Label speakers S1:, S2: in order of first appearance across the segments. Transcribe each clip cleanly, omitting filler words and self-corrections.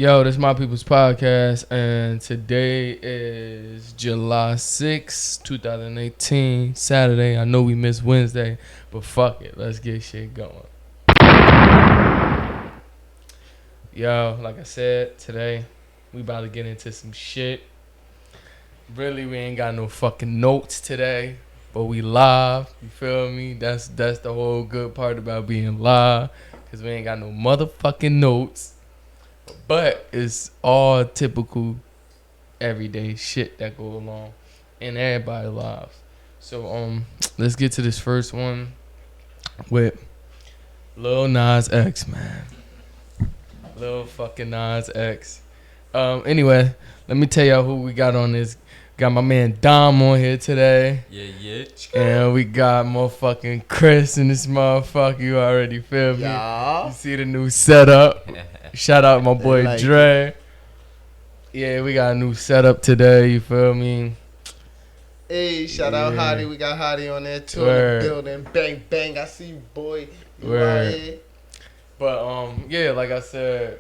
S1: Yo, this is My People's Podcast, and today is July 6, 2018, Saturday. I know we missed Wednesday, but fuck it. Let's get shit going. Yo, like I said, today we about to get into some shit. Really, we ain't got no fucking notes today, but we live. You feel me? That's the whole good part about being live, because we ain't got no motherfucking notes. But it's all typical everyday shit that go along in everybody's lives. So let's get to this first one with Lil Nas X, man. Lil fucking Nas X. Anyway, let me tell y'all who we got on this. Got my man Dom on here today.
S2: Yeah.
S1: And we got motherfucking Chris in this motherfucker. You already feel me?
S3: Yeah.
S1: You see the new setup. Shout out my boy
S3: like
S1: Dre. Yeah, we got a new setup today. You feel me?
S3: Hey, shout out Hottie. We got Hottie on there too.
S1: Word.
S3: In the building. Bang, bang. I see you, boy. You
S1: Word.
S3: out here.
S1: But yeah, like I said,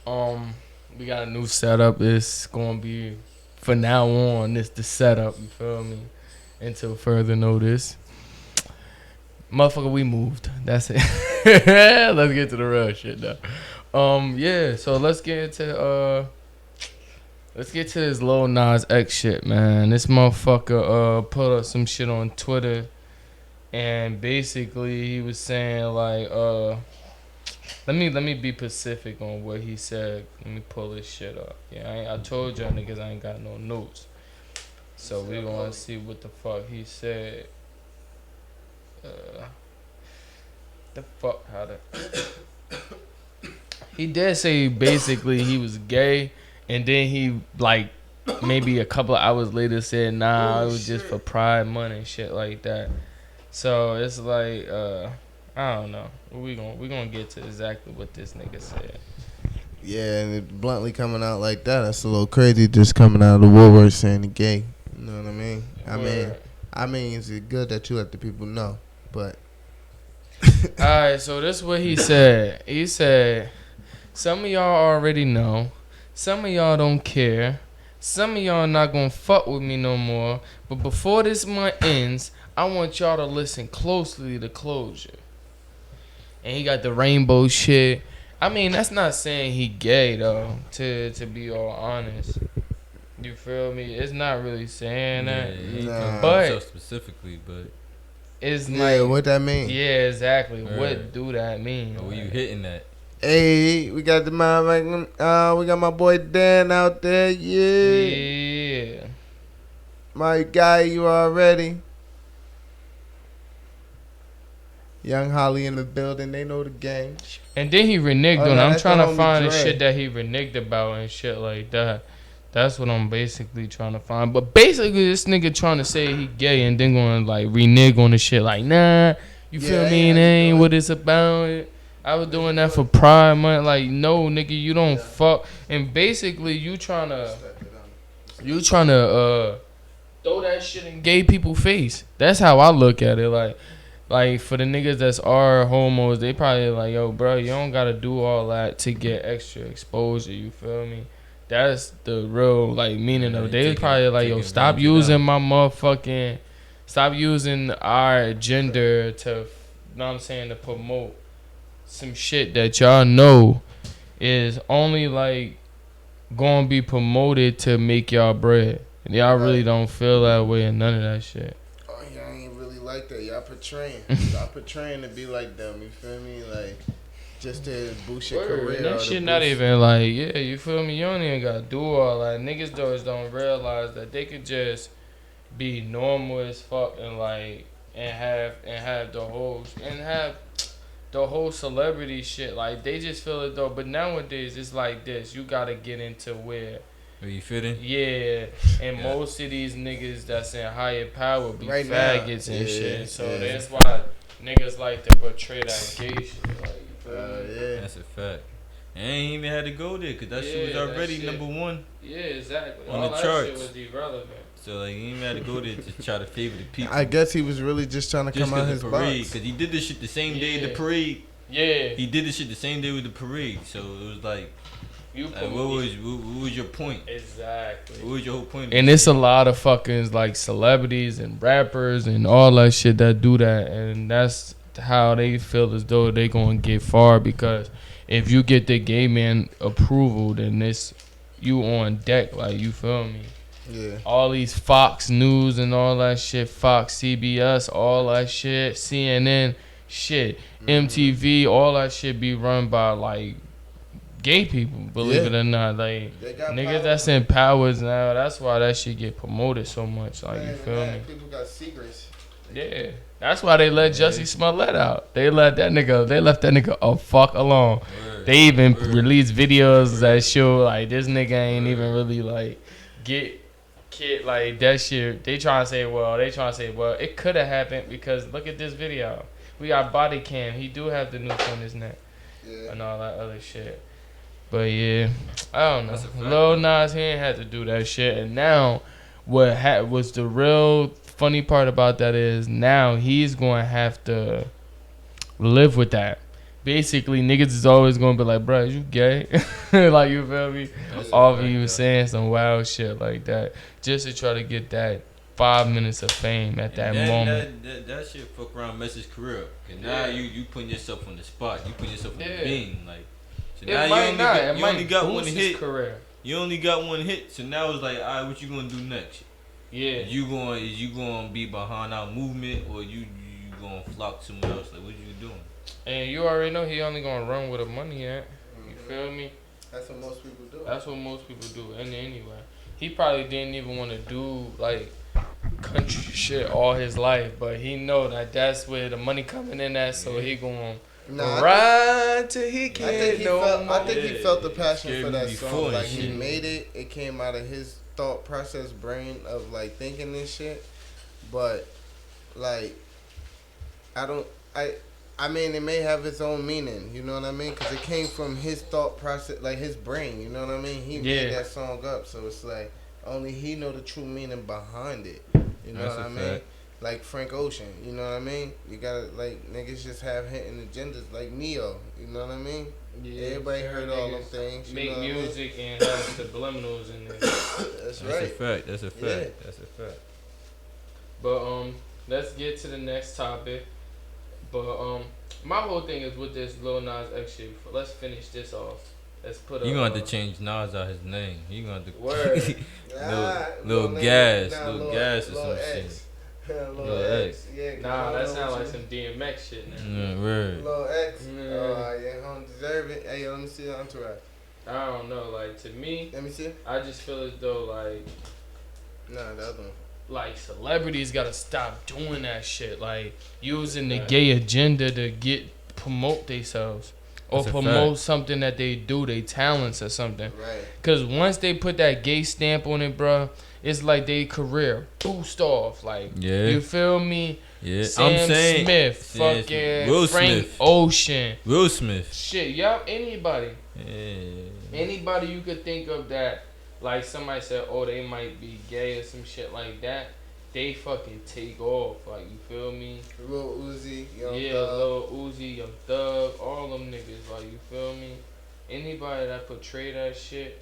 S1: we got a new setup. It's gonna be from now on. This the setup. You feel me? Until further notice. Motherfucker, we moved. That's it. Let's get to the real shit though. Yeah, so let's get into this Lil Nas X shit, man. This motherfucker put up some shit on Twitter, and basically he was saying like let me be specific on what he said. Let me pull this shit up. Yeah, I told y'all niggas I ain't got no notes, so we gonna see what the fuck he said. The fuck how to He did say basically he was gay, and then he like maybe a couple of hours later said nah, it was just for pride money and shit like that. So it's like I don't know. We gonna get to exactly what this nigga said.
S3: Yeah, and it bluntly coming out like that, that's a little crazy. Just coming out of the woodwork saying he gay. You know what I mean? I mean, it's good that you let the people know, but.
S1: Alright, so this is what he said. He said, some of y'all already know. Some of y'all don't care. Some of y'all not gonna fuck with me no more. But before this month ends, I want y'all to listen closely to Closure. And he got the rainbow shit. I mean, that's not saying he gay though, to be all honest. You feel me? It's not really saying that.
S2: Yeah,
S1: but
S2: so specifically, but
S1: it's
S3: Yeah,
S1: like,
S3: what that mean?
S1: yeah, exactly.
S2: Right.
S1: What do that mean?
S2: where you hitting that?
S3: Hey, we got we got my boy Dan out there. Yeah.
S1: Yeah.
S3: My guy, you already. Young Holly in the building. They know the game.
S1: And then he reneged on it.
S3: no,
S1: I'm
S3: that's
S1: trying
S3: the
S1: to
S3: homie
S1: find the
S3: Dre.
S1: shit that he reneged about and shit like that. That's what I'm basically trying to find. But basically, this nigga trying to say he gay and then going to like renege on the shit like, nah, you feel me? It ain't what it's about. I was doing that for Pride Month. Like, no, nigga, you don't fuck. And basically, you trying to throw that shit in gay people's face. That's how I look at it. Like for the niggas that's are homos, they probably like, yo, bro, you don't gotta do all that to get extra exposure. You feel me? That's the real like meaning of it. They probably like, yo, stop using my motherfucking, stop using our gender to, you know what I'm saying, to promote some shit that y'all know is only like gonna be promoted to make y'all bread. And y'all really don't feel that way and none of that shit.
S3: Oh, y'all ain't really like that. Y'all portraying. Y'all portraying to be like them. You feel me? Like, just to boost your career.
S1: And that shit not even like, yeah, you feel me? You don't even gotta do all that. Niggas just don't realize that they could just be normal as fuck and like and have the whole celebrity shit. Like they just feel it though. But nowadays it's like this. You gotta get into where
S2: you fitting?
S1: Yeah, and most of these niggas that's in higher power be
S3: Right
S1: faggots
S3: now.
S1: and
S3: Yeah,
S1: shit. So
S3: yeah.
S1: that's why niggas like to portray that gay shit. Like, you feel me?
S3: Yeah.
S2: That's a fact. And I ain't even had to go there because that shit was
S1: Yeah, that
S2: already
S1: shit.
S2: number one.
S1: Yeah, exactly.
S2: On
S1: All
S2: the
S1: that
S2: charts.
S1: shit was irrelevant.
S2: So like, you ain't even had to go there to try to favor the people.
S3: I guess he was really just trying to
S2: Just
S3: come out
S2: because
S3: his
S2: the parade,
S3: box.
S2: because he did this shit the same day of the
S1: Yeah.
S2: parade.
S1: Yeah.
S2: He did this shit the same day with the parade. So it was like,
S1: You
S2: Like,
S1: promote
S2: what was your point?
S1: exactly.
S2: What was your whole point?
S1: And it's a lot of fucking like celebrities and rappers and all that shit that do that, and that's how they feel as though they gonna get far, because if you get the gay man approval, then this you on deck, like, you feel me?
S3: Yeah.
S1: All these Fox News and all that shit, Fox, CBS, all that shit, CNN, shit, MTV, all that shit be run by like gay people, believe it or not. Like,
S3: They got
S1: niggas
S3: power.
S1: that's in powers now. That's why that shit get promoted so much. Like, you feel me?
S3: People got secrets.
S1: Yeah. That's why they let Jussie Smollett out. They let that nigga. They left that nigga a fuck alone. They even released videos that show like this nigga ain't even really like get kid like that shit. They trying to say, well, it could have happened because look at this video. We got body cam. He do have the noose on his neck and all that other shit. But yeah, I don't know. Lil Nas, he ain't had to do that shit. And now, what was the real funny part about that is now he's going to have to live with that. Basically, niggas is always going to be like, bro, you gay? Like, you feel me? All of you saying some wild shit like that just to try to get that 5 minutes of fame at that moment.
S2: That shit fuck around mess his career. Cause now you putting yourself on the spot. You putting yourself on the beam. Like, so now you only got one hit.
S1: Career.
S2: You only got one hit. So now it's like, all right, what you gonna do next?
S1: Yeah.
S2: Is you gonna be behind our movement, or you gonna flock somewhere else? Like, what you doing?
S1: And you already know he only gonna run with the money at. You feel me?
S3: That's what most people do.
S1: That's what most people do. And anyway, he probably didn't even want to do like country shit all his life, but he know that that's where the money coming in at. So he gonna ride till he can't no more.
S3: I think he felt the passion for that song. Like,
S2: shit.
S3: he made it. It came out of his thought process brain of like thinking this shit. But like, I mean, it may have its own meaning, you know what I mean? Because it came from his thought process, like his brain, you know what I mean? He made that song up, so it's like only he know the true meaning behind it, you know what I mean? Like Frank Ocean, you know what I mean? You gotta, like, niggas just have hidden agendas, like Neo, you know what I mean? Yeah, everybody heard all them things.
S1: Make music and have subliminals in there.
S3: That's right.
S2: That's a fact. That's a fact.
S1: But let's get to the next topic. But my whole thing is with this Lil Nas X shit. Let's finish this off. Let's put.
S2: You gonna have to change Nas out his name. You gonna have to
S1: word.
S2: little gas or some shit.
S3: Lil X. Yeah,
S1: nah, that sound like some DMX shit now.
S2: Word.
S3: Lil X. Oh, yeah, he don't deserve it. Hey, let me see the entourage.
S1: I don't know. Like, to me,
S3: let me see.
S1: I just feel as though like,
S3: nah, the other one.
S1: Like, celebrities gotta stop doing that shit. Like, using the gay agenda to promote themselves. Or promote something that they do, they talents or something.
S3: Right.
S1: Cause once they put that gay stamp on it, bro, it's like their career boost off. Like, you feel me?
S2: Yeah.
S1: Sam Smith, fucking Will Frank Smith. Ocean,
S2: Will Smith.
S1: Shit, y'all, anybody.
S2: Yeah.
S1: Anybody you could think of that, like somebody said, oh, they might be gay or some shit like that. They fucking take off, like, you feel me?
S3: Lil Uzi, Young Thug.
S1: Lil Uzi, Young Thug, all them niggas, like, you feel me? Anybody that portray that shit,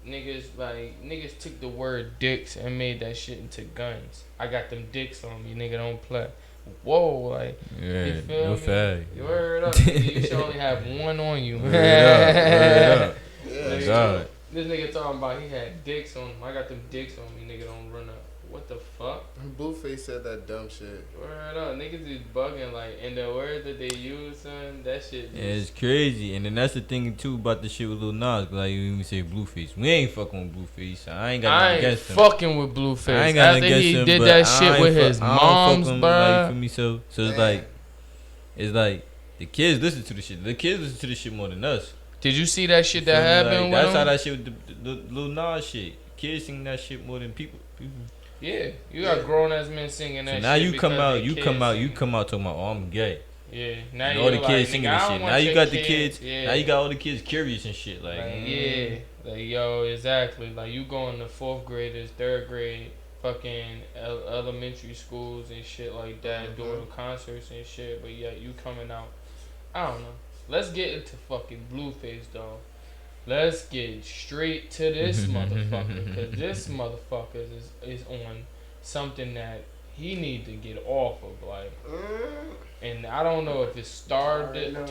S1: niggas took the word dicks and made that shit into guns. I got them dicks on me, nigga, don't play. Whoa, like, you feel me?
S2: Fag.
S1: Word up, nigga, you should only have one on you.
S2: Word up.
S1: Yeah, this nigga talking about he had dicks on him. I got them dicks on me, nigga, don't run up. What the fuck?
S3: Blueface said that dumb shit.
S1: Word up, niggas is bugging, like, and the word that they use, son, that shit.
S2: Yeah, it's crazy, and then that's the thing too about the shit with Lil Nas. Like, when we say Blueface, we ain't fucking with Blueface. I ain't got nothing against him.
S1: Fucking with Blueface.
S2: I ain't got nothing against him.
S1: After he did that shit with his moms, bro.
S2: Like, for me, so it's like the kids listen to the shit. The kids listen to the shit more than us.
S1: Did you see that shit that happened?
S2: Like, that's how that shit with the Lil Nas shit. Kids sing that shit more than people.
S1: Yeah, you got grown ass men singing that shit.
S2: Now you come out talking about, oh, I'm gay.
S1: Yeah, now
S2: and all the kids singing this shit. Now you got the kids. Now you got all the kids curious and shit. Like,
S1: yeah, like, yo, exactly. Like, you going to 4th graders, 3rd grade, fucking elementary schools and shit like that, doing concerts and shit. But yeah, you coming out. I don't know. Let's get into fucking Blueface though. let's get straight to this motherfucker, cause this motherfucker is on something that he need to get off of, like. And I don't know if it's starism,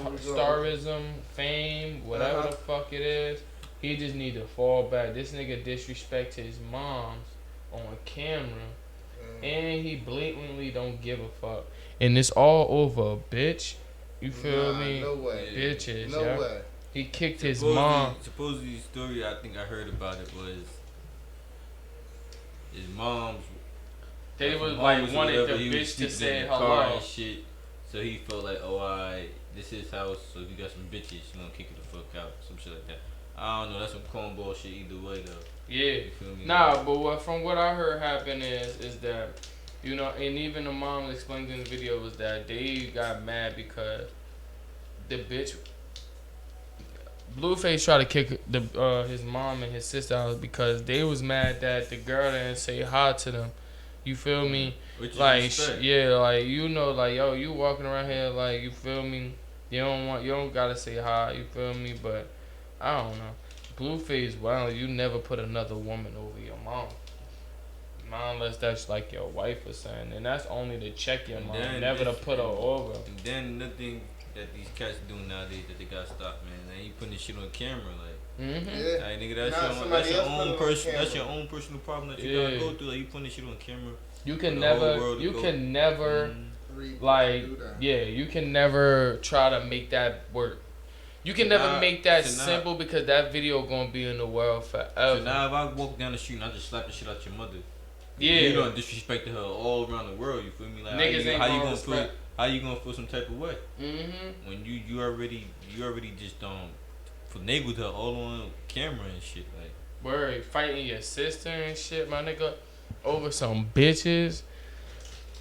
S1: fame, whatever the fuck it is. He just need to fall back. This nigga disrespect his moms on camera, and he blatantly don't give a fuck. And it's all over, bitch. You feel me?
S3: No way.
S1: Bitches,
S3: no way.
S1: He kicked his mom.
S2: Supposedly, the story I think I heard about it was his mom's.
S1: They was like wanted the bitch to say hello
S2: and shit. So he felt like, oh, this is his house. So if you got some bitches, you gonna kick it the fuck out, some shit like that. I don't know. That's some cornball shit either way though.
S1: Yeah.
S2: You feel me?
S1: Nah, but from what I heard happen is that, you know, and even the mom explained in the video was that they got mad because the bitch Blueface tried to kick his mom and his sister out because they was mad that the girl didn't say hi to them. You feel me? Like like you know, like yo, you walking around here like you feel me. You don't gotta say hi. You feel me? But I don't know. Blueface, wow, you never put another woman over your mom. Not unless that's like your wife or something, and that's only to check your mom, never to put her over.
S2: And then nothing that these cats doing nowadays that they gotta stop, man. Like you putting this shit on camera, like.
S3: Yeah.
S2: Like, nigga, that's your own personal problem that you gotta go through. Like you putting this shit on camera.
S1: You can never, you can never try to make that work. You can never make that simple because that video gonna be in the world forever.
S2: So now if I walk down the street and I just slap the shit out your mother, you gonna disrespect her all around the world. You feel me? Like
S1: niggas
S2: how you gonna feel? How you gonna feel some type of way? When you already just finagled her all on camera and shit, like.
S1: Word, fighting your sister and shit, my nigga, over some bitches.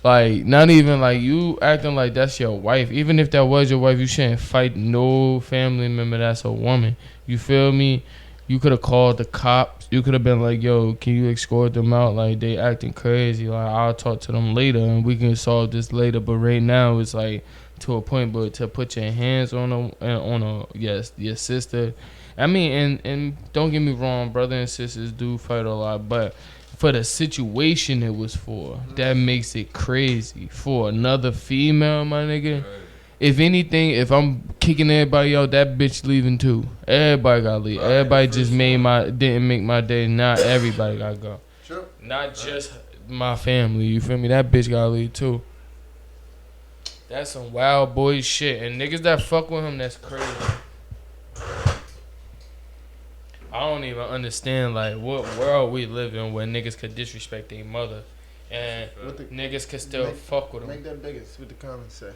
S1: Like, not even like you acting like that's your wife. Even if that was your wife, you shouldn't fight no family member that's a woman. You feel me? You could have called the cops. You could have been like, yo, can you escort them out? Like, they acting crazy. Like, I'll talk to them later and we can solve this later. But right now, it's like to a point, but to put your hands on your sister. I mean, and don't get me wrong, brother and sisters do fight a lot, but for the situation it was for, that makes it crazy. For another female, my nigga, if anything, if I'm kicking everybody out, that bitch leaving too. Everybody gotta leave. Everybody just didn't make my day. Not everybody gotta go.
S3: Sure.
S1: Not just my family, you feel me? That bitch gotta leave too. That's some wild boy shit. And niggas that fuck with him, that's crazy. I don't even understand, like, what world we live in where niggas could disrespect their mother and niggas could still fuck with them.
S3: Make that bigger. See what the comments say.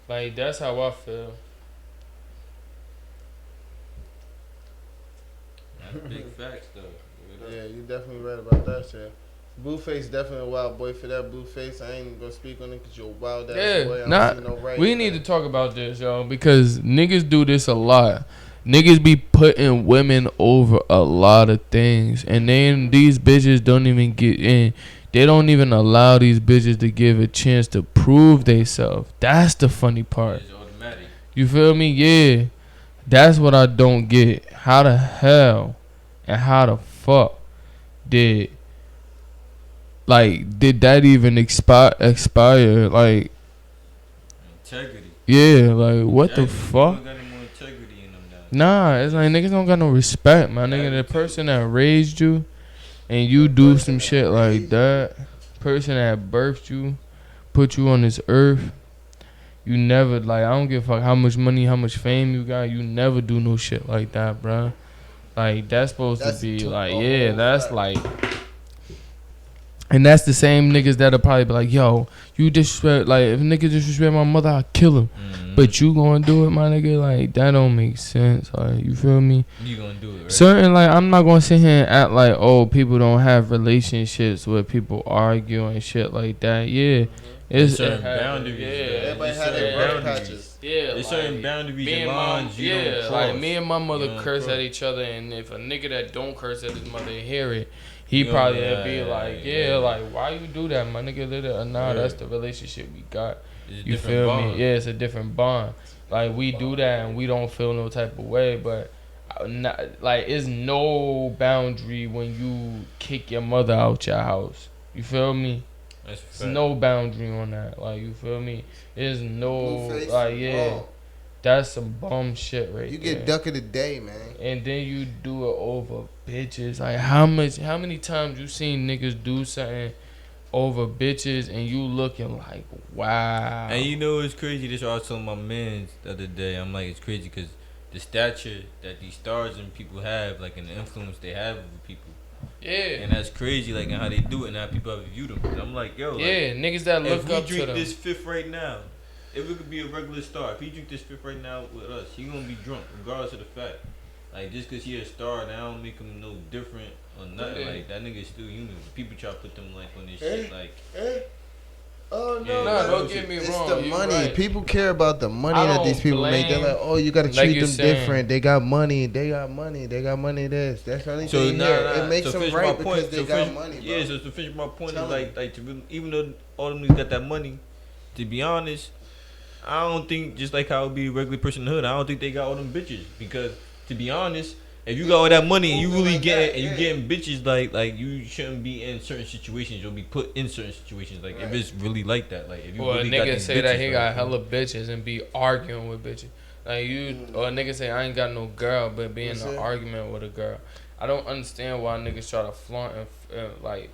S1: Like, that's how I feel.
S2: That's big facts, though.
S3: Yeah, you definitely right about that shit. Blueface definitely a wild boy for that. Blueface, I ain't gonna speak on it because you're a wild ass boy. I don't see no right.
S1: We need to talk about this, y'all, because niggas do this a lot. Niggas be putting women over a lot of things, and then these bitches don't even get in. They don't even allow these bitches to give a chance to prove themselves. That's the funny part.
S2: It's automatic.
S1: You feel me? Yeah. That's what I don't get. How the hell and how the fuck did that even expire? Like,
S2: integrity.
S1: Yeah, like, what the fuck? Nah, it's like niggas don't got no respect, my nigga. The person that raised you and you do some shit like that, person that birthed you, put you on this earth, you never, like, I don't give a fuck how much money, how much fame you got, you never do no shit like that, bruh. Like, that's supposed to be, like, yeah, that's like... And that's the same niggas that'll probably be like, yo, you disrespect, like, if a nigga disrespect my mother, I'll kill him. But you gonna do it, my nigga? Like, that don't make sense. Like, you feel me?
S2: You gonna do it, right?
S1: Certain, like, I'm not gonna sit here and act like, oh, people don't have relationships where people argue and shit like that. Yeah. It's
S2: certain boundaries.
S1: Yeah.
S3: Everybody had their rough patches.
S1: Yeah.
S2: There's certain boundaries and lines you don't cross.
S1: Like, me and my mother curse at each other, and if a nigga that don't curse at his mother hear it, he probably would be like, like, why you do that, my nigga? Nah, that's the relationship we got. You feel me? Yeah, it's a different bond. Like, we do that and we don't feel no type of way, but like it's no boundary when you kick your mother out your house. You feel me? There's no boundary on that. Like, you feel me? There's no like, yeah. That's some bum shit right there.
S3: You get duck of the day, man.
S1: And then you do it over bitches. Like, how many times you seen niggas do something over bitches and you looking like, wow.
S2: And you know it's crazy. This what I was telling my man the other day. I'm like, it's crazy because the stature that these stars and people have, like, and the influence they have over people.
S1: Yeah.
S2: And that's crazy, like, and how they do it and how people have view them. And I'm like, yo,
S1: yeah,
S2: like,
S1: niggas that look up to them.
S2: If we drink this fifth right now, if it could be a regular star, if he drink this fifth right now with us, he gonna be drunk regardless of the fact. Like, just cause he a star, that don't make him no different or nothing. Yeah. Like, that nigga still human. People try to put them like on this shit, like.
S3: Oh no!
S1: No, don't get me wrong.
S3: It's the money.
S1: Right.
S3: People care about the money that these people make. They're like, oh, you gotta treat them different. They got money. They got money. They got money. This. That's the only thing here. It makes them right because they got money. Bro.
S2: Yeah. So to finish my point is like to really, even though all them niggas got that money, to be honest, I don't think just like how it be a regular person in the hood. I don't think they got all them bitches because to be honest. If you got all that money and you really getting bitches like you shouldn't be in certain situations. You'll be put in certain situations. Like if it's really like that. Like if you really
S1: a nigga
S2: got
S1: say
S2: bitches,
S1: that he got hella bitches and be arguing with bitches. Like or a nigga say I ain't got no girl but be in an argument with a girl. I don't understand why niggas try to flaunt and like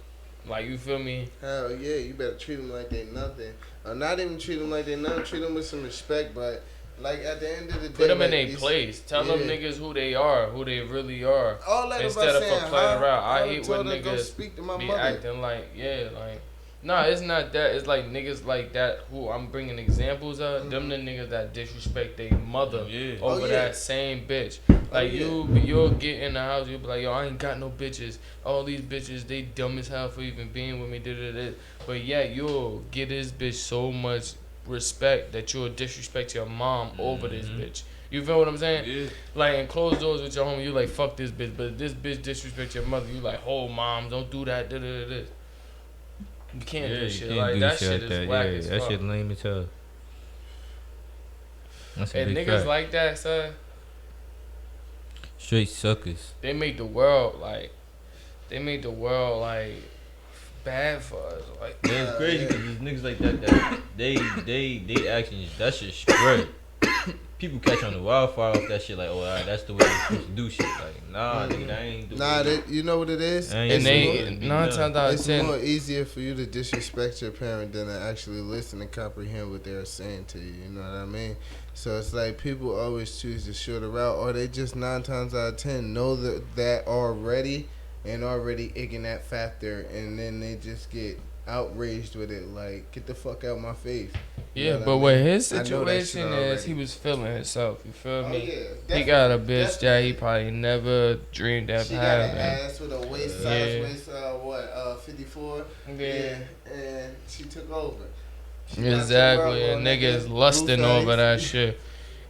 S1: you feel me?
S3: Hell yeah, you better treat them like they nothing. Or not even treat them like they nothing. Treat them with some respect, but. Like at the end of the day,
S1: put them in their place. Tell them niggas who they are, who they really are.
S3: All that
S1: instead of
S3: saying,
S1: playing around. I hate when
S3: niggas
S1: be acting like nah, it's not that. It's like niggas like that who I'm bringing examples of. Mm-hmm. Them the niggas that disrespect their mother over that same bitch. Like you'll get in the house, you'll be like, yo, I ain't got no bitches. All these bitches, they dumb as hell for even being with me. But yeah, you'll get this bitch so much respect that you'll disrespect your mom over this bitch. You feel what I'm saying? Yeah. Like in closed doors with your homie, you like fuck this bitch, but this bitch disrespect your mother. You like, oh mom, don't do that. You can't do shit like that. Shit is whack as fuck.
S2: That shit lame as hell.
S1: And niggas fact. Like that, son.
S2: Straight suckers.
S1: They make the world like bad for us. Like
S2: it's crazy because these niggas like that they actions that shit spread. People catch on the wildfire off that shit like, oh, that's the way they supposed to do shit. Like, nah, nigga, that ain't the way.
S3: You know what it is?
S1: And
S3: it's more easier for you to disrespect your parent than to actually listen and comprehend what they're saying to you. You know what I mean? So it's like people always choose the shorter route, or they just 9 times out of 10 know that already. And already igging that factor, and then they just get outraged with it, like, get the fuck out my face.
S1: Yeah, but what his situation is, he was feeling himself, you feel me? Yeah, he got a bitch that he probably never dreamed of having.
S3: She got an ass with a waist size, 54? Yeah, and she took over.
S1: Exactly, and niggas lusting over that shit.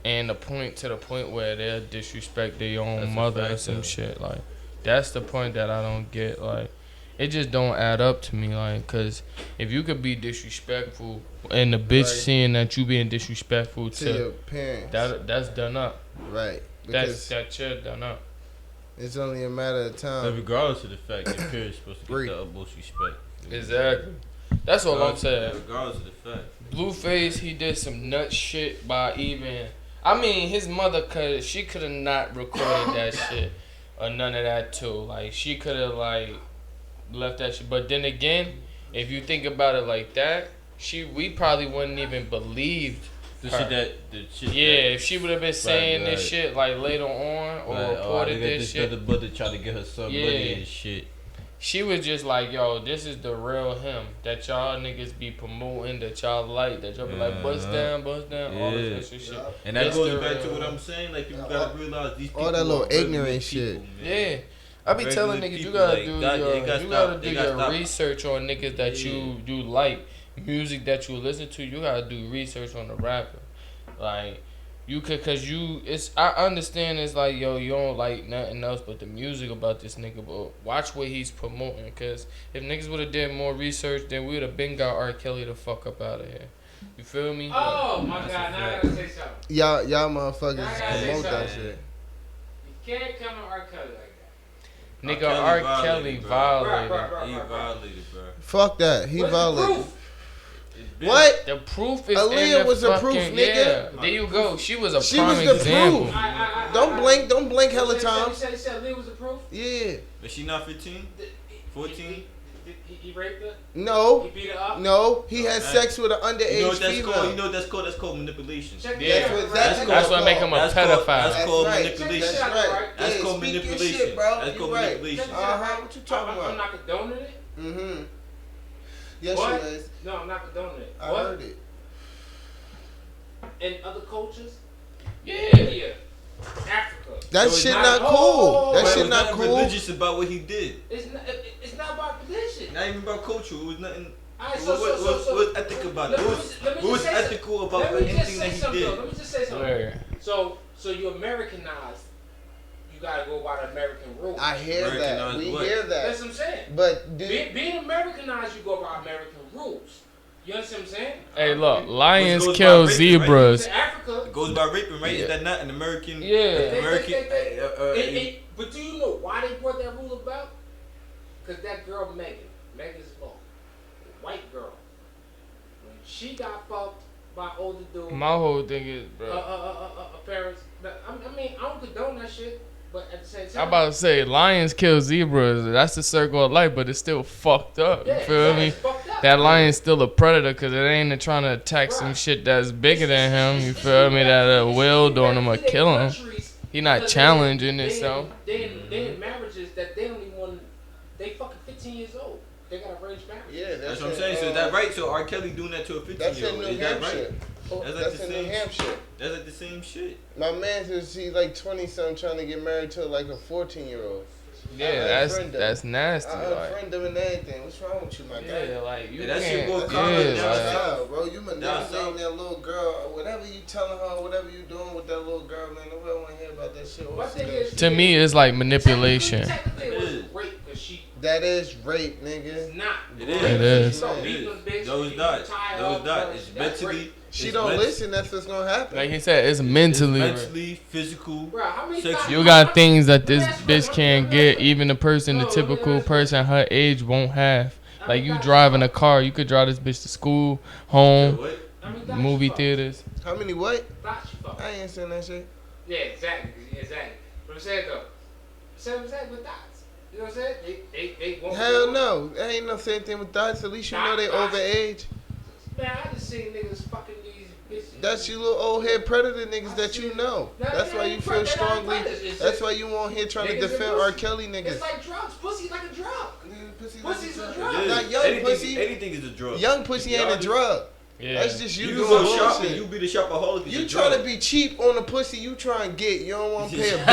S1: And the point where they'll disrespect their own mother or some shit, like. That's the point that I don't get. Like, it just don't add up to me. Like, cause if you could be disrespectful and the bitch seeing that you being disrespectful to
S3: your parents,
S1: that's done up.
S3: Right.
S1: That's shit done up.
S3: It's only a matter of time.
S2: But regardless of the fact, your parents supposed to get the utmost respect.
S1: Exactly. That's all I'm saying.
S2: Regardless of the fact.
S1: Blueface, he did some nut shit by even. I mean, his mother she could have not recorded that shit. Or none of that too. Like she could have like left that shit. But then again, if you think about it like that, we probably wouldn't even believe
S2: the shit.
S1: If she would have been saying this shit like later on or reported this shit.
S2: The brother tried to get her son money and shit.
S1: She was just like, yo, this is the real him that y'all niggas be promoting, that y'all like, that y'all be like, bust down, all this extra shit.
S2: And that goes back to what I'm saying, like, people gotta realize these people.
S3: All that little ignorant shit.
S1: Yeah. I be telling niggas, you gotta do your research on niggas that you do like, music that you listen to, you gotta do research on the rapper. Like, you could, I understand it's like, yo, you don't like nothing else but the music about this nigga, but watch what he's promoting, cause if niggas would've did more research, then we would've been got R. Kelly the fuck up out of here. You feel me?
S4: Oh my God, now I gotta say something.
S3: Y'all motherfuckers promote that shit.
S4: can't come to R. Kelly like that.
S1: Nigga, R. Kelly violated.
S2: He violated, bro.
S3: Fuck that. He
S4: What's
S3: violated.
S4: the proof?
S3: What?
S1: The proof is
S3: Aaliyah
S1: in the
S3: was a
S1: fucking,
S3: proof, nigga.
S1: Yeah, there you go. She was a
S3: She
S1: prime
S3: was the
S1: example.
S3: proof. Don't blink hella
S4: You
S3: times.
S4: said Lee was the proof?
S3: Yeah.
S2: Is she not 15? 14?
S4: He raped her?
S3: No.
S4: He beat her up?
S3: No. He had sex with an underage
S2: You know what that's
S3: female.
S2: called? You know what that's called? That's called manipulation.
S1: Yeah,
S3: That's
S1: that's what make him a pedophile.
S2: That's called
S3: right.
S2: manipulation.
S3: That's right.
S2: That's
S3: Yeah,
S2: called
S3: speak your
S2: manipulation.
S3: shit, bro.
S2: That's called
S3: You right.
S2: manipulation.
S3: What you talking about?
S4: I'm not condoning it.
S3: Mm-hmm. Yes,
S4: What?
S3: you is.
S4: No, I'm not condoning it.
S3: I
S4: What?
S3: heard it.
S4: In other cultures?
S1: Yeah.
S4: India. Africa.
S3: That
S2: So
S3: shit
S2: it's
S3: not
S4: not-
S3: cool. That
S4: But
S3: shit
S2: It was
S3: not
S2: nothing
S3: cool.
S2: religious about what he did.
S4: It's not about religion.
S2: Not even about culture. It was nothing.
S4: Alright,
S2: What's ethical about it? What was ethical about anything that he did?
S4: Let me just say something.
S1: Where?
S4: So you Americanized. You gotta go by the American rules.
S3: I hear that.
S2: Americanized
S3: We
S2: what?
S3: hear that.
S4: That's what I'm saying.
S3: But dude,
S4: Being Americanized, you go by American rules. You understand what I'm saying?
S1: Hey, look, lions
S2: goes
S1: kill
S2: by raping, right?
S1: zebras.
S4: To Africa.
S2: It goes by raping, right?
S1: Yeah.
S2: Is that not an American?
S1: Yeah.
S2: American.
S4: But do you know why they brought that rule about? Because that girl Megan's law, the white girl, when she got fucked by older dude,
S1: My whole thing is, bro.
S4: parents. I mean, I don't condone that shit, but at the same time,
S1: I'm about to say, lions kill zebras. That's the circle of life, but it's still fucked up. You feel me?
S4: it's fucked up.
S1: That lion's still a predator because it ain't trying to attack some shit that's bigger than him. You feel me? That will on him or kill him. He not challenging himself.
S4: They in marriages that they don't even want. They fucking 15 years old. They got arranged marriage.
S3: yeah,
S2: That's what I'm saying. So is that right? So R. Kelly doing that to a 15-year-old?
S3: That's in New
S2: Is that
S3: Hampshire.
S2: right? That's like
S3: That's
S2: the
S3: in New
S2: same.
S3: Hampshire.
S2: That's like the same shit.
S3: My man says he's like 20-something trying to get married to like a 14-year-old.
S1: Yeah, that's nasty.
S3: I
S1: Like,
S3: unfriend them and everything. What's wrong with you, my guy?
S1: yeah, like you
S2: Yeah, that shit
S1: can't.
S2: go
S3: That's
S2: common
S3: all
S1: Yeah,
S2: down
S3: down
S1: like,
S3: south, bro. You
S2: Down
S3: manipulating
S2: south.
S3: that little girl. Whatever you telling her, whatever you doing with that little girl, man. Nobody want to hear about that shit.
S4: My thing is,
S1: to me, it's like manipulation.
S4: Technically, it was rape because she.
S3: That is rape, nigga.
S4: It's not.
S3: It
S1: is. It is.
S4: So
S2: It
S4: beating
S2: is.
S4: them bitch,
S2: Those
S4: you
S2: not.
S4: tie her
S2: Those
S4: up,
S2: not.
S4: bro,
S2: It's
S4: that's
S2: mentally.
S4: rape.
S3: She
S2: it's
S3: don't
S2: ment-
S3: listen. That's what's gonna happen.
S1: Like he said, it's
S2: It's
S1: mentally.
S2: mentally, physical.
S4: Bro, how many
S2: Sexual.
S4: times-
S1: You got things that this
S4: Let me ask
S1: bitch
S4: you
S1: can't
S4: one.
S1: get, even the person, the
S4: No, let me
S1: typical
S4: ask you.
S1: person her age won't have.
S4: How
S1: Like
S4: many
S1: you
S4: times
S1: driving
S4: you
S1: a car, you could drive this bitch to school, home,
S2: What?
S4: How many times
S1: movie
S4: you fuck?
S1: theaters.
S3: How many what?
S4: Thoughts you fuck.
S3: I ain't saying that shit.
S4: Yeah, exactly. But I'm saying though, same with dots. You know what I'm saying? They won't.
S3: Hell no. That ain't no same thing with dots. At least you know they overage.
S4: Man, I just seen niggas fucking these bitches.
S3: That's you little old head predator niggas that you know. That's why you feel strongly. That's why you won't here trying to
S4: Niggas
S3: defend
S4: and
S3: R.
S4: pussy.
S3: Kelly
S4: It's
S3: niggas.
S4: like drugs. Pussy's like a drug.
S3: Pussy's
S4: Pussy's a
S3: like
S4: drug.
S2: It is.
S3: Not young
S2: anything,
S3: pussy.
S2: Anything is a drug.
S3: Young pussy ain't a drug.
S1: Yeah.
S3: That's just you
S2: You
S3: doing
S2: go shopping.
S3: bullshit.
S2: You be the shopaholic.
S3: You trying to be cheap on the pussy you trying to get. You don't want to pay a bill.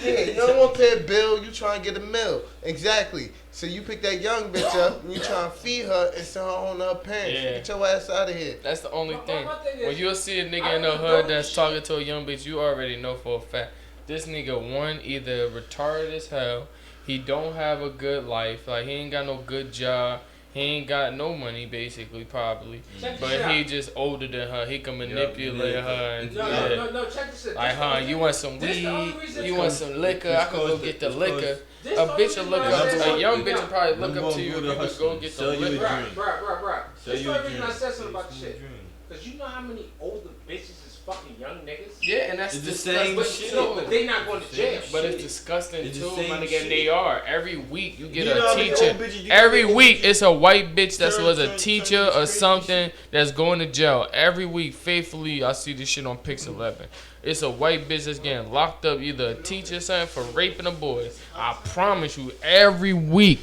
S3: Yeah, you don't want to pay a bill. You trying to get a meal. Exactly. So you pick that young bitch up and you trying to feed her and send her on to her parents.
S1: Yeah.
S3: Get your ass out of here.
S1: That's the only
S4: My
S1: thing.
S4: thing is,
S1: When you'll see a nigga
S4: I
S1: in the
S4: don't
S1: hood
S4: know
S1: that's
S4: shit.
S1: talking to a young bitch, you already know for a fact. This nigga, one, either retarded as hell, he don't have a good life, like he ain't got no good job, he ain't got no money basically, probably.
S4: Check this
S1: But
S4: shit
S1: he
S4: out.
S1: just older than her, he can manipulate
S2: yeah.
S1: her and
S4: No,
S1: yeah.
S4: no, check this shit.
S1: Like, huh, you want some
S4: This the only
S1: weed,
S4: reason
S1: you
S4: it's
S1: want
S4: called-
S1: some liquor, I can go get the liquor.
S4: This
S1: A
S4: the only
S1: bitch will
S4: reason
S1: look
S4: why I
S1: up
S4: said
S1: to, a
S4: something
S1: young
S4: about
S1: bitch will probably look
S2: Number
S1: up to
S2: one
S1: you
S2: rule
S1: if you
S2: of
S1: could go
S2: hustling.
S1: get
S2: Sell
S1: the
S2: you a
S1: liquor.
S2: dream.
S4: Bruh.
S2: Sell
S4: This
S2: you
S4: is
S2: a
S4: the reason I
S2: dream.
S4: said something about this
S2: Sell you a
S4: shit.
S2: dream.
S4: Because you know how many older bitches is fucking young niggas?
S1: Yeah, and that's
S2: It's the
S1: disgusting.
S2: same
S4: But,
S2: shit.
S4: no, but they not going to jail.
S1: But it's disgusting
S2: It's
S1: too,
S2: the same
S1: my nigga.
S2: shit.
S1: And they are. Every week you get
S2: You know how
S1: a
S2: many
S1: teacher.
S2: old bitches you
S1: Every
S2: get?
S1: week it's a white bitch that was a
S2: Turn
S1: teacher
S2: this
S1: or
S2: crazy
S1: something that's going to jail. Every week, faithfully, I see this shit on Pix 11. It's a white bitch that's getting locked up, either a teacher or something, for raping a boy. I promise you, every week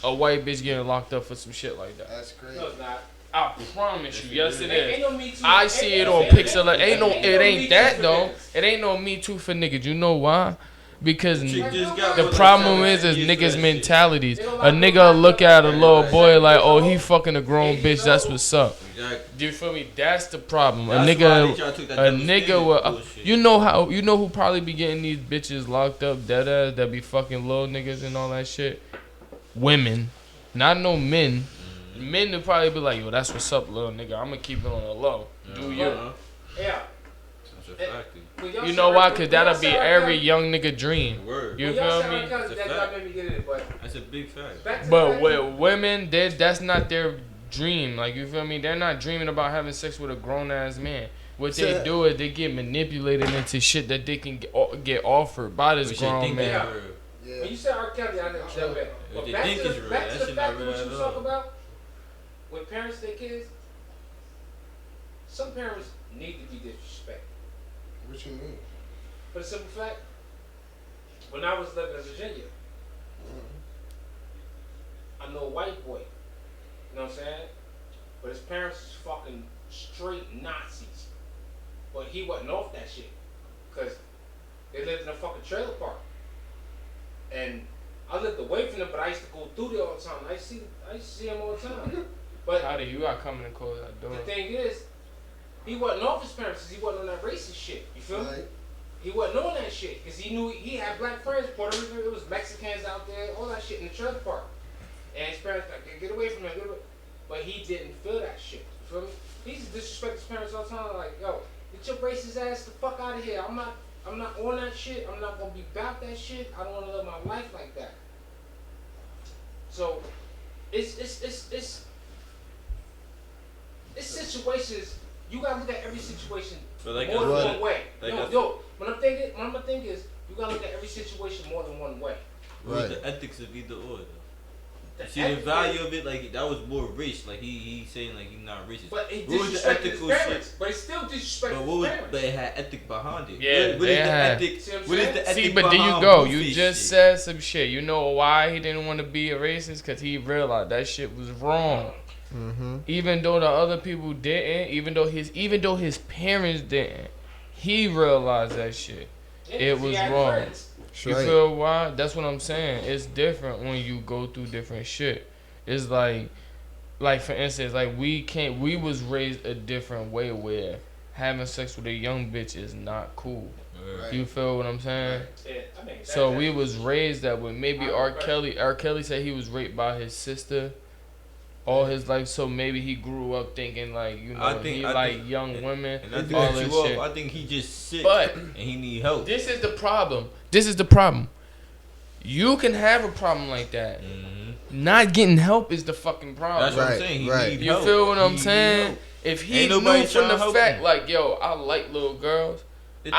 S1: a white bitch getting locked up for some shit like that.
S3: That's crazy.
S4: No, it's not.
S1: I promise you, yes it
S4: Ain't
S1: is.
S4: no Me Too.
S1: I see it on Pix 11. It ain't that though. It ain't no Me Too for niggas. You know why? Because
S2: Chick just got
S1: the
S2: one
S1: problem
S2: like
S1: is
S2: that.
S1: niggas'
S2: Yes,
S1: mentalities. A nigga look at a little boy like, oh, he fucking a grown bitch. That's what's up.
S2: Exactly.
S1: Do you feel me? That's the problem.
S2: That's
S1: A
S2: why they
S1: nigga,
S2: try to take that
S1: a
S2: double
S1: nigga
S2: standard
S1: will.
S2: bullshit.
S1: You know who probably be getting these bitches locked up, dead ass, that be fucking little niggas and all that shit. Women, not no men. Men would probably be like, yo, that's what's up, little nigga. I'm gonna keep it on the low. Do you?
S4: Yeah.
S2: That's a fact.
S1: You know why? Cause that'll be every young nigga dream.
S2: Word.
S1: You feel me?
S2: That's a big fact.
S1: But with women, that's not their dream. Like, you feel me? They're not dreaming about having sex with a grown ass man. What they do is they get manipulated into shit that they can get offered by this grown man.
S4: Yeah. When you say R. Kelly, I know that. But back to the fact of what you talk about, when parents their kids, some parents need to be disrespected.
S3: What you mean?
S4: For the simple fact, when I was living in Virginia, I know a white boy, you know what I'm saying? But his parents was fucking straight Nazis. But he wasn't off that shit. Because they lived in a fucking trailer park. And I lived away from them, but I used to go through there all the time. I used to see him all the time. But
S1: how do you got coming and close that door?
S4: The thing is, he wasn't off his parents because he wasn't on that racist shit. You feel me? He wasn't on that shit because he knew he had black friends, Puerto Rican, there was Mexicans out there, all that shit in the trailer park. And his parents like, get away from him, get away. But he didn't feel that shit. You feel me? He used to disrespect his parents all the time, like, yo, get your racist ass the fuck out of here. I'm not on that shit. I'm not gonna be about that shit. I don't wanna live my life like that. So it's situations. You gotta look at every situation more than one way. When I'm thinking is you gotta look at every situation more than one way.
S2: What's the ethics of either or? See the value of it, like that was more rich. Like he's saying like he's not racist.
S4: But it disrespected his parents. Shit? But it still disrespected his parents.
S2: But it had ethic behind it.
S1: Yeah,
S2: what is the ethic?
S4: What is the
S2: ethic?
S1: But there you go. You just said some shit. You know why he didn't want to be a racist? Because he realized that shit was wrong. Mm-hmm. Even though the other people didn't, even though his parents didn't, he realized that shit. It was wrong.
S4: Friends.
S1: You feel why? That's what I'm saying. It's different when you go through different shit. It's like for instance, like we was raised a different way where having sex with a young bitch is not cool. Right. You feel what I'm saying?
S4: Yeah, I mean,
S1: so we was raised that way. Maybe R. Kelly said he was raped by his sister all his life, so maybe he grew up thinking like, you know, I think young women and all this shit.
S2: I think he just sick and he need help.
S1: This is the problem. You can have a problem like that. Mm-hmm. Not getting help is the fucking problem.
S2: That's what I'm saying. He need
S1: you
S2: help.
S1: feel what I'm saying? If he knew from the fact, like, yo, I like little girls. He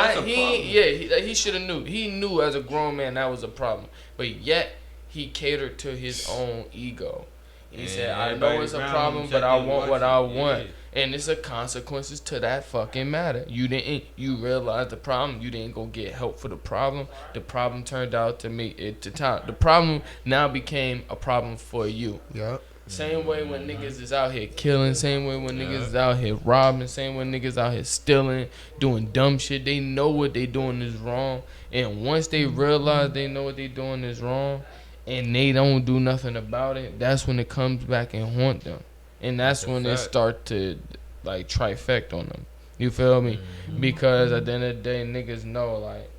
S1: should have knew. He knew as a grown man that was a problem, but yet he catered to his own ego. He said, I know it's a problem, but I want what I want. Yeah. And it's a consequences to that fucking matter. You realized the problem. You didn't go get help for the problem. The problem turned out to make it to time. The problem now became a problem for you.
S3: Yep.
S1: Same way when niggas is out here killing. Same way when niggas is out here robbing. Same way niggas out here stealing, doing dumb shit. They know what they doing is wrong. And once they realize they know what they doing is wrong, and they don't do nothing about it, that's when it comes back and haunt them. And that's when it start to like trifect on them. You feel me? Mm-hmm. Because at the end of the day, niggas know like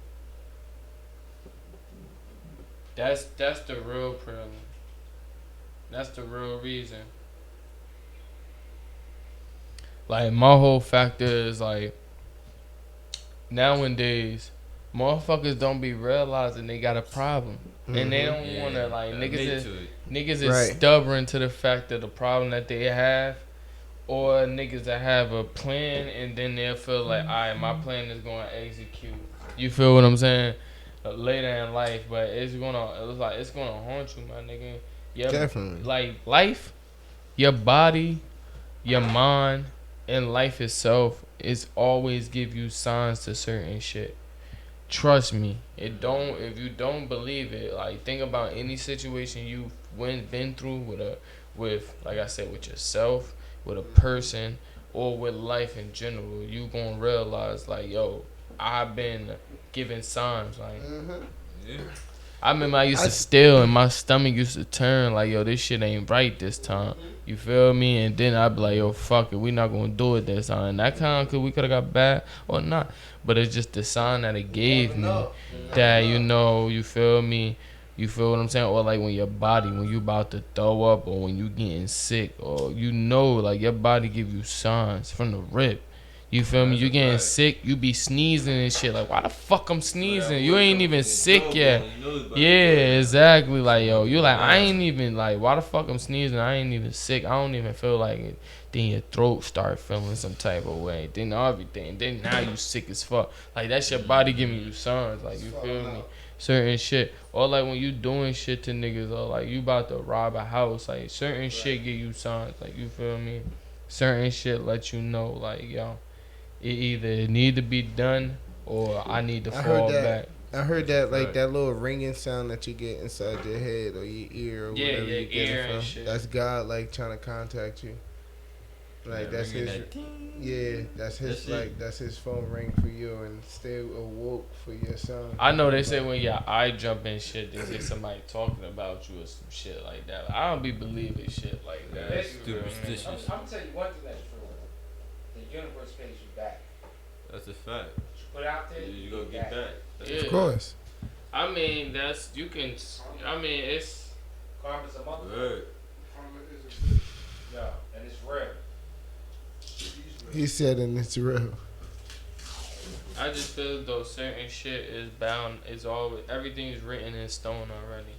S1: that's the real problem. That's the real reason. Like my whole factor is like nowadays motherfuckers don't be realizing they got a problem. Mm-hmm. And they don't want to, like, niggas is stubborn to the fact of the problem that they have, or niggas that have a plan and then they'll feel like, all right, my plan is going to execute. You feel what I'm saying? Later in life, but it's going to haunt you, my nigga.
S3: Definitely.
S1: Like, life, your body, your mind, and life itself is always give you signs to certain shit. Trust me, if you don't believe it, like think about any situation you've been through with like I said, with yourself, with a person, or with life in general, you gonna realize like, yo, I've been given signs. Like, I remember I used to steal and my stomach used to turn like, yo, this shit ain't right this time. You feel me? And then I'd be like, yo, fuck it, we not gonna do it this time. And that kind of, we could have got bad or not. But it's just the sign that it gave me that, you know, you feel me? You feel what I'm saying? Or like when your body, when you about to throw up or when you getting sick, or you know, like your body give you signs from the rip. You feel me?
S2: That's
S1: You
S2: a
S1: getting
S2: fact.
S1: sick, you be sneezing and shit. Like, why the fuck I'm sneezing? You
S2: boy
S1: ain't
S2: come
S1: even
S2: from the
S1: sick
S2: jawbone,
S1: yet.
S2: you know it's about to
S1: Yeah,
S2: go.
S1: exactly. Like,
S2: Shit
S1: yo,
S2: about to
S1: you
S2: go
S1: like, I
S2: down.
S1: ain't even, like, why the fuck I'm sneezing? I ain't even sick. I don't even feel like it. Then your throat start feeling some type of way. Then everything. Then now you sick as fuck. Like, that's your body giving you signs. Like, you feel me? Certain shit. Or, like, when you doing shit to niggas, or, like, you about to rob a house. Like, certain shit give you signs. Like, you feel me? Certain shit let you know, like, yo, it either need to be done or I need to fall back.
S3: I heard that like that little ringing sound that you get inside your head or your ear or whatever
S1: your
S3: you get
S1: ear
S3: it
S1: and
S3: from.
S1: shit.
S3: That's God like trying to contact you. Like that's his. That's his. That's his phone ring for you and stay awoke for your son.
S1: I know they say when your eye jump and shit, they say somebody talking about you or some shit like that. I don't be believing shit like that.
S2: That's superstitious.
S4: I'm gonna tell you one thing that's true. The universe pays you back.
S2: That's a fact.
S4: You put out there,
S2: You go get back.
S1: Yeah.
S3: Of course.
S1: I mean, that's you can. I mean, it's
S4: karma's a mother.
S2: Word.
S4: Yeah, and it's real.
S3: He said, and it's real.
S1: I just feel as though certain shit is bound. It's always everything's written in stone already.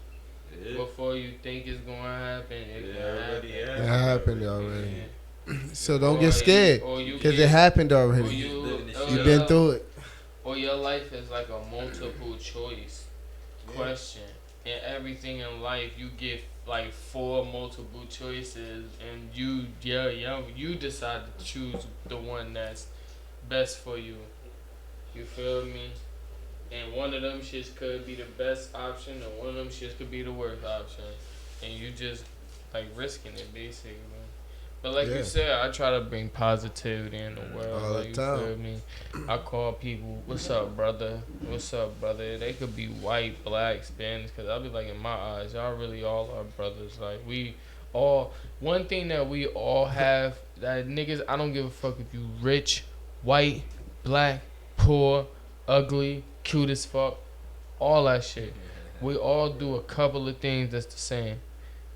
S2: Yeah.
S1: Before you think it's gonna happen, it
S2: already
S3: It happened already.
S1: Yeah.
S3: So don't get scared, because it happened already. You've been through it.
S1: Or your life is like a multiple choice question. And everything in life, you get like 4 multiple choices, and you decide to choose the one that's best for you. You feel me? And one of them shits could be the best option, or one of them shits could be the worst option. And you just like risking it basically. But like you said, I try to bring positivity in the world.
S3: All
S1: like,
S3: the time.
S1: You feel me? I call people, "What's up, brother? What's up, brother?" They could be white, black, Spanish, because I'll be like, in my eyes, y'all really all are brothers. Like, we all, one thing that we all have, that niggas, I don't give a fuck if you rich, white, black, poor, ugly, cute as fuck, all that shit. We all do a couple of things that's the same.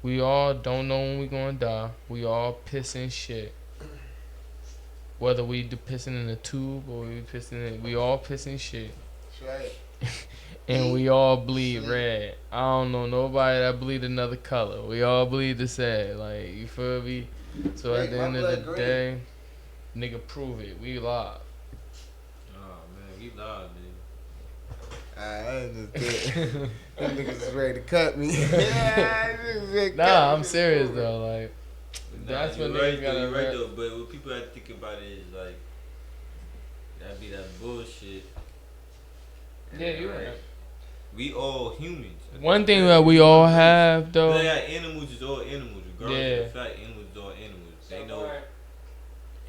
S1: We all don't know when we gonna die. We all pissing shit. Whether we do pissing in a tube or we all pissing shit.
S3: That's right.
S1: And we all bleed red. I don't know nobody that bleed another color. We all bleed the same. Like, you feel me? So at the end of the day, nigga, prove it. We live.
S2: Oh man, we live, dude.
S3: I understand. Them niggas is ready to cut me.
S1: Nah, I'm serious though. Like, that's what
S2: right,
S1: niggas gotta
S2: right though. But what people have to think about it is like that be that bullshit.
S1: Yeah, you right.
S2: We all humans.
S1: One thing that we all have though.
S2: Like, animals is all animals, regardless of the fact. Animals is all animals. They know.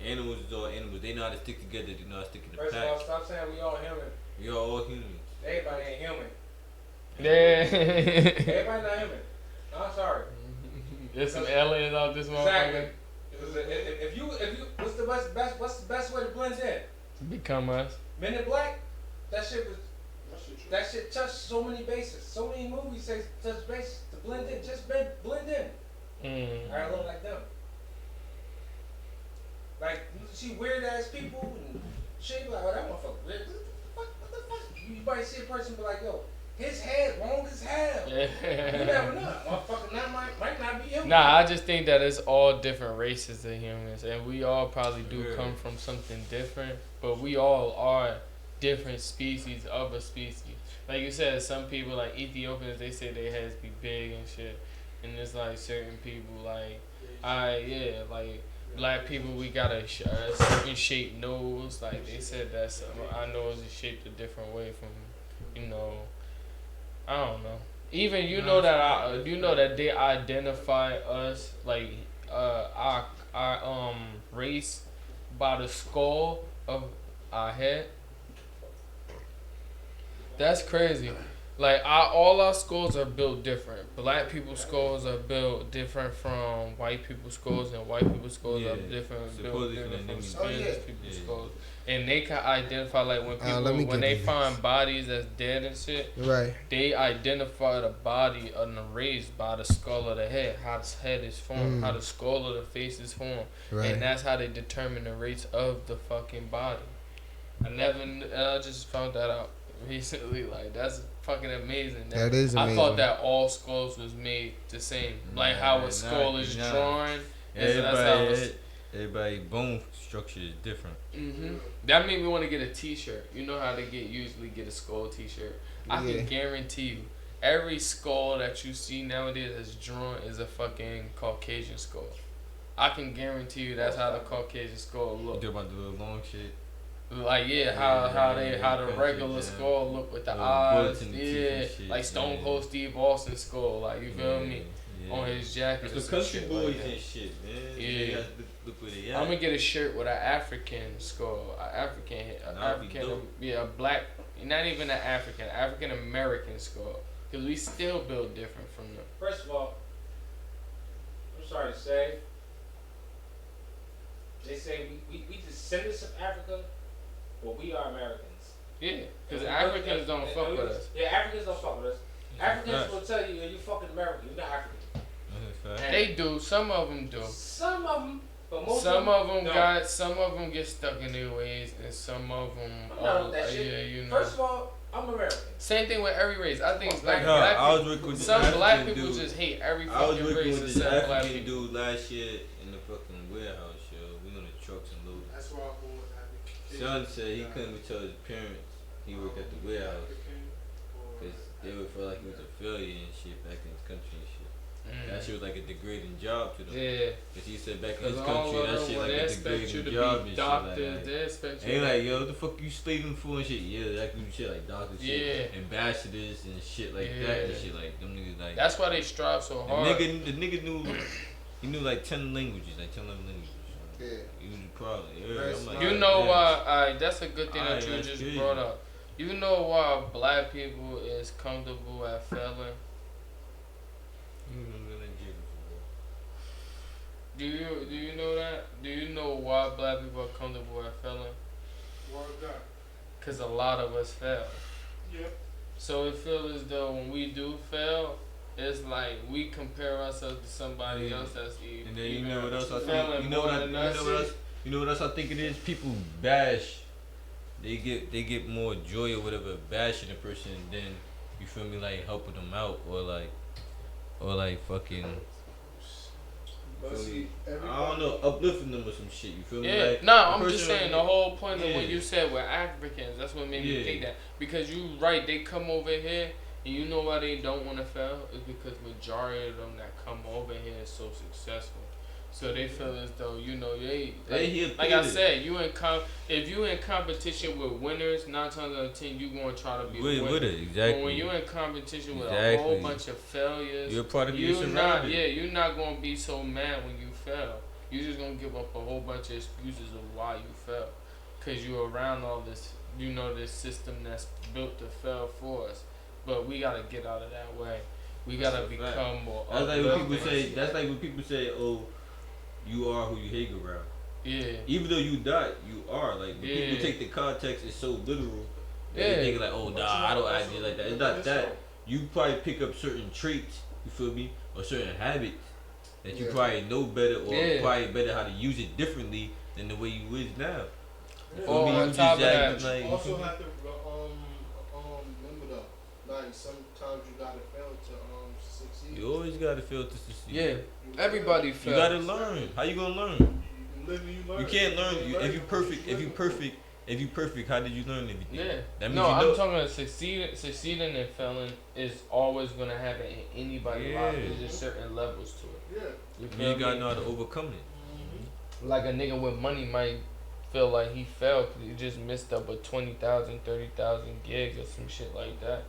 S2: Animals is all animals. They know how to stick together. They know how to stick in the
S4: First
S2: pack.
S4: of all, stop saying we all human.
S2: We are all humans.
S4: Everybody ain't human.
S1: Yeah.
S4: Everybody not human. I'm sorry.
S1: There's some aliens out this motherfucker.
S4: Exactly. If you, what's the best way to blend in?
S1: Become us.
S4: Men in Black. That shit touched so many bases. So many movies say touch bases to blend in. Just blend in. I look like them. Like, you see weird ass people and shit. Like, oh, that motherfucker weird. What the fuck? You might see a person be like, yo, his head long as hell.
S1: Yeah.
S4: You never know. Motherfucker might not be him.
S1: Nah, I just think that it's all different races of humans, and we all probably do come from something different, but we all are different species of a species. Like you said, some people like Ethiopians, they say their heads be big and shit, and there's like certain people like, like black people, we got a certain shaped nose. Like they said that's our nose is shaped a different way from, I don't know. Even you know that they identify us like our race by the skull of our head. That's crazy. Like all our schools are built different. Black people's schools are built different from white people's schools, and white people's schools are different built different from Spanish people's schools. And they can identify like when people when they find bodies that's dead and shit.
S3: Right.
S1: They identify the body on the race by the skull of the head, how the head is formed, how the skull of the face is formed, and that's how they determine the race of the fucking body. I just found that out recently. Like that's fucking amazing.
S3: That is amazing.
S1: I thought that all skulls was made the same, like how a skull is drawn.
S2: Everybody bone structure is different.
S1: That made me want to get a T-shirt. You know how they usually get a skull T-shirt. I can guarantee you, every skull that you see nowadays that's drawn is a fucking Caucasian skull. I can guarantee you that's how the Caucasian skull look.
S2: You talking about the little long shit?
S1: Like how the regular skull look with the eyes, like Stone Cold Steve Austin's skull, like you feel me, on his jacket.
S2: It's the country boys and shit, man.
S1: Yeah,
S2: look where they at.
S1: I'm gonna get a shirt with an African skull, a black, not even an African American skull, because we still build different from them.
S4: First of all, I'm sorry to say, they say we descendants of Africa. Well, we are Americans.
S1: Yeah, because Africans don't fuck with us.
S4: Yeah, Africans don't fuck with us. Africans will tell you, you fucking American, you're not African.
S1: They do. Some of them do.
S4: Some of them, but most
S1: some
S4: of them
S1: got. Some of them get stuck in their ways, and some of them.
S4: That shit.
S1: Yeah, you know.
S4: First of all, I'm American.
S1: Same thing with every race. I think
S2: black
S1: people, some black people just hate every fucking race except black people.
S2: Dude last year in the fucking warehouse, yo. We on the trucks and loading. That's where I'm going. Son said he couldn't tell his parents he worked at the warehouse because they would feel like he was a failure and shit back in his country and shit. That shit was like a degrading job to them. Yeah. Because he said back in his country that shit like a degrading job and shit like that. Ain't like, yo, what the fuck you slaving for and shit? Yeah, that could be shit like doctors, shit, ambassadors and shit like that and shit like them niggas like.
S1: That's why they strive so hard.
S2: The nigga knew, he knew like 10 languages, like 10 languages. Yeah. He was probably. I'm like,
S1: you know why? That's a good thing that you just brought up. You know why black people is comfortable at failing? Do you know that? Do you know why black people are comfortable at failing?
S5: Why that?
S1: Cause a lot of us fail.
S5: Yep.
S1: So it feels as though when we do fail, it's like we compare ourselves to somebody else that's even.
S2: And then you know what else I think? You know what else I think it is? People bash. They get more joy or whatever bashing a person than, you feel me, like helping them out or like fucking. See, I don't know, uplifting them or some shit. You feel me?
S1: Yeah.
S2: Like,
S1: no, I'm just saying the whole point of what you said with Africans. That's what made me think that, because you right, they come over here. And you know why they don't want to fail? It's because majority of them that come over here is so successful. So they feel as though, you know, like I said, if you in competition with winners, 9 times out of 10 you gonna try to be a winner.
S2: Exactly.
S1: But when you're in competition with a whole bunch of failures,
S2: you're part of
S1: you're not gonna be so mad when you fail. You're just gonna give up a whole bunch of excuses of why you fell, cause you're around all this, you know, this system that's built to fail for us. But we gotta get out of that way. We gotta become more.
S2: That's like when people say. That's like when people say, "Oh, you are who you hang around."
S1: Yeah.
S2: Even though you not, you are. Like when people take the context, it's so literal. They think like, "Oh, nah, I don't act like that." It's not that. You probably pick up certain traits. You feel me? Or certain habits that you probably know better, or probably better how to use it differently than the way you is now.
S1: On top of that,
S5: like, also have to remember though. Like sometimes you gotta fail to succeed.
S2: You always gotta fail to succeed.
S1: Yeah, everybody fails.
S2: You gotta learn. How you gonna learn?
S5: You learn.
S2: You can't learn. If you perfect, how did you learn everything?
S1: Yeah.
S2: That means
S1: I'm talking about succeeding and failing is always gonna happen in anybody's life. There's just certain levels to it.
S5: Yeah.
S2: You gotta know how to overcome it.
S1: Like a nigga with money might feel like he failed because he just missed up a 20,000, 30,000 gig or some shit like that.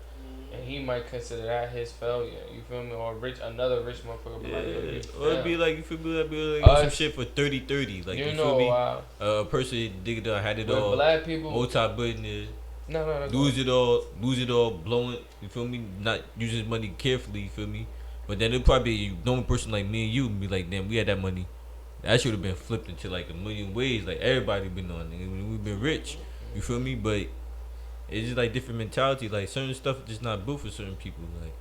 S1: And he might consider that his failure. You feel me? Or another rich motherfucker.
S2: Or it'd be like, you feel me? That'd be like some shit for 30-30. Like, you feel me? A person nigga done had it all.
S1: Black people,
S2: multi-billionaires.
S1: No.
S2: lose it all, blowing. You feel me? Not using money carefully. You feel me? But then it'll probably be a normal person like me and you and be like, damn, we had that money. That should have been flipped into like a million ways. Like everybody been on it. We've been rich. You feel me? But it's just like different mentality. Like certain stuff is just not built for certain people. Like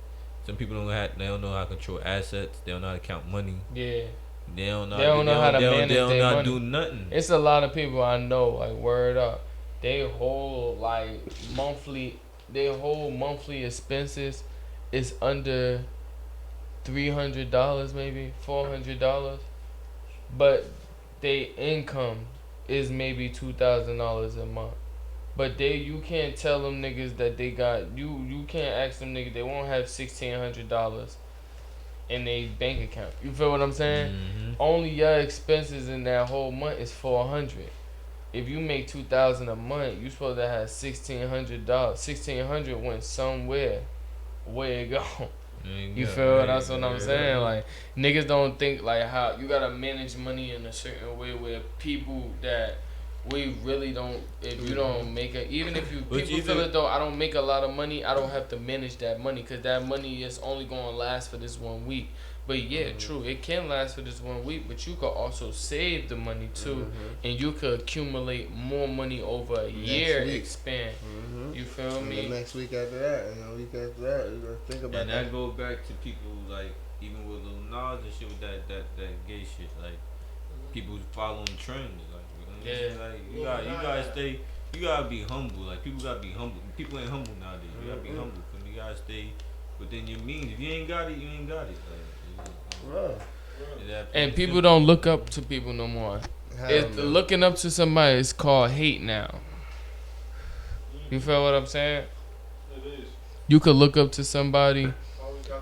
S2: some people they don't know how to control assets. They don't know how to count money.
S1: Yeah.
S2: They don't know.
S1: They don't know how to manage
S2: They don't
S1: their
S2: know how to
S1: money.
S2: do nothing.
S1: It's a lot of people I know. Like word up, they whole monthly expenses is under $300, maybe $400, but their income is maybe $2,000 a month. But you can't tell them niggas that they got you can't ask them niggas they won't have $1,600 in their bank account. You feel what I'm saying?
S2: Mm-hmm.
S1: Only your expenses in that whole month is $400. If you make $2,000 a month, you supposed to have $1,600. $1,600 went somewhere. Where it go? You feel it? That's what I'm saying. Like niggas don't think like how you gotta manage money in a certain way where people that we really don't. If you don't make it, even if you people feel it though, I don't make a lot of money. I don't have to manage that money because that money is only gonna last for this 1 week. But yeah, true, it can last for this 1 week. But you could also save the money too, and you could accumulate more money over a year. Expand. You feel me?
S3: The next week after that, and the week after that, you gotta think about
S2: and that. And that goes back to people like even with Lil Nas and shit with that gay shit, like people following trends, like.
S1: Yeah.
S2: Like, you gotta be humble. Like people gotta be humble. People ain't humble nowadays. You gotta be humble. You gotta stay within your means. If you ain't got it, you ain't got it.
S1: And people don't look up to people no more. Looking up to somebody is called hate now. You feel what I'm saying?
S5: It is.
S1: You could look up to somebody,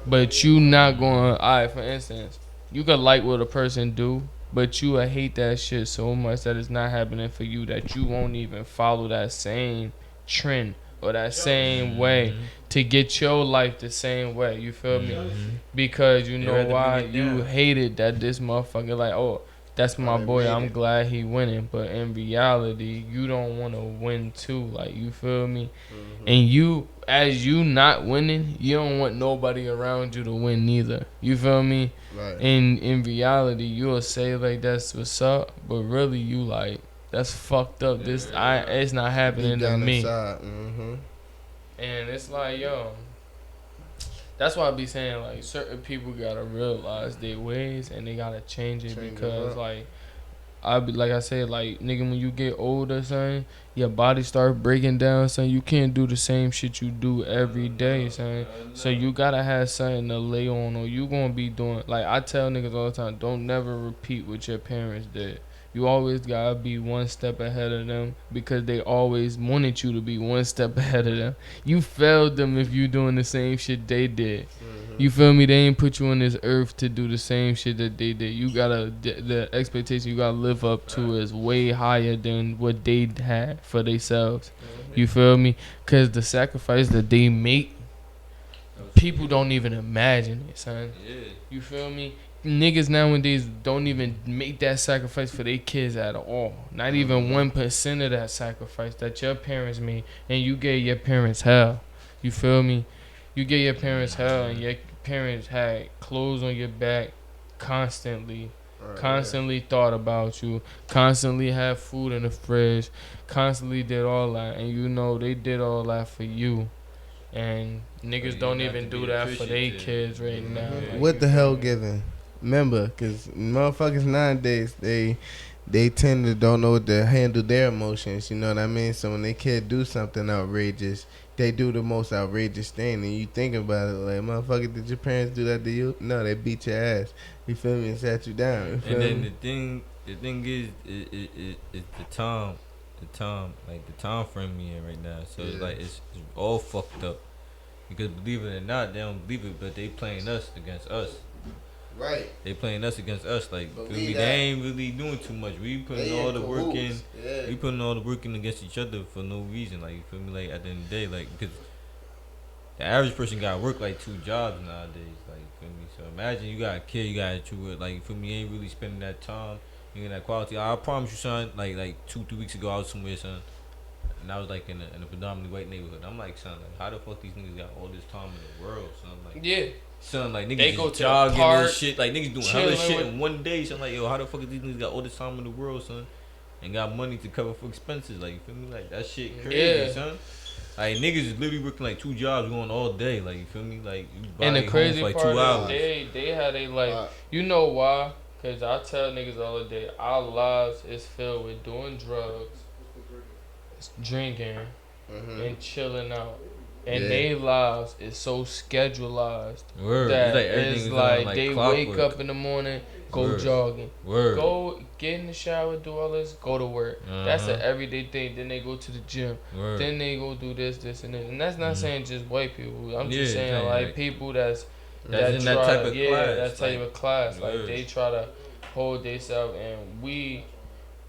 S1: but you not going. Alright, for instance, you could like what a person do. But you hate that shit so much that it's not happening for you that you won't even follow that same trend or that same way to get your life the same way. You feel me? Because you know why you hated that this motherfucker like, oh, that's my boy. I'm glad he winning. But in reality, you don't want to win too. Like, you feel me? And you, as you not winning, you don't want nobody around you to win neither. You feel me?
S3: Right.
S1: And in reality, you'll say like that's what's up, but really you like that's fucked up. It's not happening to me. And it's like, yo, that's why I be saying like certain people gotta realize their ways and they gotta change it because like like I said, like nigga, when you get older, son, your body start breaking down, son. You can't do the same shit you do every day, son. So you gotta have something to lay on, or you gonna be doing. Like I tell niggas all the time, don't never repeat what your parents did. You always gotta be one step ahead of them because they always wanted you to be one step ahead of them. You failed them if you doing the same shit they did. You feel me? They ain't put you on this earth to do the same shit that they did. You gotta, the expectation you gotta live up to is way higher than what they had for themselves. You feel me? Cause the sacrifice that they make, people don't even imagine it, son. You feel me? Niggas nowadays don't even make that sacrifice for their kids at all. Not even 1% of that sacrifice that your parents made, and you gave your parents hell. You feel me? You gave your parents hell, and your parents had clothes on your back constantly. Constantly thought about you. Constantly had food in the fridge. Constantly did all that, and you know they did all that for you. And niggas don't even do that for their kids right now. Like,
S3: what the hell giving? Remember, because motherfuckers nowadays, they tend to don't know what to handle their emotions, you know what I mean? So when they kid do something outrageous, they do the most outrageous thing, and you think about it like, motherfucker, did your parents do that to you? No, they beat your ass. You feel me? And sat you down. You feel
S2: and then
S3: me?
S2: the thing is the time, like the time frame we in right now. So it's like it's all fucked up. Because believe it or not, they don't believe it, but they playing us against us.
S3: Right.
S2: They playing us against us. Like, they ain't really doing too much. We putting all the work in. We putting all the work in against each other for no reason. Like, you feel me? Like, at the end of the day, like, because the average person got to work like 2 jobs nowadays. Like, you feel me? So imagine you got a kid, you got to work. Like, you feel me? You ain't really spending that time, you get that quality. I promise you, son. Like 2-3 weeks ago, I was somewhere, son. and I was like in a predominantly white neighborhood. I'm like, son, like, how the fuck these niggas got all this time in the world? Son, like,
S1: Yeah.
S2: son, like niggas
S1: They
S2: just
S1: go to the
S2: jogging
S1: park,
S2: and shit. Like niggas doing hella shit
S1: with-
S2: in one day. So I'm like, yo, how the fuck is these niggas got all this time in the world, son? And got money to cover for expenses. Like, you feel me? Like that shit crazy, son. Like niggas is literally working like 2 jobs going all day. Like, you feel me? Like you buy
S1: and the
S2: home
S1: crazy
S2: for like
S1: part
S2: 2
S1: is
S2: hours.
S1: they had a like, you know why? Cause I tell niggas all the day, our lives is filled with doing drugs, drinking, and chilling out. And their lives is so schedulized that it's like they wake up in the morning, go jogging, go get in the shower, do all this, go to work. That's an everyday thing. Then they go to the gym. Then they go do this, and this. And that's not saying just white people. I'm just saying like people that
S2: in that type of class.
S1: That type of class. Like they try to hold themselves, and we,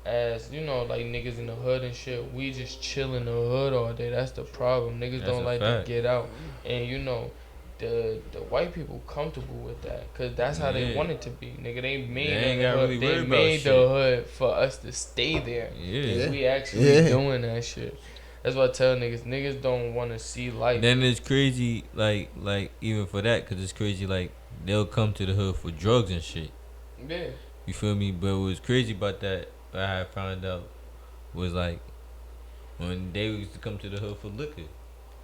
S1: as you know, like niggas in the hood and shit, we just chill in the hood all day. That's the problem. Niggas don't like to get out, and you know, the white people comfortable with that, cause that's how they want it to be. Nigga, they made the hood. They made the hood for us to stay there. Yeah, we actually doing that shit. That's what I tell niggas don't want to see life.
S2: Then it's crazy, like even for that, cause it's crazy. Like they'll come to the hood for drugs and shit.
S1: Yeah.
S2: You feel me? But what was crazy about that, what I found out, was like when they used to come to the hood for liquor,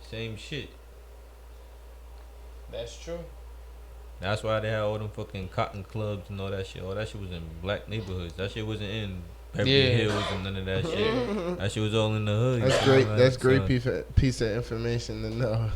S2: same shit.
S1: That's true.
S2: That's why they had all them fucking cotton clubs and all that shit. All that shit was in black neighborhoods. That shit wasn't in Beverly Hills and none of that shit. That shit was all in the hood.
S3: That's great. That's great piece of information to know.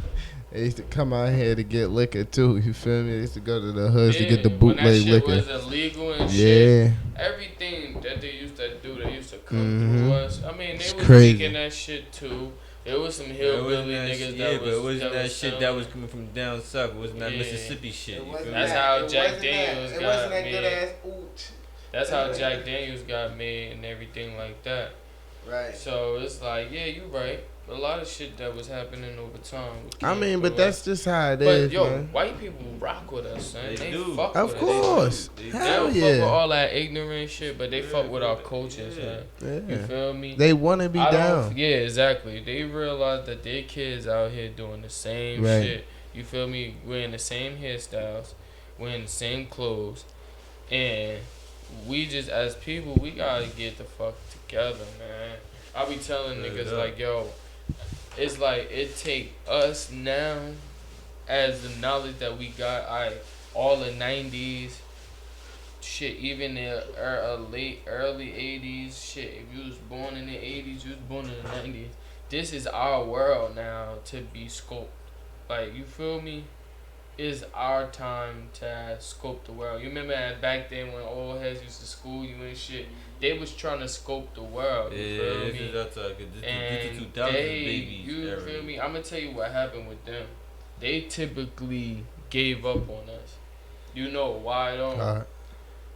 S3: They used to come out here to get liquor too. You feel me? They used to go to the hoods to get the bootleg liquor.
S1: When that shit was illegal and shit, everything that they used to do, they used to come through us. I mean, they was making that shit too. There was some hillbilly niggas that was.
S2: But it wasn't that shit that was coming from down south. It wasn't that Mississippi shit.
S1: That's how Jack Daniels got made.
S3: Good ass ooch.
S1: That's how Jack Daniels got made and everything like that.
S3: Right.
S1: So it's like, yeah, you right. A lot of shit that was happening over time.
S3: I mean, but that's just how it is,
S1: but yo,
S3: man.
S1: White people rock with us, son. They
S2: do.
S1: fuck
S3: of
S1: with
S3: course.
S1: us. They don't fuck with all that ignorant shit, but they fuck with our culture, son. You feel me?
S3: They want to be down.
S1: Yeah, exactly. They realize that their kids out here doing the same shit. You feel me? Wearing the same hairstyles, wearing the same clothes, and we just, as people, we gotta get the fuck together, man. I be telling niggas like, yo, it's like it take us now, as the knowledge that we got, all the 90s, shit, even the early 80s, shit, if you was born in the 80s, you was born in the 90s, this is our world now to be scoped. Like, you feel me? It's our time to scope the world. You remember back then when old heads used to school you and shit, they was trying to scope the world. You feel me? And you feel me? I'm gonna tell you what happened with them. They typically gave up on us. You know why though?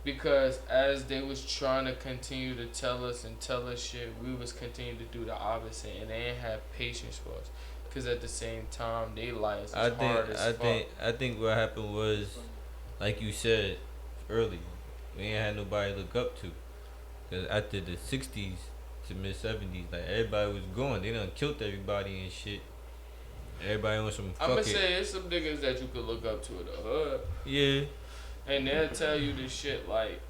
S1: Because as they was trying to continue to tell us shit, we was continuing to do the opposite, and they didn't have patience for us. Because at the same time, they lives hard as fuck.
S2: I think what happened was, like you said earlier, we ain't had nobody to look up to. Because after the 60s to mid-70s, like, everybody was going. They done killed everybody and shit. Everybody on some
S1: I'm going to say, there's some niggas that you could look up to in the hood.
S2: Yeah.
S1: And they'll tell you this shit, like,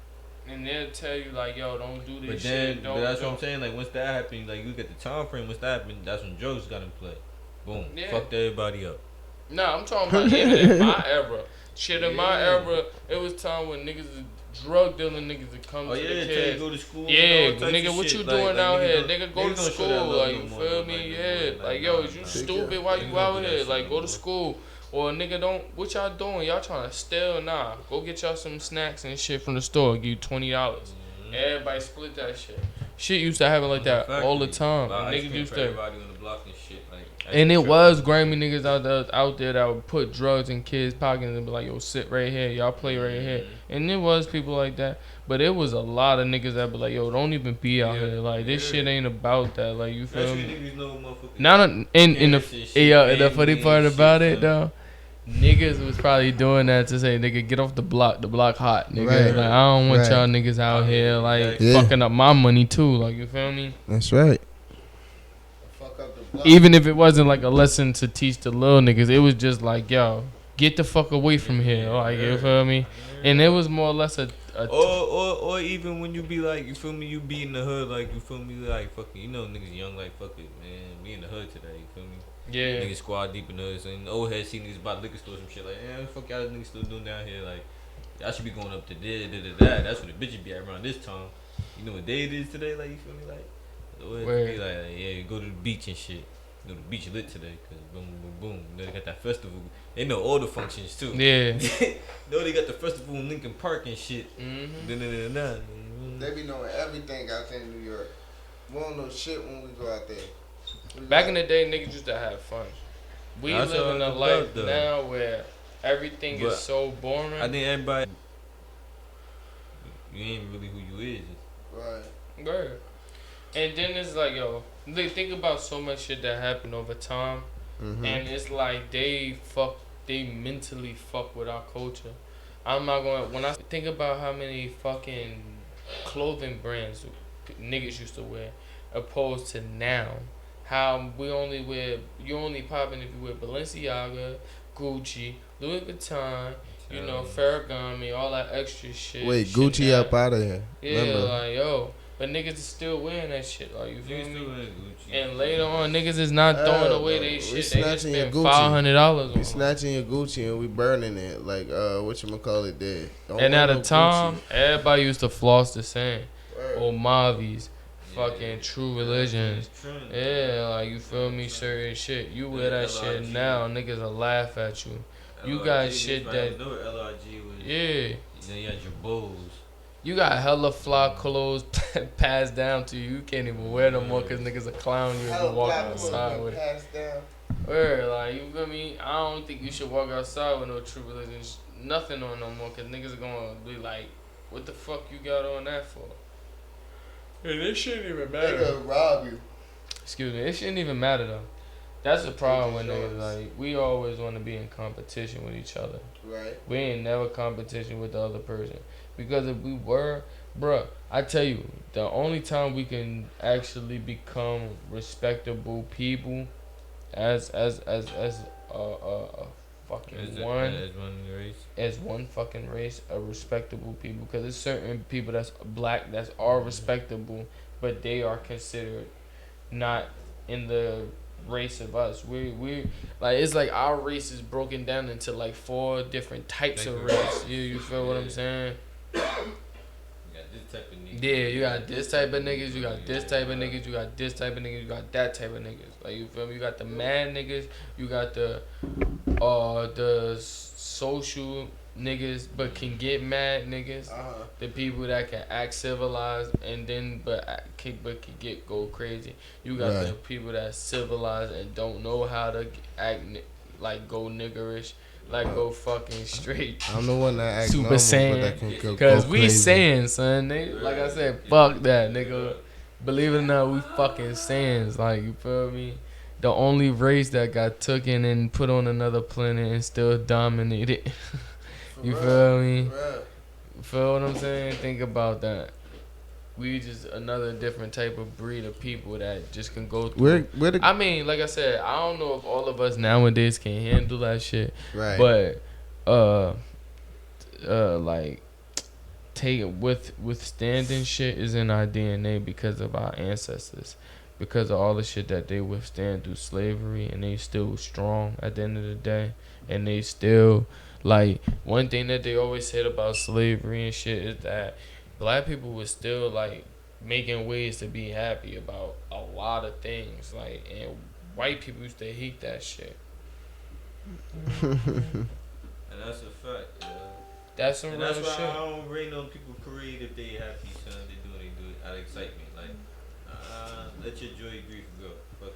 S1: and they'll tell you, like, yo, don't do this shit.
S2: But that's what I'm saying. Like, once that happened, like, you get the time frame. Once that happened, that's when drugs got in play. Boom. Yeah. Fucked everybody up.
S1: Nah, I'm talking about even in my era. Shit, in my era, it was time when niggas, drug dealing niggas would come to the kids.
S2: Tell you go to school.
S1: Yeah, nigga, what you doing out here? Nigga, go to school. Like, you feel me? Yeah. Like, yo, is you stupid? Why you out here? Like, go to school. Or nigga, what y'all doing? Y'all trying to steal? Nah. Go get y'all some snacks and shit from the store. Give you $20. Everybody split that shit. Shit used to happen like that all the time. Niggas used to.
S2: Everybody on the block and shit. Like,
S1: and it was grimy niggas out there that would put drugs in kids' pockets and be like, yo, sit right here. Y'all play right here. And there was people like that. But it was a lot of niggas that be like, yo, don't even be out here. Like, this shit ain't about that. Like, you feel me? Now, in the funny part about it, though, niggas was probably doing that to say, nigga, get off the block hot, nigga. Right. Like, I don't want y'all niggas out here, like, fucking up my money, too. Like, you feel me?
S3: That's right.
S1: even if it wasn't like a lesson to teach the little niggas, it was just like, yo, get the fuck away from here. Like, you feel me? And it was more or less
S2: or even when you be like, you feel me, you be in the hood, like, you feel me, like, fucking, you know, niggas young, like, fuck it, man, we in the hood today, you feel me?
S1: Yeah.
S2: Niggas squad deep in the hood, so the old head see niggas about liquor store, some shit, like, fuck y'all niggas still doing down here, like, y'all should be going up to da. That's when the bitches be at around this time. You know what day it is today, like, you feel me, like, the old head be like, yeah, you go to the beach and shit. You know, the beach lit today, cause boom, boom, boom. You know, they got that festival. They know all the functions too.
S1: Yeah.
S2: know they got the festival in Lincoln Park and shit.
S3: They be knowing everything out there in New York. We don't know shit when we go out there.
S1: Back in the day, niggas used to have fun. We live in a life now where everything is so boring.
S2: I think everybody, you ain't really who you is.
S1: Right. And then it's like, yo, they think about so much shit that happened over time, and it's like they mentally fuck with our culture. I'm not going. When I think about how many fucking clothing brands niggas used to wear, opposed to now, how you only popping if you wear Balenciaga, Gucci, Louis Vuitton, you know, Ferragamo, all that extra shit.
S3: Wait, Gucci up out of here.
S1: Yeah, remember? Like, yo. But niggas is still wearing that shit, like, you feel me? And later on, niggas is not throwing away their shit. They just spend $500 on.
S3: We snatching your Gucci and we burning it, like whatchamacallit did.
S1: And at the time, everybody used to floss the same. Or Mavis, fucking True Religions. Yeah, like, you feel me? Certain shit. You wear that shit now, niggas will laugh at you. You got shit that. Yeah.
S2: Then you had your Bulls.
S1: You got hella fly clothes passed down to you. You can't even wear them more because niggas will clown you if you walk outside with it. Word, like, you feel me? I don't think you should walk outside with no True Religion, nothing on no more, because niggas are going to be like, what the fuck you got on that for? And it shouldn't even matter.
S3: They gonna rob you.
S1: Excuse me, it shouldn't even matter though. That's the problem with niggas. Like, we always want to be in competition with each other.
S3: Right.
S1: We ain't never competition with the other person. Because if we were, bruh, I tell you, the only time we can actually become respectable people as fucking as one fucking race, a respectable people. Because there's certain people that's black that's are respectable, but they are considered not in the race of us. We like, it's like our race is broken down into like 4 different types of race. You feel what I'm saying? Yeah, you got this type of niggas, you got this type of niggas, you got this type of niggas, you got that type of niggas. Like, you feel me? You got the mad niggas, you got the social niggas but can get mad niggas. The people that can act civilized and then but can go crazy. You got the people that civilized and don't know how to act like go niggerish. Like, go fucking straight.
S3: I'm the one that acts
S1: Super Saiyan. Because we Saiyans, son. Like I said, fuck that, nigga. Believe it or not, we fucking Saiyans. Like, you feel me? The only race that got taken and put on another planet and still dominated. You feel me? Feel what I'm saying? Think about that. We just another different type of breed of people that just can go through. I mean, like I said, I don't know if all of us nowadays can handle that shit.
S3: Right.
S1: But like withstanding shit is in our DNA because of our ancestors. Because of all the shit that they withstand through slavery, and they still strong at the end of the day. And they still, like, one thing that they always said about slavery and shit is that black people was still like making ways to be happy about a lot of things, like, and white people used to hate that shit.
S2: And that's a fact. Yeah.
S1: That's some real shit.
S2: That's why I don't rate on people's career if they happy, son. They do it out of excitement. Like, let your joy grief go. Fuck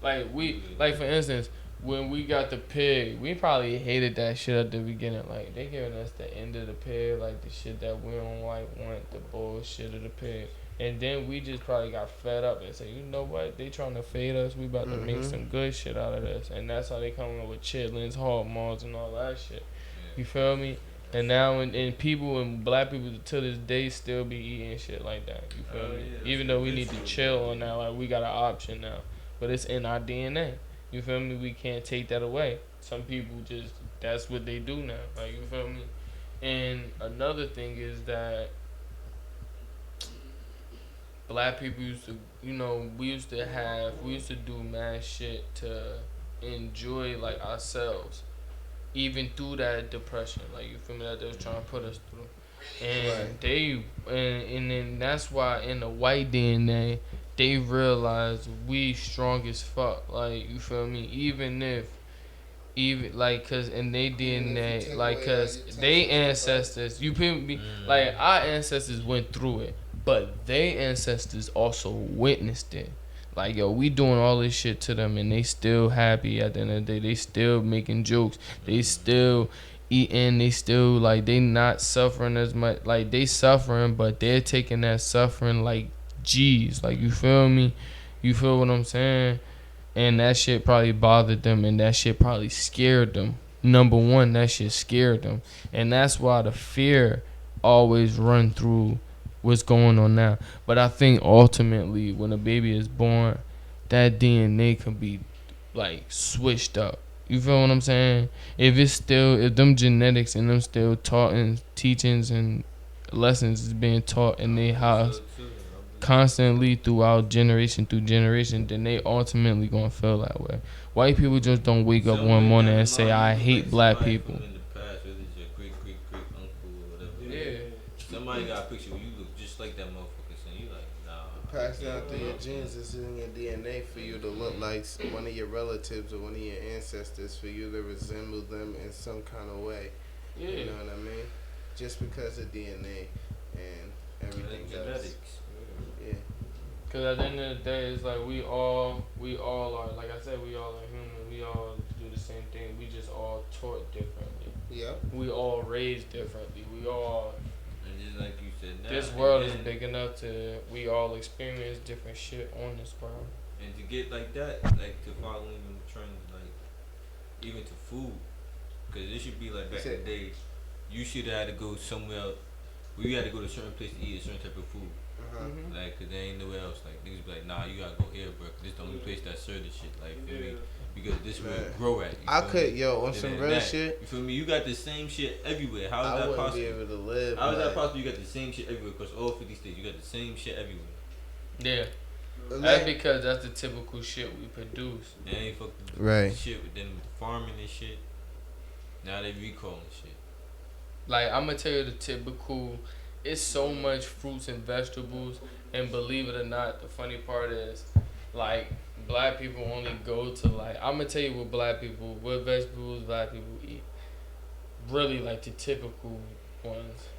S2: it.
S1: Like for instance, when we got the pig, we probably hated that shit at the beginning. Like, they giving us the end of the pig, like the shit that we don't like want, the bullshit of the pig. And then we just probably got fed up and said, you know what, they trying to fade us, we about to make some good shit out of this. And that's how they coming up with chitlins, hog maws, and all that shit. You feel me? And now, and people and black people to this day still be eating shit like that. You feel me?
S2: Yeah,
S1: Even though we need to chill on that, like we got an option now, but it's in our DNA. You feel me? We can't take that away. Some people just that's what they do now. Like you feel me? And another thing is that black people used to, we used to do mad shit to enjoy like ourselves, even through that depression. Like you feel me? That they was trying to put us through. And and then that's why in the white DNA they realize we strong as fuck. Like you feel me? Even like cause in they DNA like cause they ancestors you feel me like our ancestors went through it, but they ancestors also witnessed it. Like yo, we doing all this shit to them and they still happy at the end of the day. They still making jokes. They still eating. They still like they not suffering as much. Like they suffering, but they're taking that suffering like G's. Like you feel me? You feel what I'm saying? And that shit probably bothered them and that shit probably scared them. Number one, that shit scared them. And that's why the fear always run through what's going on now. But I think ultimately when a baby is born, that DNA can be like switched up. You feel what I'm saying? If them genetics and them still taught and teachings and lessons is being taught in their house constantly throughout generation through generation, then they ultimately gonna feel that way. White people just don't wake up one morning and say, I hate black people.
S2: In the past, whether it's your great uncle or whatever.
S1: Yeah.
S2: Somebody got a picture where you look just like that motherfucker, so you like, nah.
S3: Passed down through your genes, it's in your DNA for you to look like one of your relatives or one of your ancestors, for you to resemble them in some kind of way.
S1: Yeah.
S3: You know what I mean? Just because of DNA and everything else.
S2: Genetics.
S3: Yeah.
S1: Cause at the end of the day, it's like we all are, like I said, we all are human. We all do the same thing. We just all taught differently.
S3: Yeah.
S1: We all raised differently. We all.
S2: And just like you said, now,
S1: This world is big enough to we all experience different shit on this world.
S2: And to get like that, like to follow in the trends, like even to food, because it should be like back in the day, you should have had to go somewhere else. Where you had to go to a certain place to eat a certain type of food.
S1: Mm-hmm.
S2: Like, cause there ain't nowhere else. Like, niggas be like, nah, you gotta go here, bro. Cause this the only place that serve this shit. Like, feel me? Because this where it grow at.
S3: I could,
S2: me?
S3: on some real shit.
S2: You feel me? You got the same shit everywhere. How is
S3: I
S2: that
S3: wouldn't
S2: possible?
S3: be able to live.
S2: How is that possible? You got the same shit everywhere across all 50 states. You got the same shit everywhere.
S1: Yeah. That's because that's the typical shit we produce.
S2: They ain't fucking
S3: right.
S2: shit with them farming and shit. Now they recalling shit.
S1: Like, I'm gonna tell you the typical. It's so much fruits and vegetables, and believe it or not, the funny part is, like, black people only go to, like, I'm gonna tell you what vegetables black people eat. Really, like, the typical ones.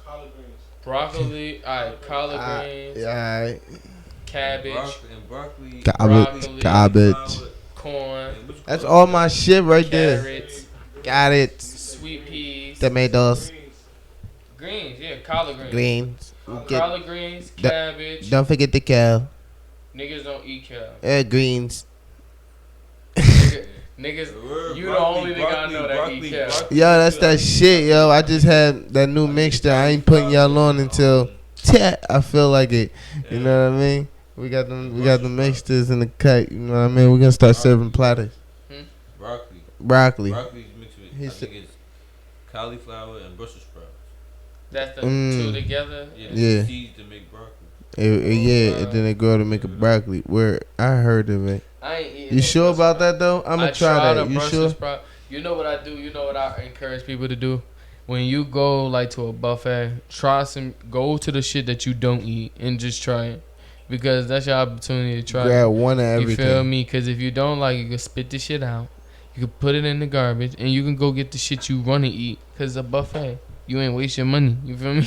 S5: Collard greens.
S1: Broccoli, alright, collard greens.
S3: Alright.
S1: Cabbage.
S3: Cabbage.
S1: Corn.
S3: That's all my shit right there.
S1: Carrots.
S3: Got it.
S1: Sweet peas.
S3: Tomatoes.
S1: Greens, yeah, collard greens.
S3: Greens.
S1: Collard greens, cabbage.
S3: Don't forget the kale.
S1: Niggas don't eat kale.
S3: Greens.
S1: Niggas, you the only nigga I know that eat kale.
S3: Yo, that's that shit, yo. I just had that new mixture. I ain't putting y'all on until I feel like it. You know what I mean? We got the mixtures in the cut. You know what I mean? We're gonna start serving platters. Broccoli.
S2: Broccoli's mixed with, I think it's cauliflower and Brussels sprouts.
S1: That's the two together?
S2: Yeah. Seeds to make broccoli.
S3: And then they go to make a broccoli. Where I heard of it.
S1: I ain't eating.
S3: You sure about that though? I'm gonna try that. You sure?
S1: You know what I do? You know what I encourage people to do? When you go like to a buffet, go to the shit that you don't eat and just try it. Because that's your opportunity to try it.
S3: Grab one of everything.
S1: You feel me? Because if you don't like it, you can spit the shit out. You can put it in the garbage and you can go get the shit you want to eat. Because it's a buffet. You ain't waste your money. You feel me?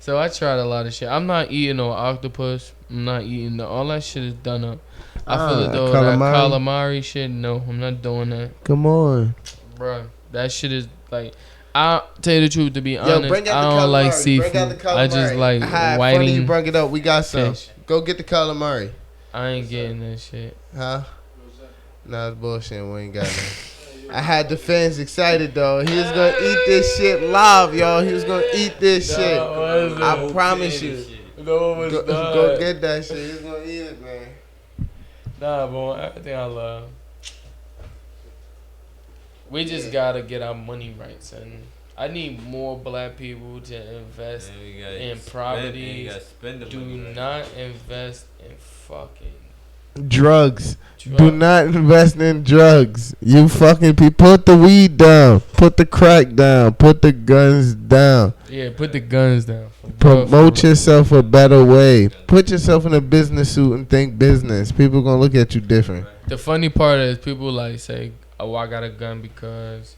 S1: So I tried a lot of shit. I'm not eating no octopus. I'm not eating all that shit is done up. I feel it though. That calamari shit, no, I'm not doing that.
S3: Come on.
S1: Bro, that shit is like, I'll tell you the truth, to be honest,
S3: bring out
S1: I don't like seafood. I just like whiting.
S3: Funny you bring it up. We got some.
S1: Fish.
S3: Go get the calamari.
S1: I ain't getting that shit.
S3: Huh? Nah, it's bullshit. We ain't got that. I had the fans excited though. He was gonna eat this shit live, y'all. He was gonna eat this shit. I promise you. Go get that shit. He's gonna eat it, man.
S1: Nah, bro, everything I love. We just gotta get our money right, son. I need more black people to invest in properties. Do not invest in fucking
S3: drugs. Do not invest in drugs. You fucking people. Put the weed down. Put the crack down. Put the guns down.
S1: Yeah, put the guns down.
S3: Promote yourself a better way. Put yourself in a business suit and think business. People gonna look at you different.
S1: The funny part is people like say, "Oh, I got a gun because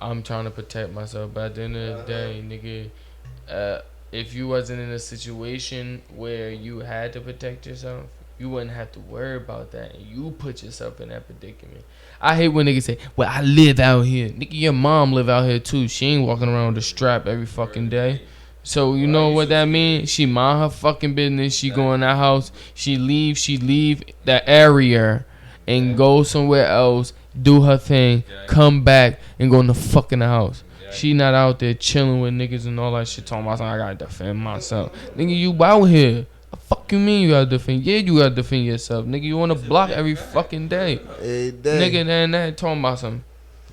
S1: I'm trying to protect myself." But at the end of the day, nigga, if you wasn't in a situation where you had to protect yourself, you wouldn't have to worry about that, and you put yourself in that predicament. I hate when niggas say, "Well, I live out here." Nigga, your mom live out here too. She ain't walking around with a strap every fucking day. So you know what that means? She mind her fucking business. She go in that house. She leave that area and go somewhere else, do her thing, come back and go in the fucking house. She not out there chilling with niggas and all that shit talking about something. I gotta defend myself. Nigga, you out here. The fuck you mean you gotta defend? Yeah, you gotta defend yourself. Nigga, you on the block every fucking day. Nigga, then that talking about something.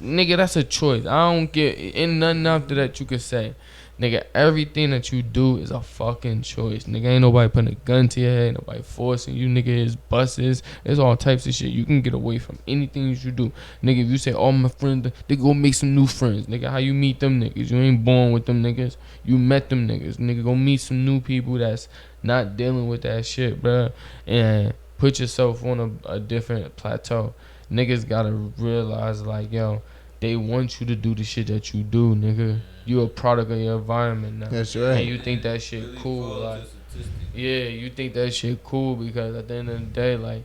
S1: Nigga, that's a choice. I don't get in nothing after that you can say. Nigga, everything that you do is a fucking choice. Nigga, ain't nobody putting a gun to your head. Nobody forcing you. Nigga, it's buses. It's all types of shit. You can get away from anything you do. Nigga, if you say, "Oh, my friend," they go make some new friends. Nigga, how you meet them niggas? You ain't born with them niggas. You met them niggas. Nigga, go meet some new people that's not dealing with that shit, bruh. And put yourself on a different plateau. Niggas gotta realize, like, yo, they want you to do the shit that you do, nigga. You a product of your environment now.
S3: That's right.
S1: And you think that shit cool, like, yeah, you think that shit cool because at the end of the day, like,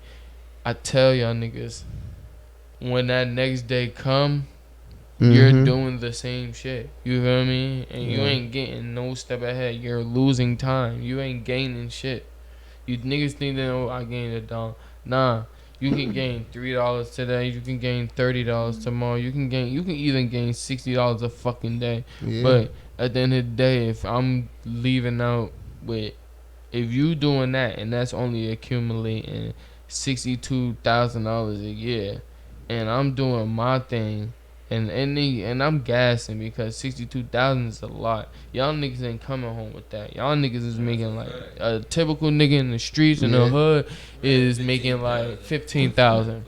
S1: I tell y'all niggas, when that next day come, you're doing the same shit. You feel me? And you ain't getting no step ahead. You're losing time. You ain't gaining shit. You niggas think that, oh, I gained $1. Nah. You can gain $3 today. You can gain $30 tomorrow. You can even gain $60 a fucking day. Yeah. But at the end of the day, if I'm leaving out with, if you doing that and that's only accumulating $62,000 a year, and I'm doing my thing, and I'm gassing because 62,000 is a lot. Y'all niggas ain't coming home with that. Y'all niggas is making like a typical nigga in the streets in the hood is making like 15,000.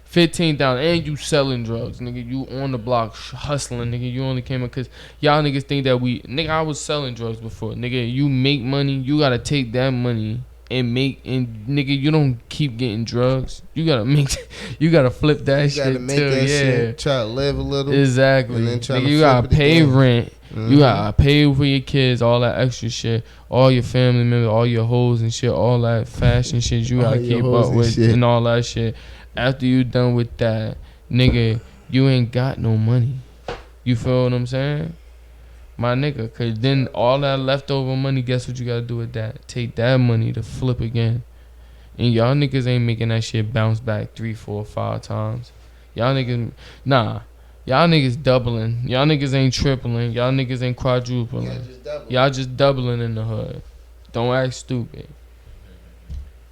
S1: 15,000, and you selling drugs, nigga. You on the block hustling, nigga. You only came up because y'all niggas think that nigga. I was selling drugs before, nigga. You make money, you gotta take that money and nigga, you don't keep getting drugs. You gotta flip that shit. You gotta make that shit.
S3: Try to live a little.
S1: Exactly. And then nigga, you gotta pay rent. You gotta pay for your kids, all that extra shit, all your family members, all your hoes and shit, all that fashion shit you gotta keep up with and all that shit. After you done with that, nigga, you ain't got no money. You feel what I'm saying? My nigga, cause then all that leftover money, guess what you gotta do with that? Take that money to flip again. And y'all niggas ain't making that shit bounce back 3, 4, 5 times. Y'all niggas, y'all niggas doubling. Y'all niggas ain't tripling. Y'all niggas ain't quadrupling. Y'all just doubling in the hood. Don't act stupid.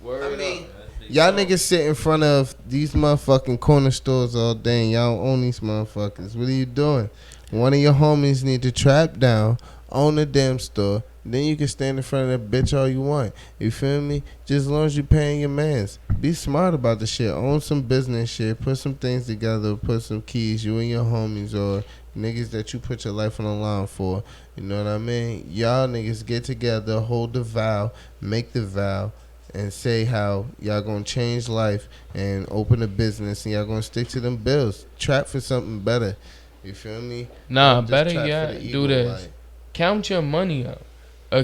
S3: Word up. Y'all niggas sit in front of these motherfucking corner stores all day and y'all own these motherfuckers. What are you doing? One of your homies need to trap down, own a damn store, then you can stand in front of that bitch all you want. You feel me? Just as long as you paying your mans. Be smart about the shit. Own some business shit. Put some things together. Put some keys. You and your homies or niggas that you put your life on the line for. You know what I mean? Y'all niggas get together, hold the vow, make the vow, and say how y'all gonna change life and open a business and y'all gonna stick to them bills. Trap for something better. You feel me?
S1: Nah, better yet, do this. Count your money up.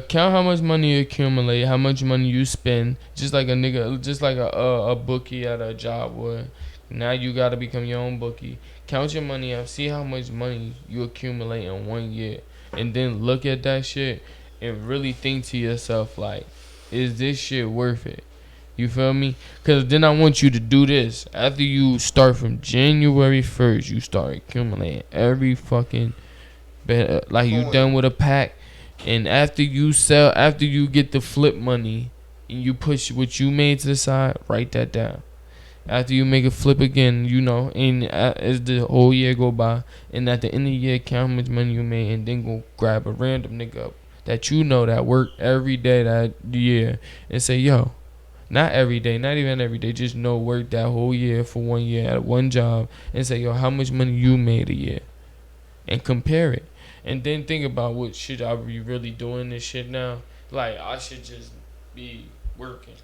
S1: Count how much money you accumulate, how much money you spend. Just like a nigga, just like a bookie at a job would. Now you gotta become your own bookie. Count your money up. See how much money you accumulate in 1 year, and then look at that shit and really think to yourself like, is this shit worth it? You feel me? Because then I want you to do this. After you start from January 1st, you start accumulating every fucking like you done with a pack. And after you sell, after you get the flip money and you push what you made to the side, write that down. After you make a flip again, you know, and as the whole year go by, and at the end of the year, count how much money you made, and then go grab a random nigga up that you know that work every day that year, and say, yo, not every day, not even every day, just know work that whole year for 1 year at one job, and say, yo, how much money you made a year, and compare it, and then think about what should I be really doing this shit now. Like I should just be working.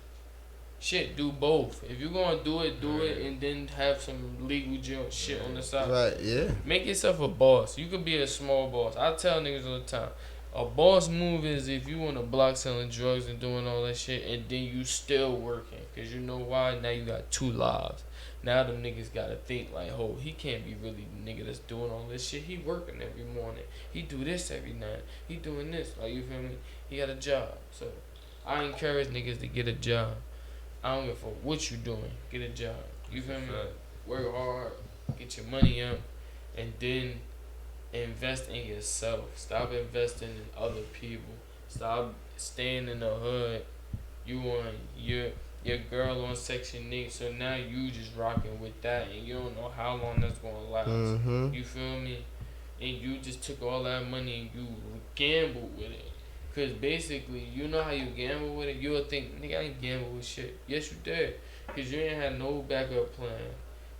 S1: Shit, do both. If you're gonna do it, and then have some legal shit on the side.
S3: Right, yeah.
S1: Make yourself a boss. You could be a small boss. I tell niggas all the time, a boss move is if you on the block selling drugs and doing all that shit, and then you still working. Cause you know why? Now you got 2 lives. Now them niggas gotta think like, oh, he can't be really the nigga that's doing all this shit. He working every morning. He do this every night. He doing this. Like, you feel me? He got a job. So I encourage niggas to get a job. I don't give a fuck what you doing. Get a job. You feel me? Work hard. Get your money up. And then invest in yourself. Stop investing in other people. Stop staying in the hood. You want your girl on Section 8, so now you just rocking with that, and you don't know how long that's gonna last.
S3: Mm-hmm.
S1: You feel me? And you just took all that money and you gambled with it. Cause basically, you know how you gamble with it. You'll think, nigga, I ain't gamble with shit. Yes, you did. Cause you ain't had no backup plan.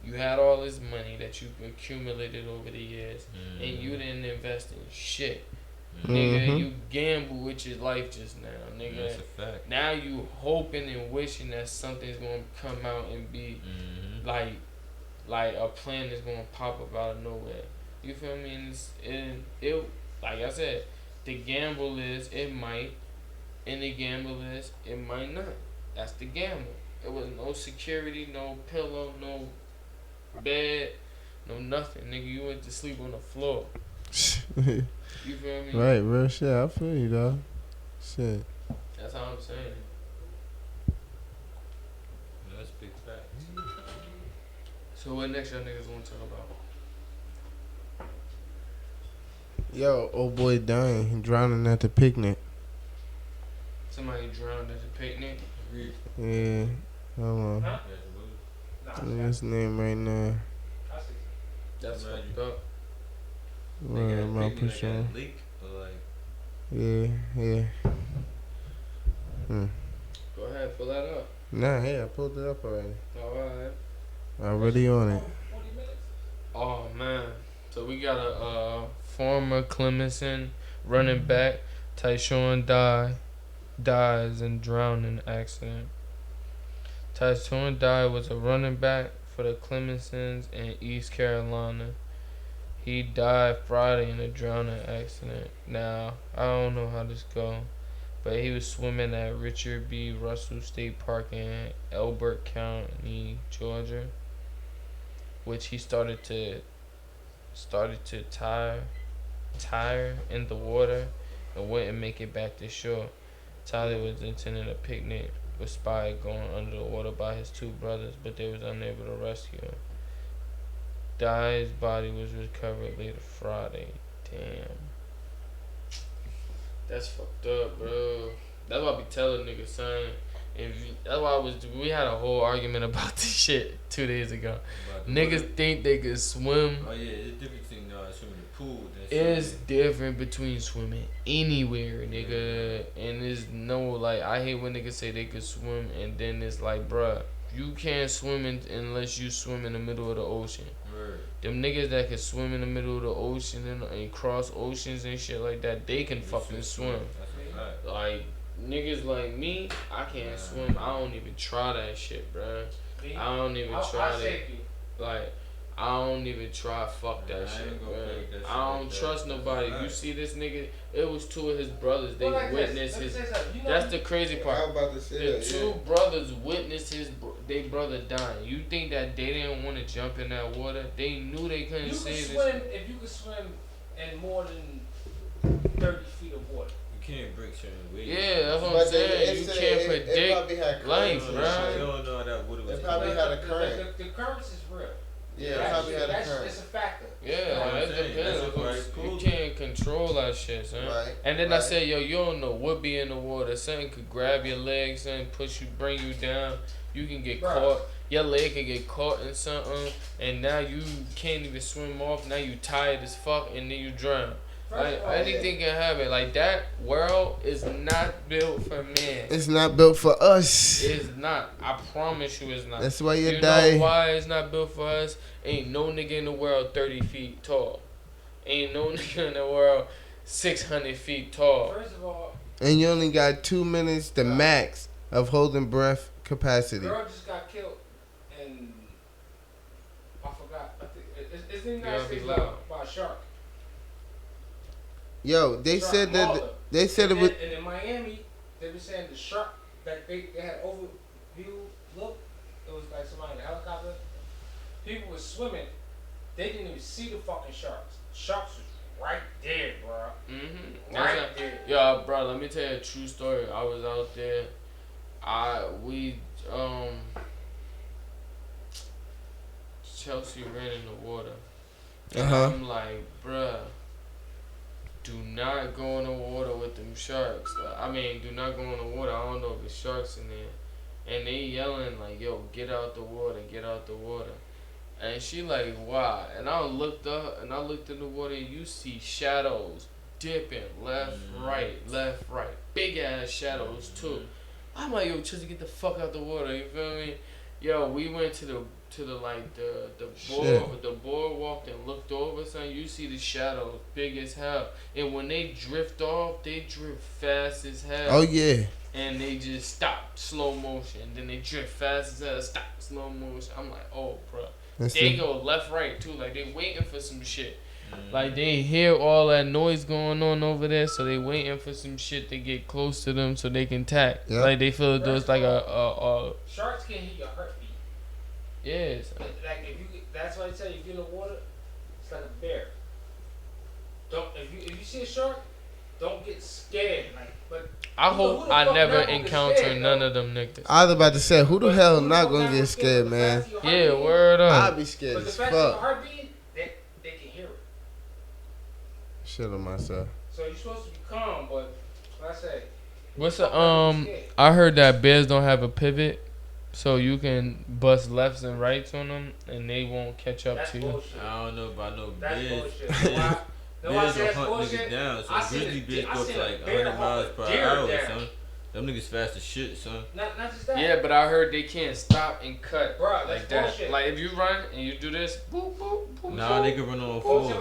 S1: You had all this money that you accumulated over the years, and you didn't invest in shit. Nigga, you gamble with your life just now, nigga.
S2: That's a fact.
S1: Now you hoping and wishing that something's gonna come out and be like a plan is gonna pop up out of nowhere. You feel me? And it like I said, the gamble is it might, and the gamble is it might not. That's the gamble. It was no security, no pillow, no bed, no nothing. Nigga, you went to sleep on the floor. You feel me?
S3: Right, real shit. I feel you, dog. Shit.
S1: That's how I'm saying.
S2: That's big facts.
S1: So what next y'all niggas want to talk about?
S3: Yo, old boy dying. He drowning at the picnic.
S1: Somebody drowned at the picnic.
S3: Yeah. Hold on.
S4: Huh?
S3: His name right now.
S1: That's fucked up.
S3: Where am I pushing?
S2: Leak or like?
S3: Yeah.
S1: Go ahead, fill that up.
S3: Nah, hey, I pulled it up already.
S1: Alright.
S3: Already on it.
S4: 40 minutes?
S1: Oh man. So we got a former Clemson running back, Tyshawn dies in drowning accident. Tyshawn Dye was a running back for the Clemsons in East Carolina. He died Friday in a drowning accident. Now, I don't know how this go, but he was swimming at Richard B. Russell State Park in Elbert County, Georgia, which he started to tire in the water and wouldn't make it back to shore. Tyler was attending a picnic was spotted going under the water by his 2 brothers, but they was unable to rescue him. Dye's body was recovered later Friday. Damn. That's fucked up, bro. That's why I be telling niggas, son. That's why we had a whole argument about this shit 2 days ago. Niggas think they could swim.
S2: Oh yeah, it's different thing swimming in the pool.
S1: It's different between swimming anywhere, nigga. And there's no, like, I hate when niggas say they could swim and then it's like, bruh, you can't swim unless you swim in the middle of the ocean.
S2: Right.
S1: Them niggas that can swim in the middle of the ocean and cross oceans and shit like that, they can fucking swim. Like, niggas like me, I can't swim. I don't even try that shit, bruh. I don't even try that. Like, I don't even try. Fuck that shit, bro. I don't trust nobody. You see this nigga? It was 2 of his brothers. They witnessed his. That's the crazy part.
S3: I was about to say
S1: The
S3: that,
S1: 2 brothers witnessed they brother dying. You think that they didn't want to jump in that water? They knew they couldn't save this.
S4: If you could swim in more than 30 feet of water.
S2: You can't break certain ways.
S1: Yeah, that's what I'm saying. You can't predict life, bro.
S2: You don't know how that water was.
S3: It probably had a current.
S4: The currents is real.
S3: Yeah, it probably had a
S4: It's
S3: current.
S4: a factor.
S1: Yeah, that depends. You can't control that shit, son.
S3: Right.
S1: And then I said, yo, you don't know what be in the water. Something could grab your legs, something push you, bring you down. You can get caught. Your leg can get caught in something, and now you can't even swim off. Now you tired as fuck, and then you drown. Like, anything can happen. Like, that world is not built for man.
S3: It's not built for us.
S1: It's not. I promise you it's not.
S3: That's why you
S1: die. You know why it's not built for us? Ain't no nigga in the world 30 feet tall. Ain't no nigga in the world 600 feet tall.
S4: First of all,
S3: and you only got 2 minutes, the max of holding breath capacity.
S4: Girl just got killed, and I forgot. I think it's in the United States by a shark.
S3: Yo, they said that they said it was.
S4: And in Miami, they were saying the shark that they had overview look. It was like somebody in a helicopter. People were swimming. They didn't even see the fucking sharks. Sharks was right there, bro.
S1: Mm-hmm.
S4: Right there.
S1: Yo, bro, let me tell you a true story. I was out there. Chelsea ran in the water. I'm like, bruh, do not go in the water with them sharks. Do not go in the water. I don't know if it's sharks in there. And they yelling like, yo, get out the water, get out the water. And she like, why? And I looked up and I looked in the water and you see shadows dipping left, right. Big ass shadows too. I'm like, yo, Chelsea, get the fuck out the water, you feel me? Yo, we went to the boardwalk and looked over, son. You see the shadows big as hell. And when they drift off, they drift fast as hell.
S3: Oh yeah.
S1: And they just stop, slow motion. Then they drift fast as hell, stop, slow motion. I'm like, oh, bro. They go left, right too. Like they waiting for some shit. Like they hear all that noise going on over there, so they waiting for some shit to get close to them so they can tack. Yep. Like they feel there's like a
S4: sharks can hear your heartbeat.
S1: Yes.
S4: Like that's why I tell you, if you're in the water, it's like a bear. If you see a shark, don't get scared. But
S1: I hope I never encounter none of them niggas.
S3: I was about to say, who the hell not gonna get scared, man?
S1: Yeah, word up.
S3: I'll be scared as fuck. But the fact of your heartbeat,
S4: they can hear it.
S3: Shit on myself.
S4: So you're supposed to be calm, but like I say.
S1: What's I heard that bears don't have a pivot. So you can bust lefts and rights on them, and they won't catch up to you.
S4: Bullshit.
S2: I don't know about no
S4: that's
S2: bears.
S4: Bullshit.
S2: Bears will hunt niggas down. So grizzly bears go to like 100 miles per hour, son. Them niggas fast as shit, son.
S4: Not just that.
S1: Yeah, but I heard they can't stop and cut.
S4: Bro,
S1: like
S4: that. Bullshit.
S1: Like if you run and you do this, boop, boop, boop.
S2: Nah, they can run on fours.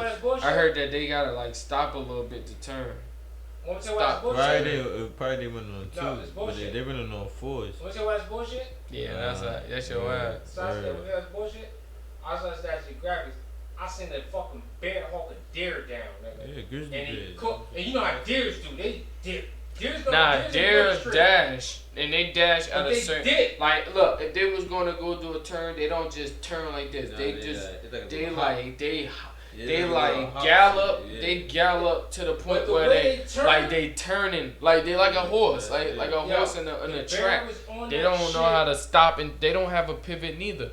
S1: I heard that they gotta like stop a little bit to turn.
S4: Stop.
S2: Probably they run on twos, but they running on fours.
S4: What's your ass bullshit?
S1: Yeah, that's your ass.
S4: That's bullshit. I was like, actually grab it. I seen that fucking bear hawk a deer down, nigga.
S2: Yeah, grizzly bears.
S4: And you know how deers do? They dip. Deers
S1: dash, and they dash at a certain. Dip. Like, look, if they was gonna go do a turn, they don't just turn like this. They gallop. Yeah. They gallop to the point where they turning like they like a horse, like a horse in a track. They don't know how to stop, and they don't have a pivot neither.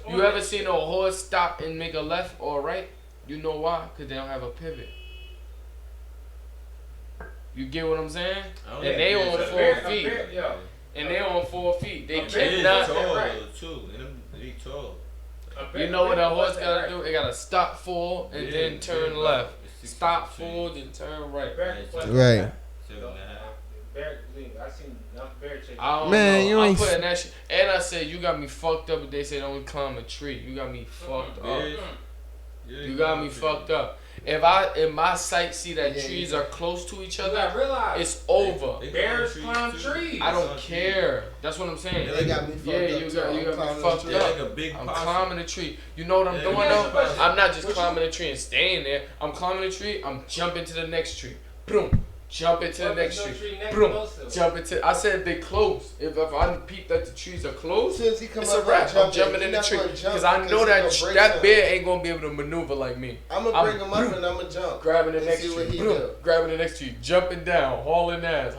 S1: You ever seen a horse stop and make a left or right? You know why? Because they don't have a pivot. You get what I'm saying? And they on 4 feet. And they on 4 feet. They cannot.
S2: They tall.
S1: You know what a horse gotta do? They gotta stop full and then turn left. Stop full, then turn right.
S3: Right. Man, you ain't
S1: putting that shit. And I said you got me fucked up. But they said don't climb a tree. You got me fucked up. You got me fucked up. If my sight see that trees are close to each other, it's over.
S4: Bears climb trees.
S1: I don't care. That's what I'm saying.
S3: They got me fucked up.
S1: You got me fucked up. I'm climbing a tree. You know what I'm doing though? I'm not just climbing a tree and staying there. I'm climbing a tree. I'm jumping to the next tree. Boom. jump into the next tree. Boom. Jump into. I said if they close. If I peep that the trees are closed, it's a wrap. I'm jumping in the tree because I know that bear ain't gonna be able to maneuver like me.
S3: I'm gonna bring him up and I'm gonna jump.
S1: Grabbing the next tree. Grabbing the next tree. Jumping down. Hauling ass.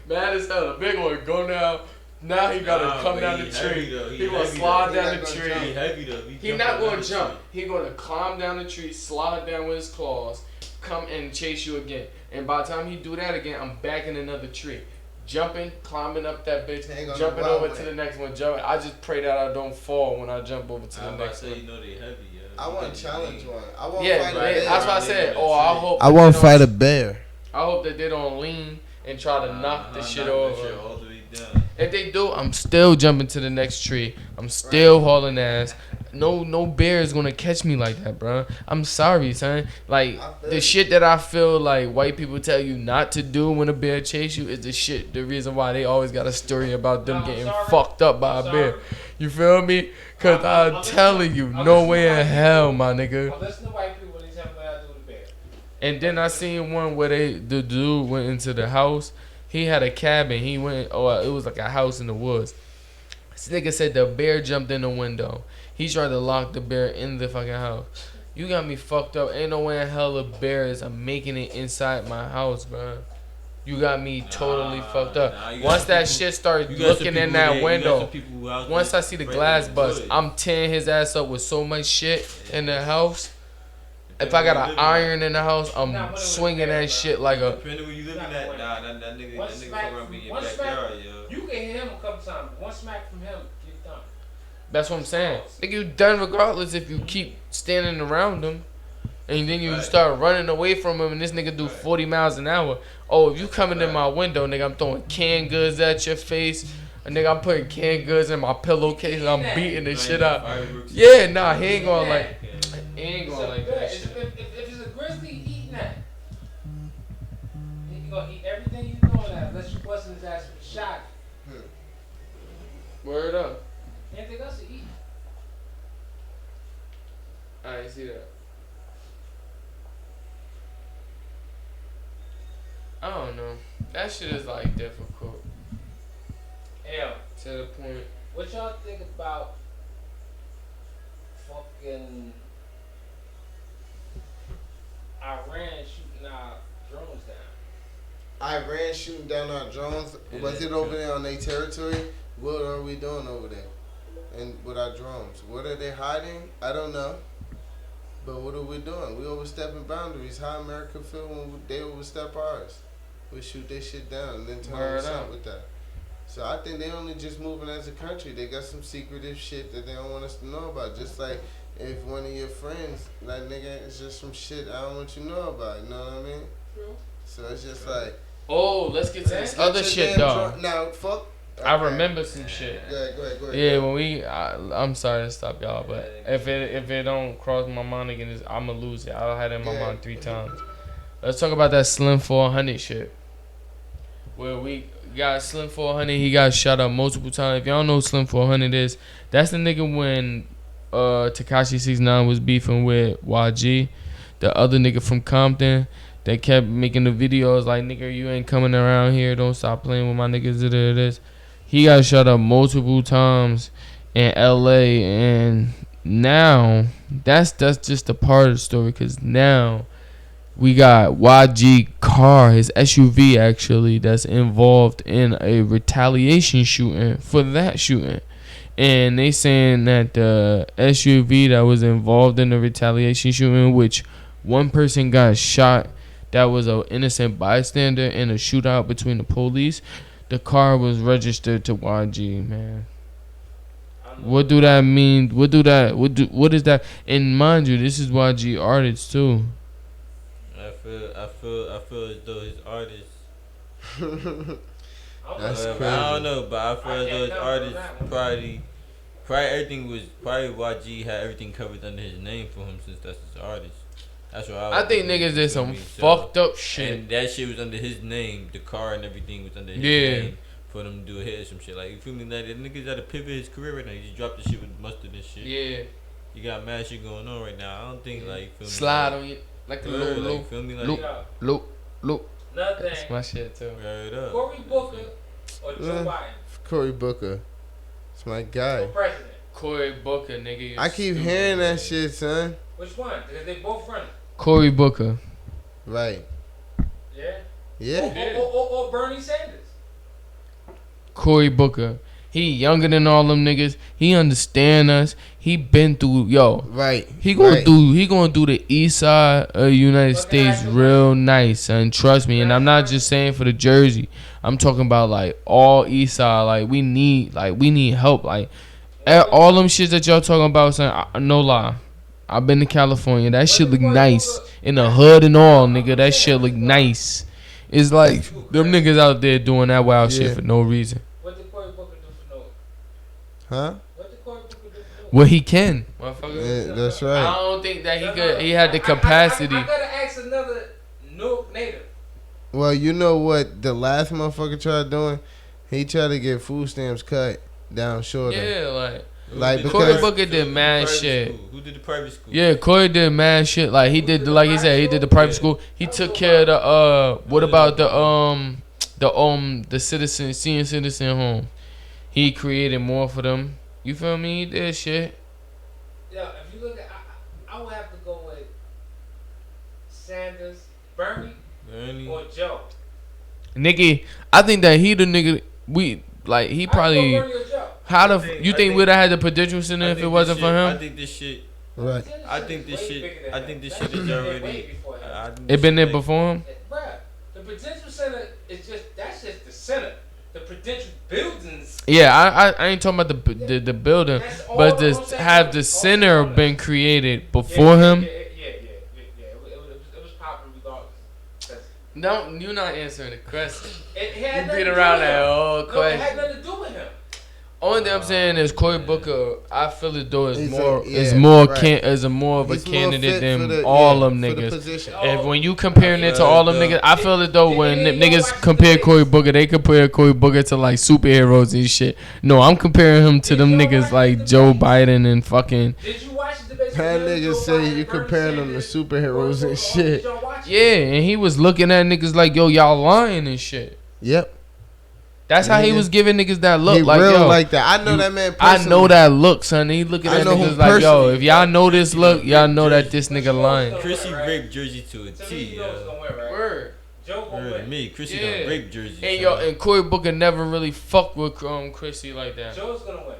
S1: Mad as hell. The big one go down. Now he gotta come down the tree. He gonna slide down the tree. He not gonna jump. He gonna climb down the tree, slide down with his claws, come and chase you again. And by the time he do that again, I'm back in another tree. Jumping, climbing up that bitch, jumping over to the next one, jumping. I just pray that I don't fall when I jump over to the next one.
S2: You know they heavy,
S3: I want to challenge one. I want
S1: to
S3: fight a bear.
S1: That's what I said.
S3: I want to fight a bear.
S1: I hope that they don't lean and try to knock this shit over. If they do, I'm still jumping to the next tree. I'm still hauling ass. No bear is gonna catch me like that, bro. I'm sorry, son. Like the shit that I feel like white people tell you not to do when a bear chase you is the reason why they always got a story about them getting fucked up by a bear. You feel me? Cause I'm telling you, no way in hell, my nigga.
S4: Listen to white people when they tell me what I do with a bear.
S1: And then I seen one where the dude went into the house. He had a cabin. It was like a house in the woods. This nigga said the bear jumped in the window. He tried to lock the bear in the fucking house. You got me fucked up. Ain't no way in hell the bears are making it inside my house, bro. You got me totally fucked up. Once that shit started looking in that window, once I see the glass bust, I'm tearing his ass up with so much shit in the house. If I got an iron in the house, I'm swinging that shit like a.
S2: Depending where you living at, that nigga come around me in your backyard, yo.
S4: You can hit him a couple times. One smack from him, you're done.
S1: That's what I'm saying. Nigga, you done regardless if you keep standing around him. And then you start running away from him and this nigga do 40 miles an hour. Oh, if you coming in my window, nigga, I'm throwing canned goods at your face. And nigga, I'm putting canned goods in my pillowcase and I'm beating the shit out. Yeah, nah, he ain't going like that shit.
S4: If it's a grizzly, he eating that. He gonna eat everything you throwing at unless you busting his ass with a shot.
S1: Word up.
S4: Anything else to eat?
S1: I didn't see that. I don't know. That shit is like difficult.
S4: Yeah.
S1: To the point.
S4: What y'all think about fucking Iran shooting our drones down?
S3: Iran shooting down our drones? Was it over there on their territory? What are we doing over there? And with our drones? What are they hiding? I don't know. But what are we doing? We overstepping boundaries. How America feel when they overstep ours? We shoot their shit down and then turn us out with that. So I think they only just moving as a country. They got some secretive shit that they don't want us to know about. Just like if one of your friends, like nigga, it's just some shit I don't want you to know about. You know what I mean?
S4: True.
S3: So it's just like.
S1: Oh, let's get to this other shit, though.
S3: Now, fuck.
S1: I remember some shit.
S3: Go ahead.
S1: Yeah, when I'm sorry to stop y'all, but if it don't cross my mind again, I'ma lose it. I had it in my mind 3 times. Let's talk about that Slim 400 shit. Where we got Slim 400, he got shot up multiple times. If y'all know who Slim 400 is, that's the nigga when Tekashi 69 was beefing with YG, the other nigga from Compton that kept making the videos like, nigga, you ain't coming around here, don't stop playing with my niggas. He got shot up multiple times in LA, and now that's just a part of the story, because now we got YG car, his SUV actually, that's involved in a retaliation shooting for that shooting. And they saying that the SUV that was involved in the retaliation shooting, which one person got shot, that was an innocent bystander in a shootout between the police. The car was registered to YG, man. What do that mean? What is that? And mind you, this is YG artists too.
S2: I feel as though his artists.
S3: That's crazy.
S2: I don't know, but I feel as though his artists probably everything was YG had everything covered under his name for him, since that's his artist. That's what I
S1: think niggas did some fucked up shit.
S2: And that shit was under his name. The car and everything was under his name for them to do a hit or some shit. Like, you feel me? Like, the niggas got to pivot his career right now. He just dropped the shit with mustard and shit.
S1: Yeah.
S2: You got mad shit going on right now. I don't think, like, you feel me?
S1: Slide on you. Like the loop.
S2: Feel me? Like,
S1: loop. Look,
S4: Another
S1: that's
S4: thing,
S1: my shit too.
S2: Right up.
S4: Cory Booker or Joe Biden
S3: Cory Booker. It's my
S4: for
S3: guy.
S4: president.
S1: Cory Booker, nigga.
S3: I keep hearing that shit, son.
S4: Which one? Because they both running.
S1: Cory Booker.
S3: Right.
S4: Yeah.
S3: Yeah.
S4: Or Bernie Sanders.
S1: Cory Booker. He younger than all them niggas. He understand us. He been through
S3: Right.
S1: He gonna do the east side of the United States real nice, son. Trust me. And I'm not just saying for the Jersey. I'm talking about like all east side. Like we need help. Like all them shit that y'all talking about, son. No lie. I've been to California. That shit look nice. In the hood and all, nigga. That shit look nice. It's like them niggas out there doing that wild shit for no reason.
S4: What did Cory Booker do for no?
S3: Huh?
S4: What did Cory Booker do for no?
S1: Well, he can.
S3: Yeah, that's
S1: I
S3: right.
S1: don't think that he could. He had the capacity.
S4: I gotta ask another native.
S3: Well, you know what the last motherfucker tried doing? He tried to get food stamps cut down shorter.
S1: Yeah,
S3: Like
S1: Cory
S3: because
S1: Booker did mad
S2: Private
S1: shit.
S2: school. Who did the private school?
S1: Yeah, Cory did mad shit. Like he did, like he said, he did the private school. He took care of the What about the citizen, senior citizen home? He created more for them. You feel me? He did shit.
S4: Yeah, if you look at, I would have to go with Sanders, Bernie, or Joe.
S1: Nigga, I think that he the nigga. He probably.
S4: I'd go Bernie or Joe.
S1: You think we'd have had the potential center if it wasn't for him?
S2: I think this shit.
S3: right.
S2: I think this shit is already.
S1: It been there before him.
S4: Bruh, the Prudential Center is that's just the center. The Prudential buildings.
S1: Yeah, I ain't talking about the building,
S4: That's all
S1: but
S4: I'm saying.
S1: have the center been created before him?
S4: Yeah. It was popular regardless.
S1: No, you're not answering the question.
S4: It had
S1: You
S4: nothing
S1: beat
S4: to do
S1: around
S4: with
S1: that
S4: him.
S1: whole
S4: No, it
S1: question.
S4: had nothing to do with him.
S1: Only thing I'm saying is Cory Booker. I feel as though
S3: He's
S1: more
S3: a-
S1: is
S3: yeah,
S1: more
S3: right.
S1: is more of a
S3: He's more
S1: candidate
S3: fit
S1: than
S3: for the-
S1: all
S3: yeah,
S1: them
S3: for the
S1: niggas.
S3: position.
S1: If when you comparing it to all them niggas, I feel as though when
S4: They
S1: niggas
S4: watch
S1: compare
S4: the
S1: Cory Booker, they compare Cory Booker to like superheroes and shit. No, I'm comparing him to them niggas like Joe Biden and fucking.
S4: Did you watch the debate?
S3: That nigga say you comparing them to superheroes and shit.
S1: Yeah, and he was looking at niggas like, yo, y'all lying and shit.
S3: Yep.
S1: That's how he
S3: Nigga.
S1: was giving niggas that look.
S3: He
S1: like,
S3: real
S1: yo,
S3: like that. I know that man
S1: I
S3: personally.
S1: know that look, son. He looking
S3: I
S1: at
S3: know him
S1: niggas like, yo,
S3: personally.
S1: if y'all know this look, y'all know that this nigga lying.
S2: Chrissy raped Jersey to a
S4: To me,
S2: T.
S4: you know what's gonna win, right?
S1: Word.
S4: Joe gonna
S2: Word to
S4: win.
S2: me, Chrissy
S1: Yeah.
S2: done raped Jersey.
S1: And
S2: son.
S1: and Cory Booker never really fucked with Chrissy like that.
S4: Joe's gonna win.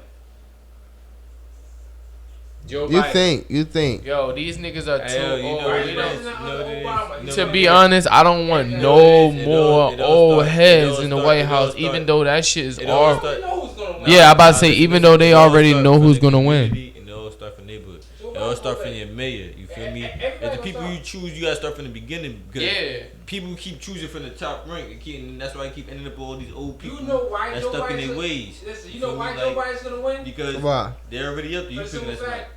S1: Joe
S3: You
S1: Biden.
S3: think.
S1: Yo, these niggas are too
S2: Hell, you
S1: old.
S2: know what
S1: We
S2: it
S1: don't-
S2: is. You know what it is. You know
S1: To
S2: what
S1: be
S2: it is.
S1: honest, I don't want
S2: It
S1: no
S2: all- it
S1: more
S2: all
S1: old
S2: start-
S1: heads
S2: it
S1: in the
S2: all
S1: White
S2: start-
S1: House,
S2: it all
S1: even
S2: start-
S1: though that shit is
S2: it all
S1: all.
S2: start-
S4: You know who's gonna win.
S1: Yeah, I about to say, even though they already know who's gonna win.
S2: And it all start from neighborhood. It all start from your mayor. You feel me? If the people you choose, you gotta start from the beginning. Because
S1: Yeah.
S2: people keep choosing from the top rank, and that's why I keep ending up with all these old people
S4: You know why
S2: that's
S4: Joe
S2: stuck in
S4: Biden's
S2: their
S4: gonna-
S2: ways.
S4: Listen, you
S2: Feel
S4: know
S2: me?
S4: why
S2: Like,
S4: Joe Biden's gonna win?
S2: Because
S3: Why?
S2: they're already up there. You
S4: For the
S2: picking
S4: simple
S2: that
S4: fact,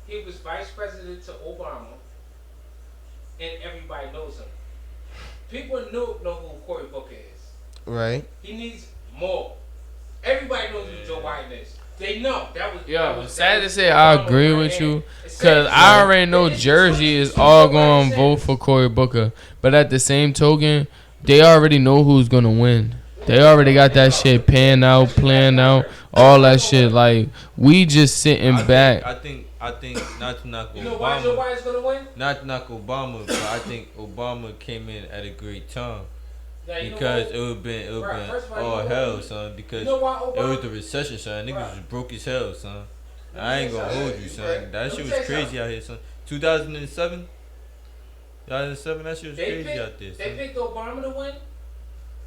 S4: he was vice president to Obama, and everybody knows him. People know who Cory Booker is.
S3: Right.
S4: He needs more. Everybody knows who Joe Biden is. They know that was.
S1: Yo,
S4: that
S1: sad to
S4: was
S1: say, I
S4: Obama
S1: agree
S4: right
S1: with
S4: hand.
S1: you.
S4: It's
S1: Cause
S4: sad.
S1: I already know
S4: It's
S1: Jersey is
S4: Joe
S1: all
S4: Biden
S1: going to
S4: said.
S1: vote for Cory Booker, but at the same token, they already know who's gonna win. They already got that shit planned out, all that shit. Like we just sitting back.
S2: I think not to knock
S4: You know why Joe
S2: Obama,
S4: Biden's gonna win?
S2: not to knock Obama, but I think Obama came in at a great time.
S4: Now, you know
S2: Because
S4: what?
S2: it would been
S4: Right, first of all, you
S2: all
S4: know
S2: hell,
S4: what?
S2: son. Because
S4: You know why
S2: it
S4: Obama?
S2: was the recession, son. Niggas
S4: Right.
S2: was broke as hell, son.
S4: Let me
S2: I ain't
S4: tell
S2: gonna
S4: you
S2: hold
S4: something.
S2: you, son.
S3: Right.
S2: That
S4: Let
S2: shit
S4: me
S2: was
S4: tell you
S2: crazy
S4: something.
S2: out here, son. 2007, 2007, that shit was
S4: They
S2: crazy out there,
S4: picked, they
S2: son.
S4: picked Obama to win.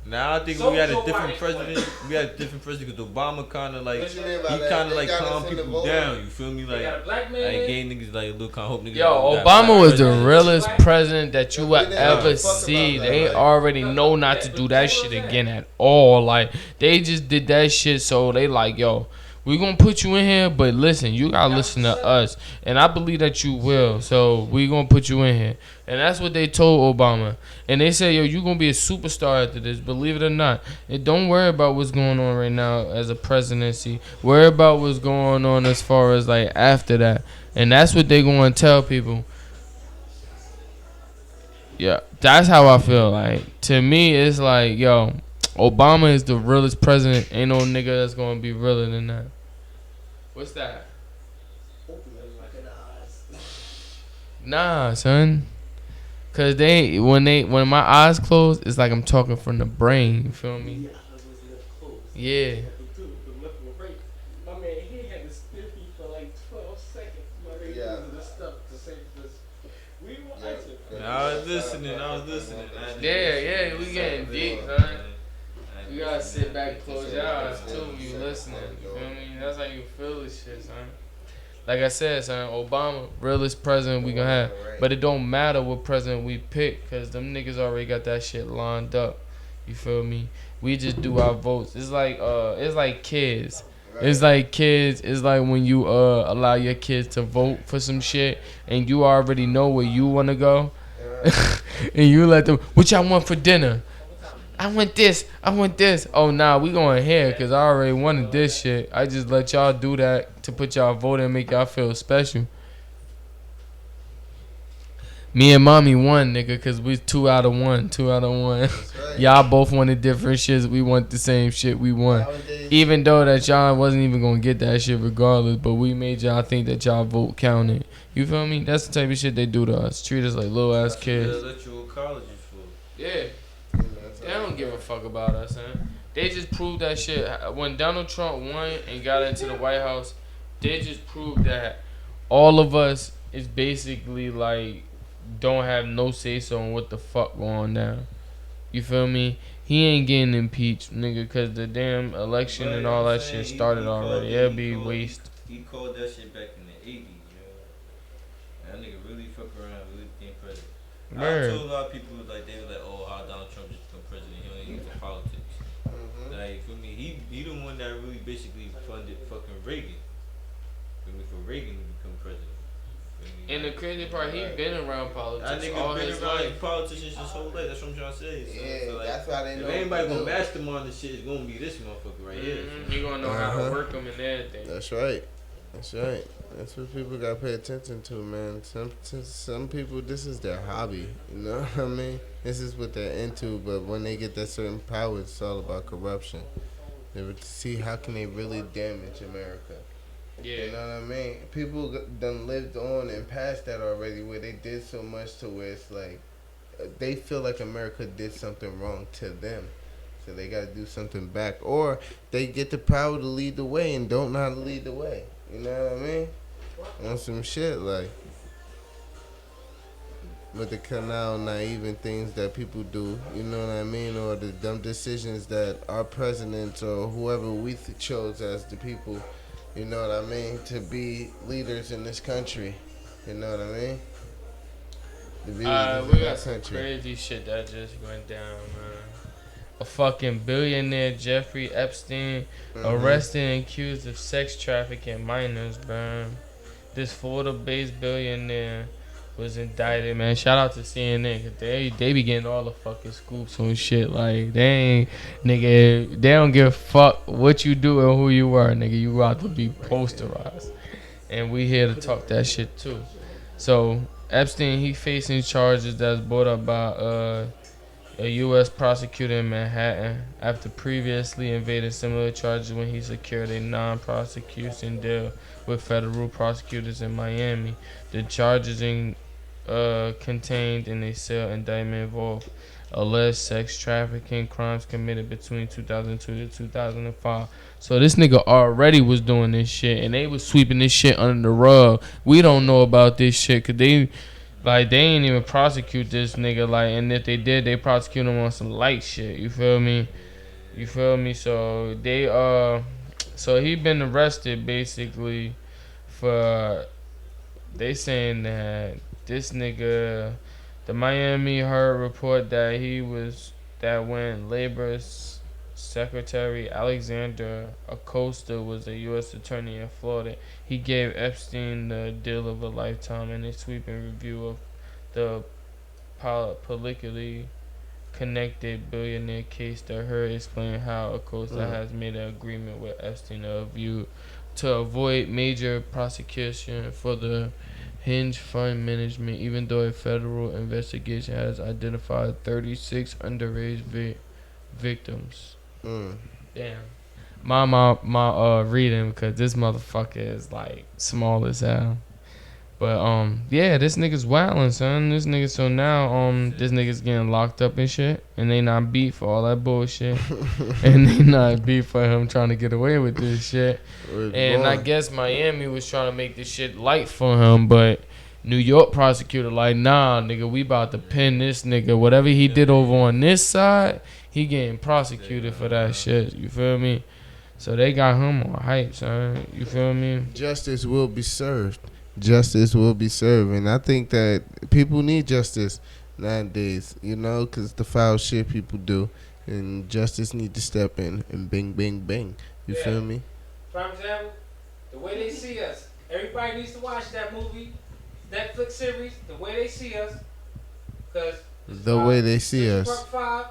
S2: Now I think
S4: So
S2: we had a
S4: Joe
S2: different
S4: Biden
S2: president. We had a different president because Obama kind of like
S3: What you mean
S2: he
S3: by that?
S2: kind of
S3: They
S2: like
S3: got us
S2: calm
S3: in the
S2: people
S3: voting.
S2: down. You feel me?
S4: They
S2: Like
S4: got a black man.
S2: like
S4: in.
S2: gay niggas like look, I hope niggas.
S1: Yo,
S2: we got
S1: Obama
S2: black
S1: was the
S2: president.
S1: realest president that you would
S3: We didn't
S1: ever
S3: give a fuck
S1: see.
S3: about that,
S1: They
S3: right?
S1: already know not to do that shit again at all. Like they just did that shit, so they like, yo, we gonna put you in here, but listen, you gotta listen to us, and I believe that you will. So we gonna put you in here, and that's what they told Obama. And they said, yo, you gonna be a superstar after this, believe it or not. And don't worry about what's going on right now as a presidency. Worry about what's going on as far as like after that, and that's what they gonna tell people. Yeah, that's how I feel. Like, to me, it's like, yo, Obama is the realest president. Ain't no nigga that's gonna be realer than that. What's that? Nah, son. Cause when my eyes close, it's like I'm talking from the brain. You feel me? Yeah.
S4: My man, he had to stiffy for like 12 seconds. My nigga using the stuff to say this. We were
S2: I was listening.
S1: Yeah, we getting deep, son. You gotta sit back and close your eyes too when you listening. You feel me? That's how you feel this shit, son. Like I said, son, Obama, realest president we gonna have. But it don't matter what president we pick, cause them niggas already got that shit lined up. You feel me? We just do our votes. It's like kids. It's like kids. It's like when you allow your kids to vote for some shit, and you already know where you wanna go, and you let them. What y'all want for dinner? I want this. Oh, nah, we going here because I already wanted this shit. I just let y'all do that to put y'all vote and make y'all feel special. Me and mommy won, nigga, because we 2 out of 1. 2 out of 1. Right. Y'all both wanted different shits. We want the same shit. We won. Even though that y'all wasn't even going to get that shit regardless, but we made y'all think that y'all vote counted. You feel me? That's the type of shit they do to us. Treat us like little ass kids. Yeah. They don't give a fuck about us, man. They just proved that shit. When Donald Trump won and got into the White House, they just proved that all of us is basically like don't have no say so on what the fuck going down. You feel me? He ain't getting impeached, nigga, because the damn election and all that shit started already. It'll be waste.
S2: He called that shit back in the 80s, yo. That nigga really fuck around, really became president. I told a lot of people, like, they were like, oh, how Donald Trump just become president. He only used to politics. Like, for me, he the one that really basically funded fucking Reagan. For me, for Reagan to become president.
S1: And the crazy part, he been around politics all his life.
S2: Like politicians his whole life. That's what I'm trying to say. So like,
S3: that's why they know.
S2: If anybody gonna mastermind this shit, it's gonna be this motherfucker right here.
S1: He gonna know how to work them and everything.
S3: That's right. That's what people gotta pay attention to, man. Some people, this is their hobby. You know what I mean? This is what they're into. But when they get that certain power, it's all about corruption. They would see how can they really damage America. Yeah. You know what I mean? People done lived on and past that already, where they did so much to where it's like they feel like America did something wrong to them, so they got to do something back, or they get the power to lead the way and don't know how to lead the way. You know what I mean? On some shit like with the canal naive and things that people do. You know what I mean? Or the dumb decisions that our presidents or whoever we chose as the people. You know what I mean? To be leaders in this country. You know what I mean? To be
S1: we got some crazy shit that just went down, man. A fucking billionaire, Jeffrey Epstein, arrested and accused of sex trafficking minors, man. This Florida-based billionaire was indicted, man. Shout out to CNN, cause they be getting all the fucking scoops on shit. Like, they ain't, nigga, they don't give a fuck what you do and who you are, nigga. You about to be posterized. And we here to talk that shit too. So, Epstein, he facing charges that's brought up by a U.S. prosecutor in Manhattan after previously evading similar charges when he secured a non-prosecution deal with federal prosecutors in Miami. The charges contained in a cell indictment involved alleged sex trafficking crimes committed between 2002 to 2005. So this nigga already was doing this shit, and they was sweeping this shit under the rug. We don't know about this shit, cause they ain't even prosecute this nigga, and if they did, they prosecute him on some light shit. You feel me? So so he been arrested basically for. They saying that this nigga, the Miami Herald report that when Labor's Secretary Alexander Acosta was a U.S. attorney in Florida, he gave Epstein the deal of a lifetime in a sweeping review of the politically connected billionaire case. The Herald explained how Acosta has made an agreement with Epstein to avoid major prosecution for the Hinge Fund Management, even though a federal investigation has identified 36 underage victims. Damn. My reading, because this motherfucker is like small as hell. But yeah, this nigga's wildin', son. This nigga, so now this nigga's getting locked up and shit, and they not beat for all that bullshit, and they not beat for him trying to get away with this shit. And I guess Miami was trying to make this shit light for him, but New York prosecutor like, nah, nigga, we about to pin this nigga. Whatever he did over on this side, he getting prosecuted for that shit. You feel me? So they got him on hype, son. You feel me?
S3: Justice will be served. Justice will be served. And I think that people need justice nowadays, you know, because the foul shit people do. And justice need to step in and bing, bing, bing. You feel me?
S4: For example, the way they see us. Everybody needs to watch that movie, Netflix series, The Way They See Us. Because
S3: The Way They See Us.
S4: Part 5,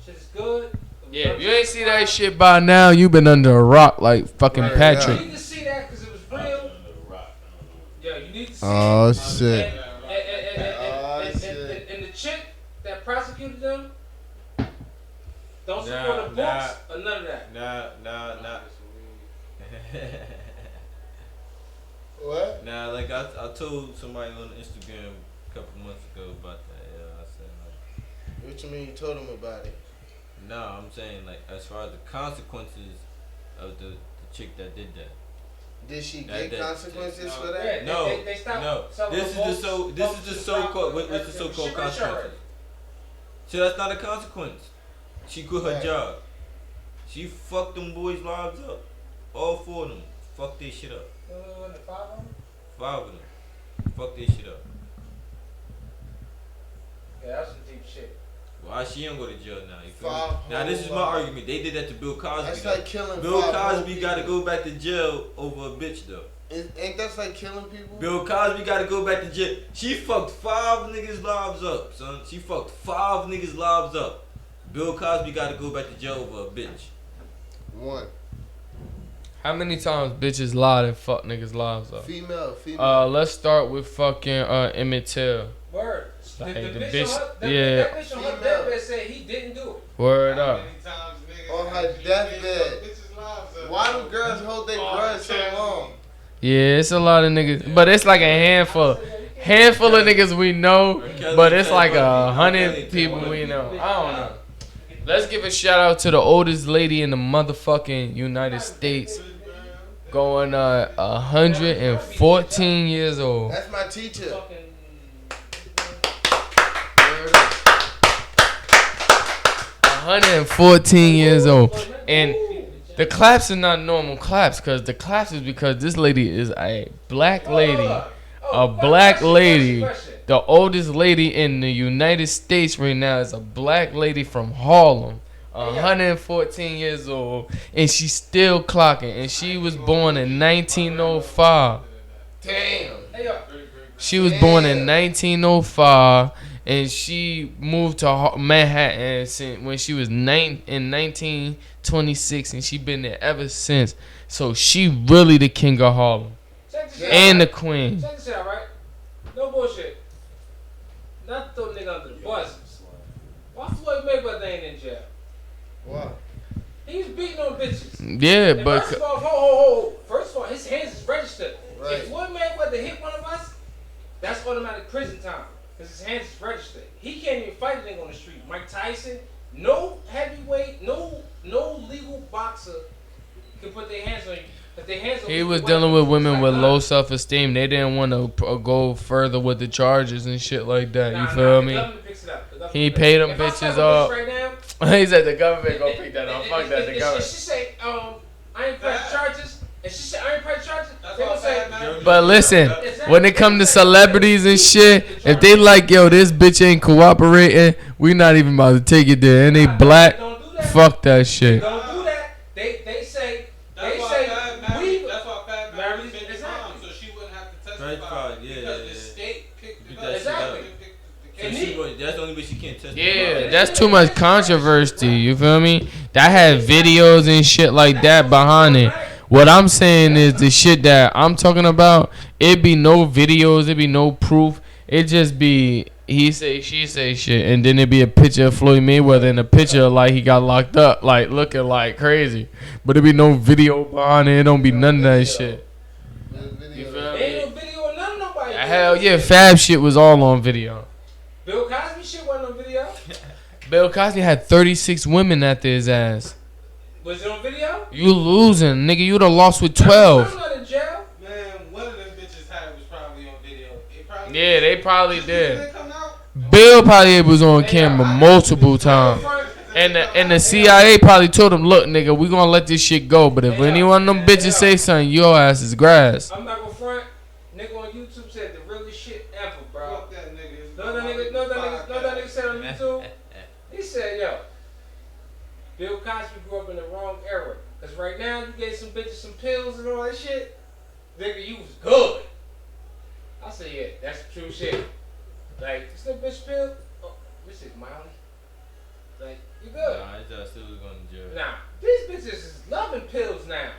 S4: shit is good.
S1: Yeah, if you ain't see that shit by now, you been under a rock like fucking Patrick.
S4: You need to see that because it was real. Yeah, you need to see
S3: Oh,
S4: it.
S3: shit.
S4: And the chick that prosecuted them don't support the books or none of that.
S2: Nah.
S3: What?
S2: Nah, like I told somebody on Instagram a couple months ago about that. Yeah, I said like.
S3: What you mean you told them about it?
S2: No, I'm saying like as far as the consequences of the chick that did that.
S3: Did she get consequences for that?
S4: Yeah,
S2: No,
S4: they stopped
S2: no. This is the so-called what's the so-called consequences? So that's not a consequence. She quit her job. She fucked them boys' lives up. All 4 of them. Fuck their shit up. 5 of them. Fuck their shit up.
S4: Yeah, that's some deep shit.
S2: Why she don't go to jail now? You feel me?
S3: 5
S2: Now this is my argument. They did that to Bill Cosby.
S3: That's like killing
S2: Bill
S3: 5
S2: Cosby got to go back to jail over a bitch though.
S3: Ain't that like killing people?
S2: Bill Cosby got to go back to jail. She fucked 5 niggas' lives up, son. She fucked 5 niggas' lives up. Bill Cosby got to go back to jail over a bitch.
S3: 1.
S1: How many times bitches lied and fuck niggas' lives up?
S3: Female.
S1: Let's start with fucking Emmett Till.
S4: Word.
S1: Like
S4: the
S1: the
S4: bitch
S1: bitch,
S4: on her,
S1: yeah.
S4: that bitch on her deathbed said he didn't do it.
S1: Word up.
S3: On her deathbed. Why do girls hold their grudge so long?
S1: Yeah, it's a lot of niggas, but it's like a handful of niggas we know, but it's like 100 people we know. I don't know. Let's give a shout out to the oldest lady in the motherfucking United States, going 114 years old.
S3: That's my teacher.
S1: 114 years old, and the claps are not normal claps, because the claps is because this lady is a black lady, The oldest lady in the United States right now is a black lady from Harlem, 114 years old, and she's still clocking, and she was born in 1905.
S3: Damn.
S1: She was born in 1905. And she moved to Manhattan when she was in 1926, and she been there ever since. So she really the king of Harlem and the queen.
S4: Check this out, right? No bullshit. Not to throw the nigga under the bus. Why Floyd Mayweather ain't in jail?
S3: Why?
S4: He was beating on bitches.
S1: Yeah,
S4: And
S1: but
S4: first of all, First of all, his hands is registered.
S3: Right.
S4: If Floyd Mayweather hit one of us, that's automatic prison time. Because his hands is registered. He can't even fight a nigga on the street. Mike Tyson, no heavyweight, no legal boxer can put their hands on you. But their hands on
S1: he was dealing with women with low self-esteem. They didn't want to go further with the charges and shit like that. You feel me? He paid them bitches up.
S4: Right now,
S1: He said the government gonna pick that up. Fuck that, the government.
S4: She say, I ain't pressing charges. And she said, I ain't pressing charges. They gonna say,
S1: But listen, when it come to celebrities and shit, if they like, yo, this bitch ain't cooperating, we not even about to take it there. And they black, fuck that shit.
S4: Don't do that. They say,
S5: That's why Fat Mary been wrong, so she wouldn't have to testify. Because the state picked it up.
S4: Exactly.
S2: That's the only way she can't testify.
S1: Yeah, that's too much controversy. You feel me? That had videos and shit like that behind it. What I'm saying is the shit that I'm talking about. It be no videos. It be no proof. It just be he say she say shit, and then it be a picture of Floyd Mayweather and a picture of like he got locked up, like looking like crazy. But it be no video behind it. It don't be none of that shit. You feel me?
S4: Ain't no video of none of nobody.
S1: Hell yeah, Fab shit was all on video.
S4: Bill Cosby shit wasn't on video.
S1: Bill Cosby had 36 women after his ass.
S4: Was it on video?
S1: You losing, nigga. You done lost with
S4: I'm
S1: 12.
S4: not in jail.
S5: Man, one of them bitches had was probably on video.
S1: Yeah, they probably
S5: Did
S1: did.
S5: they come out?
S1: Bill probably was on camera multiple times. And the CIA probably told him, look, nigga, we gonna let this shit go. But if any one of them bitches say something, your ass is grass.
S4: I'm not gonna front. Nigga on YouTube said the realest shit ever, bro.
S5: Fuck that nigga.
S4: No, that nigga said on YouTube. He said, yo, Bill Cosby grew up in the wrong era. Cause right now you gave some bitches some pills and all that shit. Nigga, you was good. I said, yeah, that's the true shit. Like, this little bitch pill, oh, this is Molly. Like, you good.
S2: Nah, his ass still going to jail.
S4: Nah, these bitches is loving pills now.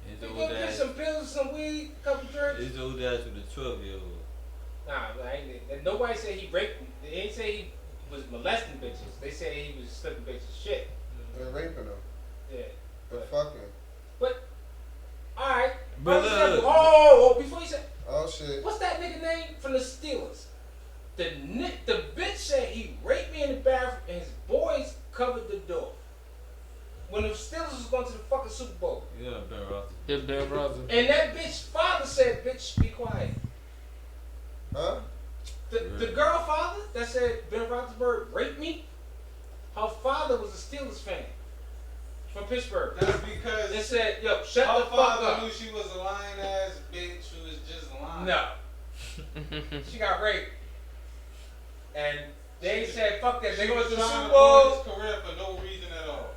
S2: His
S4: You
S2: old
S4: go get
S2: ass.
S4: some pills, some weed, couple drinks.
S2: His old ass with a 12-year-old.
S4: Nah, nobody said he raped. They ain't say he was molesting bitches. They said he was slipping bitches shit.
S3: They're raping them.
S4: Yeah.
S3: They're fucking.
S4: But all right.
S2: But look.
S4: Oh, before you say,
S3: Oh shit.
S4: what's that nigga name from the Steelers? The bitch said he raped me in the bathroom and his boys covered the door. When the Steelers was going to the fucking Super Bowl.
S2: Yeah, Ben Roethlisberger.
S1: Yeah, Ben Roethlisberger.
S4: And that bitch father said, bitch, be quiet.
S3: Huh?
S4: The girl father that said Ben Roethlisberger raped me, her father was a Steelers fan from Pittsburgh.
S5: That's because
S4: They said, yo, shut
S5: her
S4: the fuck
S5: father
S4: up.
S5: knew she was a lying ass bitch who was just lying.
S4: No. She got raped. And they said, fuck that. They
S5: She
S4: going
S5: was
S4: to the
S5: trying
S4: Super
S5: to
S4: Bowl.
S5: ruin his career for no reason at all.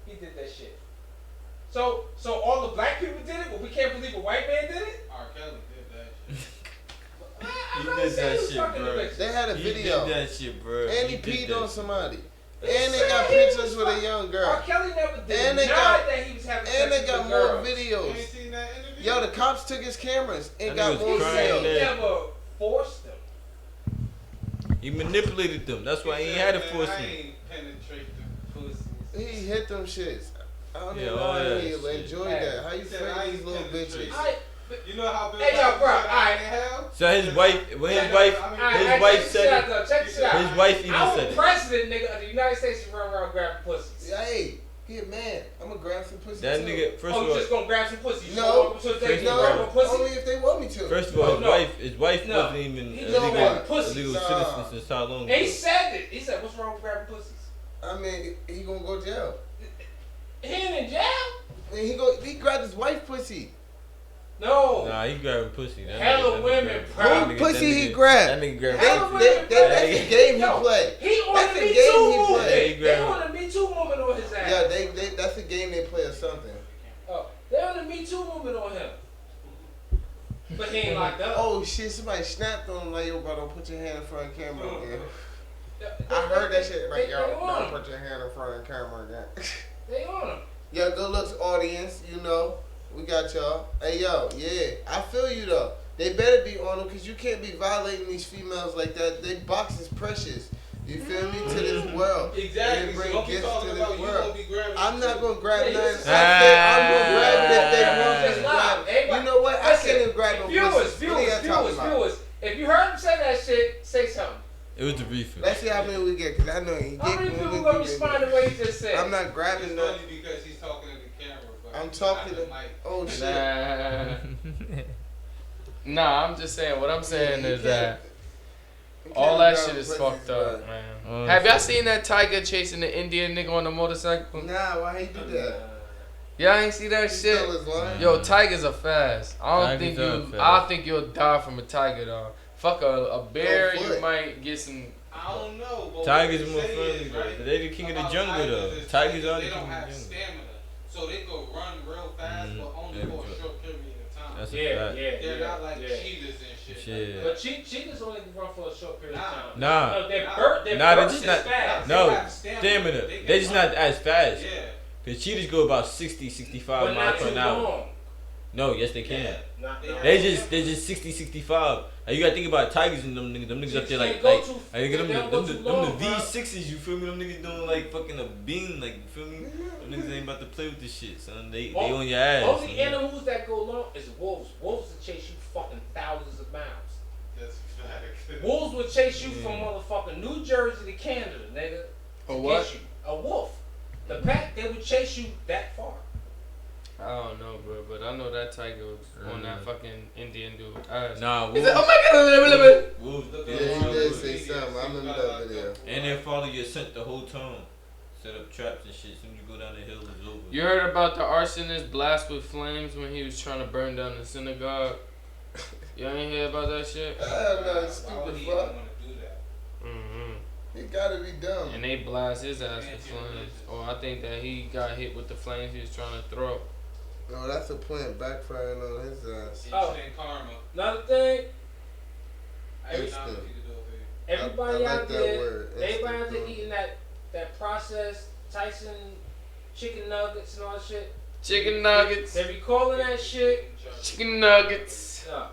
S4: He did that shit. So all the black people did it, but we can't believe a white man did it?
S5: R. Kelly did that shit.
S4: I'm
S2: He
S4: not
S2: did
S4: saying
S2: that
S4: he was
S2: shit,
S4: fucking the
S2: bro.
S4: bitches.
S3: They had a
S2: He
S3: video.
S2: did that shit, bro.
S3: And he
S2: did
S3: peed
S2: that
S3: on
S2: shit.
S3: somebody.
S4: They
S3: And they
S4: said
S3: got
S4: he
S3: pictures
S4: was
S3: with a
S4: fuck-
S3: young
S4: R.
S3: girl.
S4: Kelly never did
S3: And they
S4: not
S3: got-
S4: that he was having
S3: And
S4: sex
S3: they got
S4: with
S3: more
S4: girls.
S5: You
S3: videos.
S5: ain't seen that interview?
S3: Yo, the cops took his cameras and
S2: That
S3: got
S2: nigga
S3: more
S2: was
S4: He said
S2: crying
S4: he
S3: videos.
S2: there.
S4: never forced them.
S2: He manipulated them. That's why he ain't had to force
S5: I
S2: them.
S5: ain't penetrate the pussies.
S3: He hit them shits. I don't
S2: Yeah,
S3: even know
S2: all
S3: how
S2: that
S3: he
S2: shit.
S3: enjoyed
S4: Hey,
S3: that. How you
S5: he said,
S3: feel
S5: I
S3: these
S5: ain't
S3: little
S5: penetrate.
S3: bitches?
S5: You know how Bill
S4: Hey, yo,
S5: Cosby
S4: bro,
S5: said, I
S4: aight.
S5: ain't in hell?
S2: So his wife, when his wife,
S4: Alright,
S2: wife
S4: check this
S2: said
S4: out,
S2: it.
S4: though. Check this out.
S2: His wife even
S4: Our
S2: said it.
S4: president, nigga, of the United States is running around grabbing pussies.
S3: Hey, get mad. I'm gonna grab some pussy
S2: That
S3: too.
S2: nigga, first
S4: Oh,
S2: of
S4: you
S2: all,
S4: just gonna grab some pussy? You
S3: No.
S4: just walk up to a date and
S2: No.
S4: grab a
S3: No,
S4: pussy?
S3: only if they want me to.
S2: first of all,
S4: No.
S2: his wife
S4: No.
S2: wasn't even
S4: He
S2: a
S4: just
S2: legal,
S4: grabbing pussies.
S2: legal
S3: Nah.
S2: citizen since how long
S4: And he
S2: ago?
S4: said it. He said, "What's wrong with grabbing pussies?"
S3: I mean, he gonna go to jail.
S4: He ain't in jail.
S3: And he grabbed his wife pussy.
S4: No.
S2: Nah, he grabbing pussy.
S4: Hella women, bro.
S3: Who pussy he grabbed?
S2: That nigga grabbed
S4: Hella
S2: pussy.
S4: women,
S3: That's
S4: bro.
S3: the game he
S4: Yo,
S3: play.
S4: He on
S3: That's
S4: the
S3: the
S4: Me
S3: game
S4: Too
S3: he
S4: movement.
S3: play.
S2: He
S4: They
S2: grabbed-
S4: on the Me Too movement on his ass.
S3: Yeah, that's a game they play or something.
S4: Oh, they on the Me Too movement on him. But he ain't locked up.
S3: Oh shit, somebody snapped on him like, yo, bro, don't put your hand in front of the camera again.
S4: They-
S3: I heard that shit like,
S4: they
S3: yo,
S4: on
S3: don't
S4: him.
S3: put your hand in front of the camera again.
S4: They on him.
S3: Yo, good looks audience, you know, we got y'all. Hey, yo, yeah, I feel you though. They better be on them because you can't be violating these females like that. They box is precious. You feel me? To this world.
S5: Exactly.
S3: They
S5: So
S3: bring
S5: don't be
S3: gifts
S5: talking
S3: to
S5: about
S3: this
S5: you
S3: world.
S5: gonna be grabbing.
S3: I'm not gonna grab
S4: Yeah,
S3: none. I
S4: you-
S3: said I'm gonna grab it if they want
S4: Just
S3: to
S4: lie.
S3: grab.
S4: Everybody-
S3: You know what? I
S4: Listen,
S3: can't even grab no
S4: Viewers,
S3: pussy. What are y'all talking about?
S4: viewers. If you heard him say that shit, say something.
S2: It was the reefer.
S3: Let's see how many we get, because I know he
S4: How many
S3: get
S4: people gonna respond the way he just said?
S3: I'm not
S5: It's
S3: grabbing no.
S5: funny because he's talking to the camera. But
S3: I'm talking
S5: not the
S3: to.
S5: mic.
S3: Oh shit.
S1: Nah, I'm just saying. What I'm saying
S3: Yeah, you
S1: is
S3: can't-
S1: that
S3: you can't
S1: all that
S3: grab
S1: shit is
S3: pussies,
S1: fucked
S3: bro.
S1: up, man.
S2: Oh,
S1: Have y'all
S2: shit.
S1: seen that tiger chasing the Indian nigga on the motorcycle?
S3: Nah, why he do that?
S1: Y'all ain't see that
S3: He
S1: shit?
S3: stole his line.
S1: Yo, tigers are fast. I
S2: Tigers
S1: don't
S2: are
S1: think
S2: fast.
S1: I think you'll die from a tiger though. Fuck a bear,
S3: Go
S1: you
S3: foot.
S1: might get some.
S5: I don't know. But
S2: Tigers
S5: what
S2: are more
S5: they say
S2: friendly
S5: is,
S2: though.
S5: right,
S2: They the king of the
S5: about
S2: jungle
S5: tigers
S2: though.
S5: is
S2: Tigers are the
S5: they
S2: king
S5: don't
S2: of the
S5: have
S2: jungle.
S5: stamina, so they go run real fast,
S2: Mhm.
S5: but only
S2: Yeah,
S5: for a
S2: but-
S5: short period of time.
S2: That's a
S4: Yeah,
S2: fact.
S4: yeah,
S5: They're
S4: yeah.
S5: not like
S4: yeah.
S5: cheetahs and shit.
S2: Shit.
S4: But cheetahs only can run for a short period of
S5: Nah.
S4: time.
S2: Nah.
S4: No, their
S5: Nah.
S4: birth, their
S2: Nah, they
S4: birth
S2: just
S4: is
S2: not-
S4: fast.
S2: No,
S5: They have stamina.
S2: stamina.
S5: They can
S2: They just
S5: run.
S2: not as fast.
S5: Yeah.
S2: Cause cheetahs go about 60, 65 miles per hour.
S4: Long.
S2: No, yes they can.
S4: Yeah,
S2: They just 60, 65. Like, you gotta think about tigers and them niggas. Them niggas up there like them the V6s. You feel me? Them niggas doing like fucking a beam. Like, you feel me? Them niggas ain't about to play with this shit, son. They on your ass.
S4: Only animals that go long is wolves. Wolves will chase you fucking thousands of miles.
S5: That's fact.
S4: Wolves will chase you from motherfucking New Jersey to Canada, nigga.
S1: A what?
S4: You. A wolf. The pack, they would chase you that far.
S1: I don't know, bro, but I know that tiger was on that fucking Indian dude.
S2: Nah,
S1: he said, "Oh my god!"
S2: Wolves.
S3: Yeah, he did say something. I remember that video.
S2: And they follow your scent the whole time. Set up traps and shit. As soon as you go down the hill, it's over.
S1: You heard about the arsonist blast with flames when he was trying to burn down the synagogue? You ain't hear about that shit?
S3: No, stupid fuck. He gotta be dumb.
S1: And they blast his ass with flames. Or I think that he got hit with the flames he was trying to throw.
S3: No, that's a plant backfiring on his ass.
S4: Karma. Another thing. Everybody out there, eating that processed Tyson chicken nuggets and all that shit.
S1: Chicken nuggets.
S4: They be calling that shit
S1: chicken nuggets.
S4: No,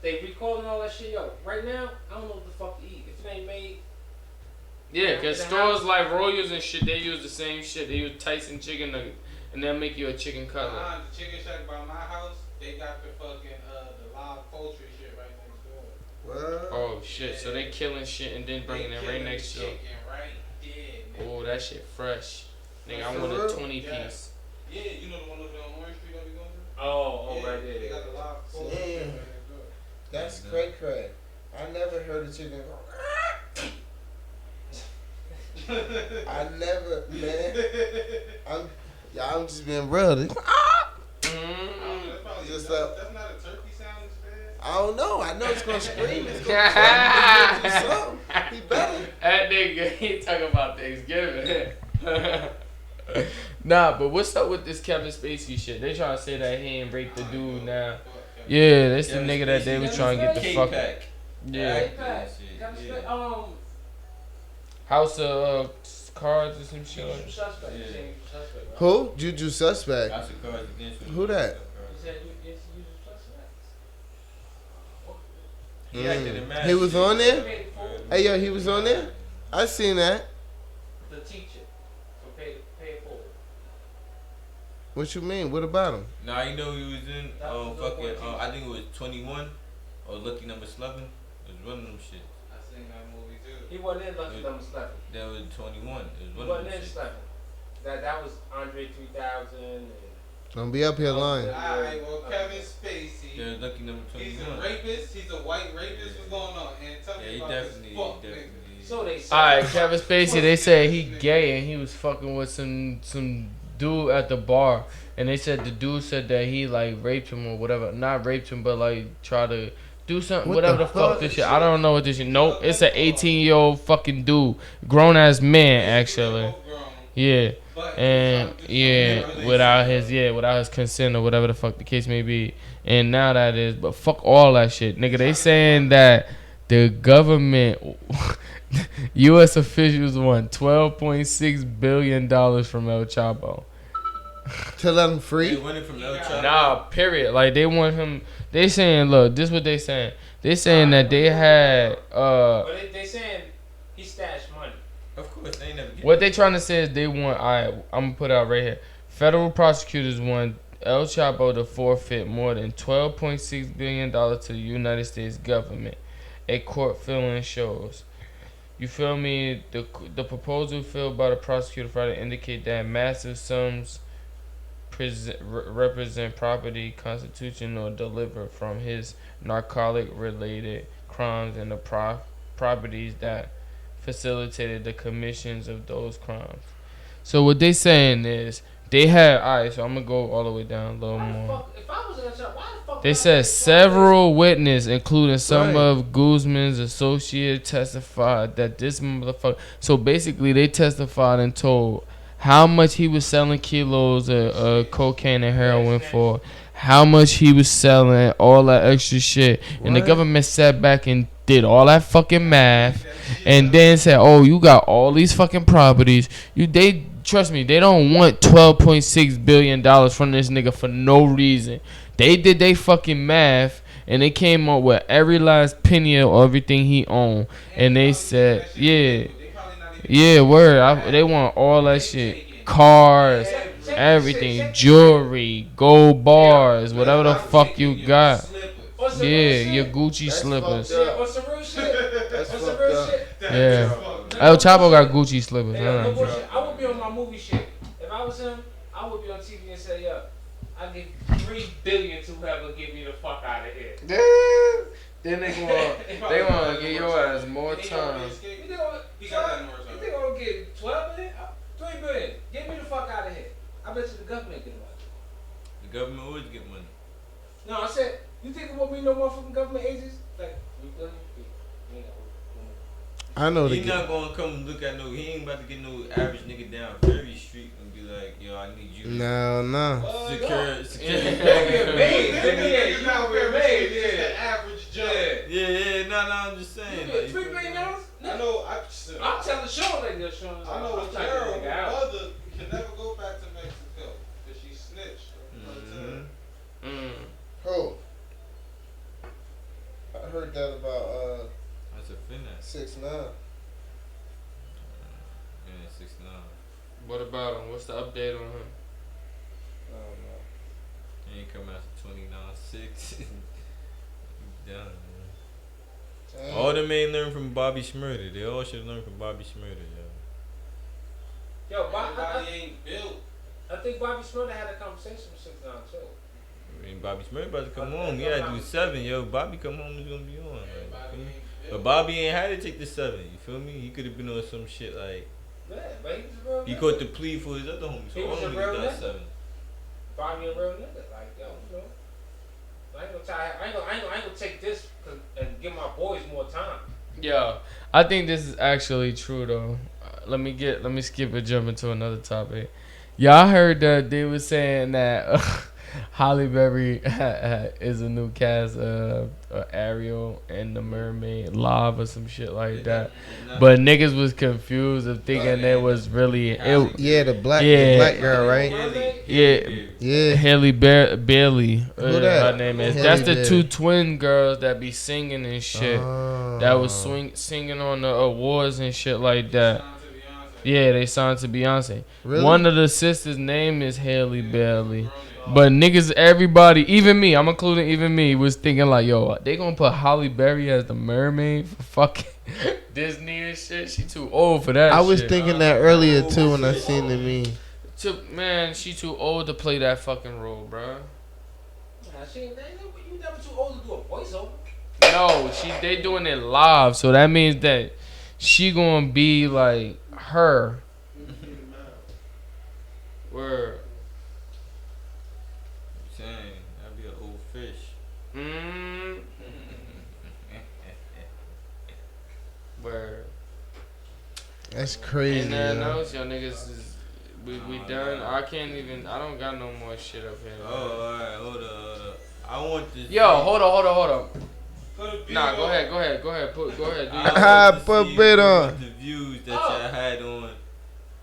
S4: they recalling all that shit. Yo, right now, I don't know what the fuck to eat. If it ain't made.
S1: Yeah, because stores like Royals and shit, they use the same shit. They use Tyson chicken nuggets. And they'll make you a chicken cutlet.
S6: The chicken shack by my house, they got the fucking the live poultry shit right next door.
S3: What?
S1: Oh shit, so they killing shit and then bringing it right next to it. Oh, that shit fresh. Nigga, I want a 20 piece.
S6: Yeah, you know the one over there on Orange Street that we going to?
S4: Oh, right there.
S6: They got the live poultry shit right next door.
S3: That's cray. I never heard a chicken go. I never, man. I'm just being real.
S6: That's
S3: Just
S6: that's not a turkey sound, man.
S3: I don't know. I know it's gonna scream. It's gonna do something. He better.
S1: That nigga, he talking about Thanksgiving. Nah, but what's up with this Kevin Spacey shit? They trying to say that he ain't raped the dude now. Yeah, that's the nigga that they was trying to get the fuck. Yeah. House of Cards or some shit.
S3: Who? Juju Suspect. Who that? He was on there? Hey, yo, he was on there? I seen that.
S4: The teacher for pay it forward.
S3: What you mean? What about him?
S2: Nah, you know he was in I think it was 21 or Lucky Number 11. It was one of them shit.
S6: I seen that movie too.
S4: He wasn't in Lucky Number 11.
S2: That was 21. It was
S4: He
S2: one
S4: wasn't
S2: of
S4: in
S2: them shit.
S4: 11. That was Andre 3000 and
S3: Don't be up here lying.
S6: Alright, well, Kevin Spacey.
S2: Yeah, Lucky Number 21.
S6: He's a rapist. He's a white rapist. What's going on? And tell me about this fuck nigga.
S4: So they say.
S1: Alright, Kevin Spacey, they said he gay and he was fucking with some dude at the bar. And they said the dude said that he like raped him or whatever. Not raped him, but like tried to do something, whatever the fuck this shit. I don't know what this shit. Nope, it's an 18-year-old fucking dude. Grown ass man, actually. Yeah. And yeah, without his consent or whatever the fuck the case may be. And now that is, but fuck all that shit. Nigga, they saying that the government, U.S. officials won $12.6 billion from El Chapo.
S3: To let him free?
S2: They winning from El Chapo.
S1: Nah, period. Like, they want him, they saying, look, this what they saying. They saying that they had,
S4: But they saying he stashed money.
S2: Of course, they ain't never get
S1: what they trying to say is they want, I'm going to put it out right here. Federal prosecutors want El Chapo to forfeit more than $12.6 billion to the United States government. A court filing shows. You feel me? The proposal filed by the prosecutor Friday indicate that massive sums represent property constitutional or delivered from his narcotic-related crimes and the properties that facilitated the commissions of those crimes. So what they saying is they had, alright, so I'm gonna go all the way down a little more.
S4: If I was in that shop, why the fuck?
S1: They said several witnesses, including some of Guzman's associates, testified that this motherfucker. So basically, they testified and told how much he was selling kilos of cocaine and heroin for, how much he was selling, all that extra shit, and the government sat back and did all that fucking math and then said, "Oh, you got all these fucking properties. They trust me, they don't want $12.6 billion from this nigga for no reason. They did they fucking math." And they came up with every last penny of everything he owned. And they said, yeah, word. They want all that shit. Cars, everything. Jewelry, gold bars, whatever the fuck you got. Yeah, your Gucci slippers.
S4: On some real shit.
S3: That's
S4: On some
S3: fucked
S4: real
S3: up.
S4: shit.
S1: Yeah. El Chapo got Gucci slippers.
S4: Hey, no bullshit. I would be on my movie shit. If I was him, I would be on TV and say, yo, I give $3 billion to whoever get me the fuck out of here.
S1: Then they gonna give your ass more time.
S4: You think I'm gonna get 12 billion? $3 billion. Get me the fuck out of here. I bet you the government get money.
S2: The government always get money.
S4: No, I said, you think it won't be no motherfucking government agents? Like, $3 billion?
S3: I know
S2: He not gonna come look at no. He ain't about to get no average nigga down Ferry Street and be like, yo, I need you.
S3: No.
S2: Secure.
S5: Average job.
S2: Yeah. No, I'm just saying. Like,
S4: $3 billion?
S5: I know.
S4: I'm telling Sean like this, Sean.
S5: I know
S4: I'm
S5: a
S4: trying to
S5: girl,
S4: get the nigga out.
S5: mother can never go back to Mexico because she snitched.
S3: Who? I heard that about
S2: that's a finesse.
S3: 6ix9ine.
S2: Yeah, 6ix9ine.
S1: What about him? What's the update on him?
S3: I don't know.
S2: He ain't come out to 29.6. Done, man.
S3: Damn.
S2: All them ain't learn from Bobby Shmurda. They all should learn from Bobby Shmurda, yo.
S4: Yo,
S6: Everybody ain't built.
S4: I think Bobby Smurda had a conversation with 6ix9ine too.
S2: I mean, Bobby Shmurda about to come home. He had to do 7, yo. Bobby come home, he's gonna be on. Like,
S6: Everybody ain't built.
S2: but Bobby ain't had to take the 7. You feel me? He could have been on some shit like
S4: Yeah, but he was a real
S2: he
S4: nigga.
S2: caught the plea for his other homies.
S4: He
S2: So all
S4: was a
S2: them
S4: real
S2: niggas got
S4: nigga.
S2: 7.
S4: Bobby a real nigga. Like, yo, you know. I ain't gonna take this and give my boys more time.
S1: Yo, I think this is actually true though. Let me skip and jump into another topic. Y'all heard that they were saying that Halle Berry is a new cast of Ariel and the Mermaid Live or some shit like that. But niggas was confused of thinking it was really it.
S3: Yeah, the black girl, right? Yeah.
S1: Haley Bailey.
S3: Who that?
S1: Her name is.
S3: Halle
S1: That's the
S3: Bailey.
S1: two twin girls that be singing and shit. That was singing on the awards and shit like that. Yeah, they signed to Beyonce.
S3: Really?
S1: One of the sisters' name is Haley Bailey. But niggas, everybody, even me, I'm including even me, was thinking like, yo, they gonna put Halle Berry as the mermaid for fucking Disney and shit? She too old for that
S3: I was
S1: shit.
S3: thinking that earlier too when I seen the meme.
S1: Man, she too old to play that fucking role, bro.
S4: Nah, you never too old to do a voiceover.
S1: No, they doing it live, so that means that she gonna be like her. Word.
S2: Saying that'd be an old fish.
S1: Word.
S3: That's crazy.
S1: And then
S3: yo.
S1: else, y'all niggas is we done. I can't even. I don't got no more shit up here.
S2: Oh, alright, hold up. I want this.
S1: Yo, hold on.
S6: Put a beat
S1: Nah,
S6: on.
S1: go ahead. Go ahead. Do
S3: Ah,
S1: your
S3: put bit on.
S2: The views that y'all had on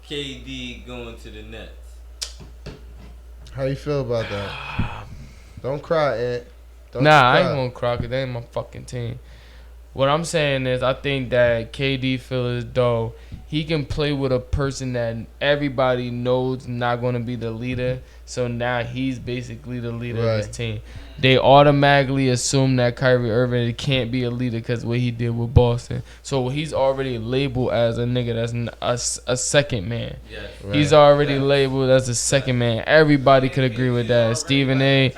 S2: KD going to the Nets.
S3: How you feel about that? Don't cry, Ed. Don't
S1: Nah,
S3: you
S1: I ain't
S3: cry.
S1: gonna cry 'cause they ain't my fucking team. What I'm saying is, I think that KD feel as though he can play with a person that everybody knows not gonna be the leader. So now he's basically the leader of his
S3: Right.
S1: team. They automatically assume that Kyrie Irving can't be a leader because what he did with Boston. So he's already labeled as a nigga that's a second man.
S2: Yes.
S3: Right.
S1: He's already labeled as a second man. Everybody could agree with that. Stephen A.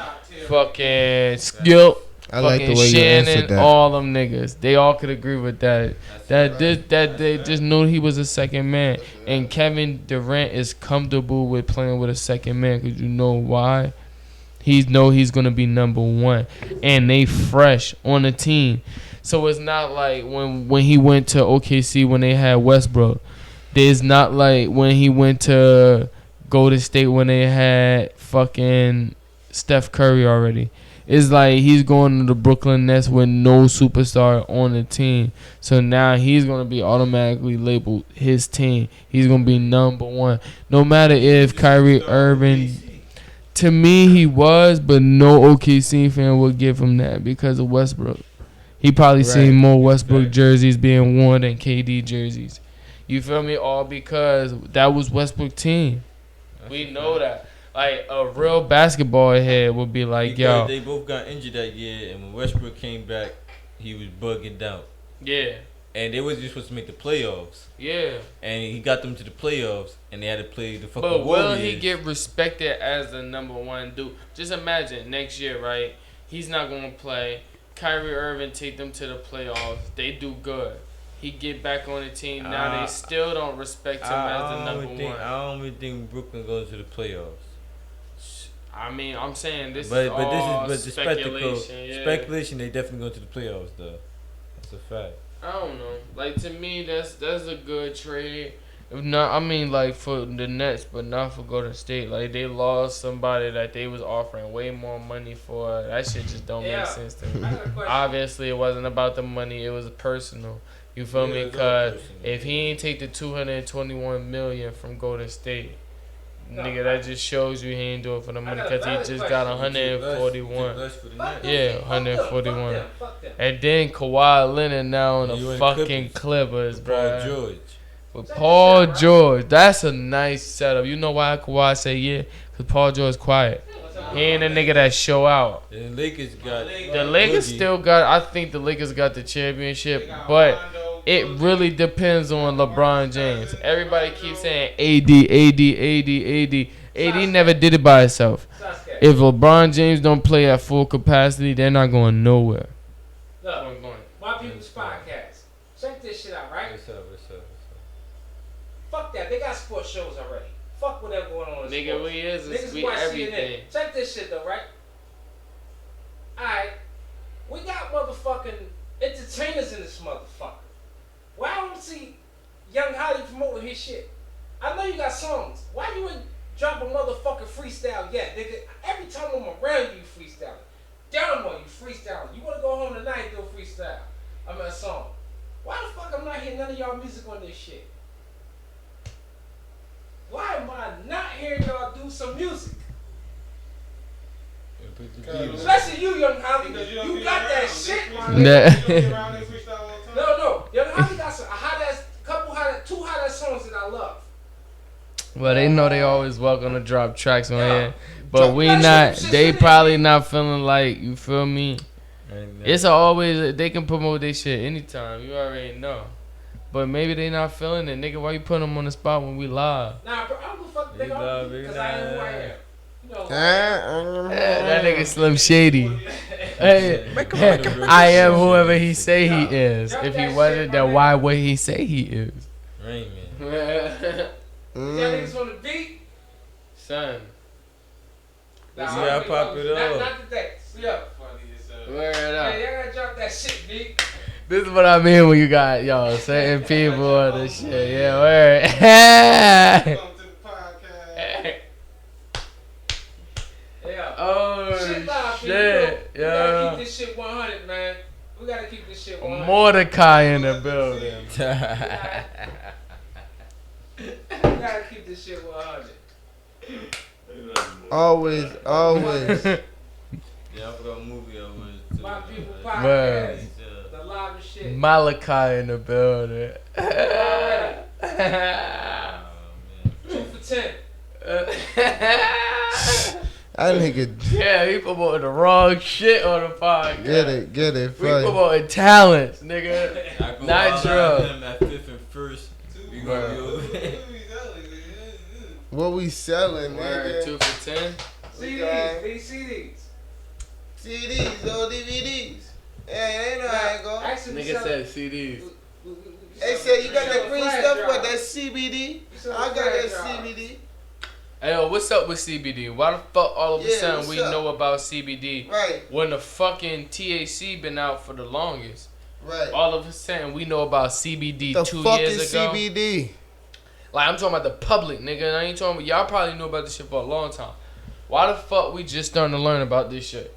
S1: Fucking Skip.
S3: I like the
S1: fucking
S3: way you
S1: Shannon,
S3: answered that.
S1: all them niggas, they all could agree with that. That they just knew he was a second man, and Kevin Durant is comfortable with playing with a second man because you know why? He's gonna be number one, and they fresh on the team, so it's not like when he went to OKC when they had Westbrook. It's not like when he went to Golden State when they had fucking Steph Curry already. It's like he's going to the Brooklyn Nets with no superstar on the team. So now he's going to be automatically labeled his team. He's going to be number one. No matter if Kyrie Irving, to me he was, but no OKC fan would give him that because of Westbrook. He probably seen more Westbrook jerseys being worn than KD jerseys. You feel me? All because that was Westbrook team. We know that. Like, a real basketball head would be like,
S2: because
S1: yo.
S2: they both got injured that year, and when Westbrook came back, he was bugging out.
S1: Yeah.
S2: And they was just supposed to make the playoffs.
S1: Yeah.
S2: And he got them to the playoffs, and they had to play the fucking
S1: But
S2: Warriors.
S1: will he get respected as the number one dude? Just imagine, next year, right? He's not going to play. Kyrie Irving take them to the playoffs. They do good. He get back on the team. Now they still don't respect him as the number one.
S2: I don't even think Brooklyn goes to the playoffs.
S1: I mean, I'm saying this
S2: but
S1: is all
S2: this is
S1: speculation. Yeah.
S2: Speculation. They definitely go to the playoffs, though. That's a fact.
S1: I don't know. Like, to me, that's a good trade. If not, I mean, like, for the Nets, but not for Golden State. Like, they lost somebody that they was offering way more money for. That shit just don't make sense to me. Obviously, it wasn't about the money. It was personal. You feel me? Because if he ain't take the $221 million from Golden State, nigga, that just shows you he ain't do it for the money because he just got 141. Yeah, 141. And then Kawhi Leonard now on the fucking Clippers, bro.
S2: Paul George.
S1: With Paul George, that's a nice setup. You know why Kawhi say yeah? Because Paul George quiet. He ain't a nigga that show out.
S2: The Lakers got.
S1: The Lakers still got. I think the Lakers got the championship, but it really depends on LeBron James. Everybody keeps saying AD. AD never did it by himself. If LeBron James don't play at full capacity, they're not going nowhere.
S4: Look, MyPeople'sPodcast. Check this shit out, right?
S2: What's up?
S4: Fuck that. They got sports shows already. Fuck whatever going on in
S1: Nigga,
S4: sports.
S1: we
S4: watch
S1: everything.
S4: CNN. Check this shit though, right? Alright. We got motherfucking entertainers in this motherfucker. Why don't we see Young Holly promoting his shit? I know you got songs. Why you ain't drop a motherfucking freestyle yet, nigga? Every time I'm around you, freestyling. Damn on you freestyling. You wanna go home tonight and do a freestyle? I mean a song. Why the fuck I'm not hearing none of y'all music on this shit? Why am I not hearing y'all do some music? Especially you, Young Holly. You got that shit, my nigga. No. Young Holly got some two hot ass songs that I love.
S1: Well, they know they always welcome to drop tracks on here, but we not. They probably not feeling like, you feel me. It's always they can promote their shit anytime. You already know. But maybe they not feeling it, nigga. Why you putting them on the spot when we live?
S4: Nah, bro, I don't give a fuck. They don't because I am who I am. You know,
S1: that nigga Slim Shady. Hey, I am whoever he say he is. If he wasn't, then why would he say he is?
S2: Rain Man.
S4: Y'all niggas on the beat?
S1: Son.
S2: Nah, see how pop it up.
S4: Not today. Yeah.
S1: Word up.
S4: Hey, y'all gotta drop that shit, B.
S1: This is what I mean when you got, certain people on this shit. Yeah, word.
S6: Welcome to the podcast.
S4: Yeah.
S1: Oh,
S4: shit live,
S1: shit.
S4: We gotta keep this shit 100, man. We gotta keep this shit 100.
S1: Mordecai in the building.
S4: We gotta keep this shit 100.
S3: Always.
S2: Yeah, I forgot what movie I was too.
S4: My People
S1: Man.
S4: Podcast. The live and shit.
S1: Malachi in the building.
S4: Already.
S2: Oh, man.
S4: 2 for 10.
S3: That nigga.
S1: Yeah, he promoting the wrong shit on the podcast.
S3: Get it.
S1: We
S3: Fuck.
S1: promoting talents, nigga.
S2: I go
S1: Not
S2: all
S1: drunk.
S2: out him at 5th and 1st. We gonna be over there.
S3: What we selling,
S1: Word,
S3: nigga?
S1: 2 for 10.
S4: CDs. Big CDs.
S3: CDs, or DVDs. Hey, they know how it go.
S4: Actually, we
S1: Nigga
S4: sell-
S1: said CDs.
S3: They said you got
S4: we
S3: that
S4: sell
S3: green
S4: flash
S3: stuff,
S4: drive.
S3: what? That CBD?
S4: We sell
S3: I got
S4: flash
S3: that
S4: drive.
S3: CBD.
S1: Hey, yo, what's up with CBD? Why the fuck all of a
S3: Yeah,
S1: sudden
S3: what's
S1: we
S3: up?
S1: know about CBD
S3: Right.
S1: when the fucking THC been out for the longest?
S3: Right.
S1: All of a sudden we know about CBD
S3: The
S1: 2
S3: fuck
S1: years
S3: is
S1: ago.
S3: CBD?
S1: Like, I'm talking about the public, nigga. I ain't talking about, y'all probably knew about this shit for a long time. Why the fuck we just starting to learn about this shit?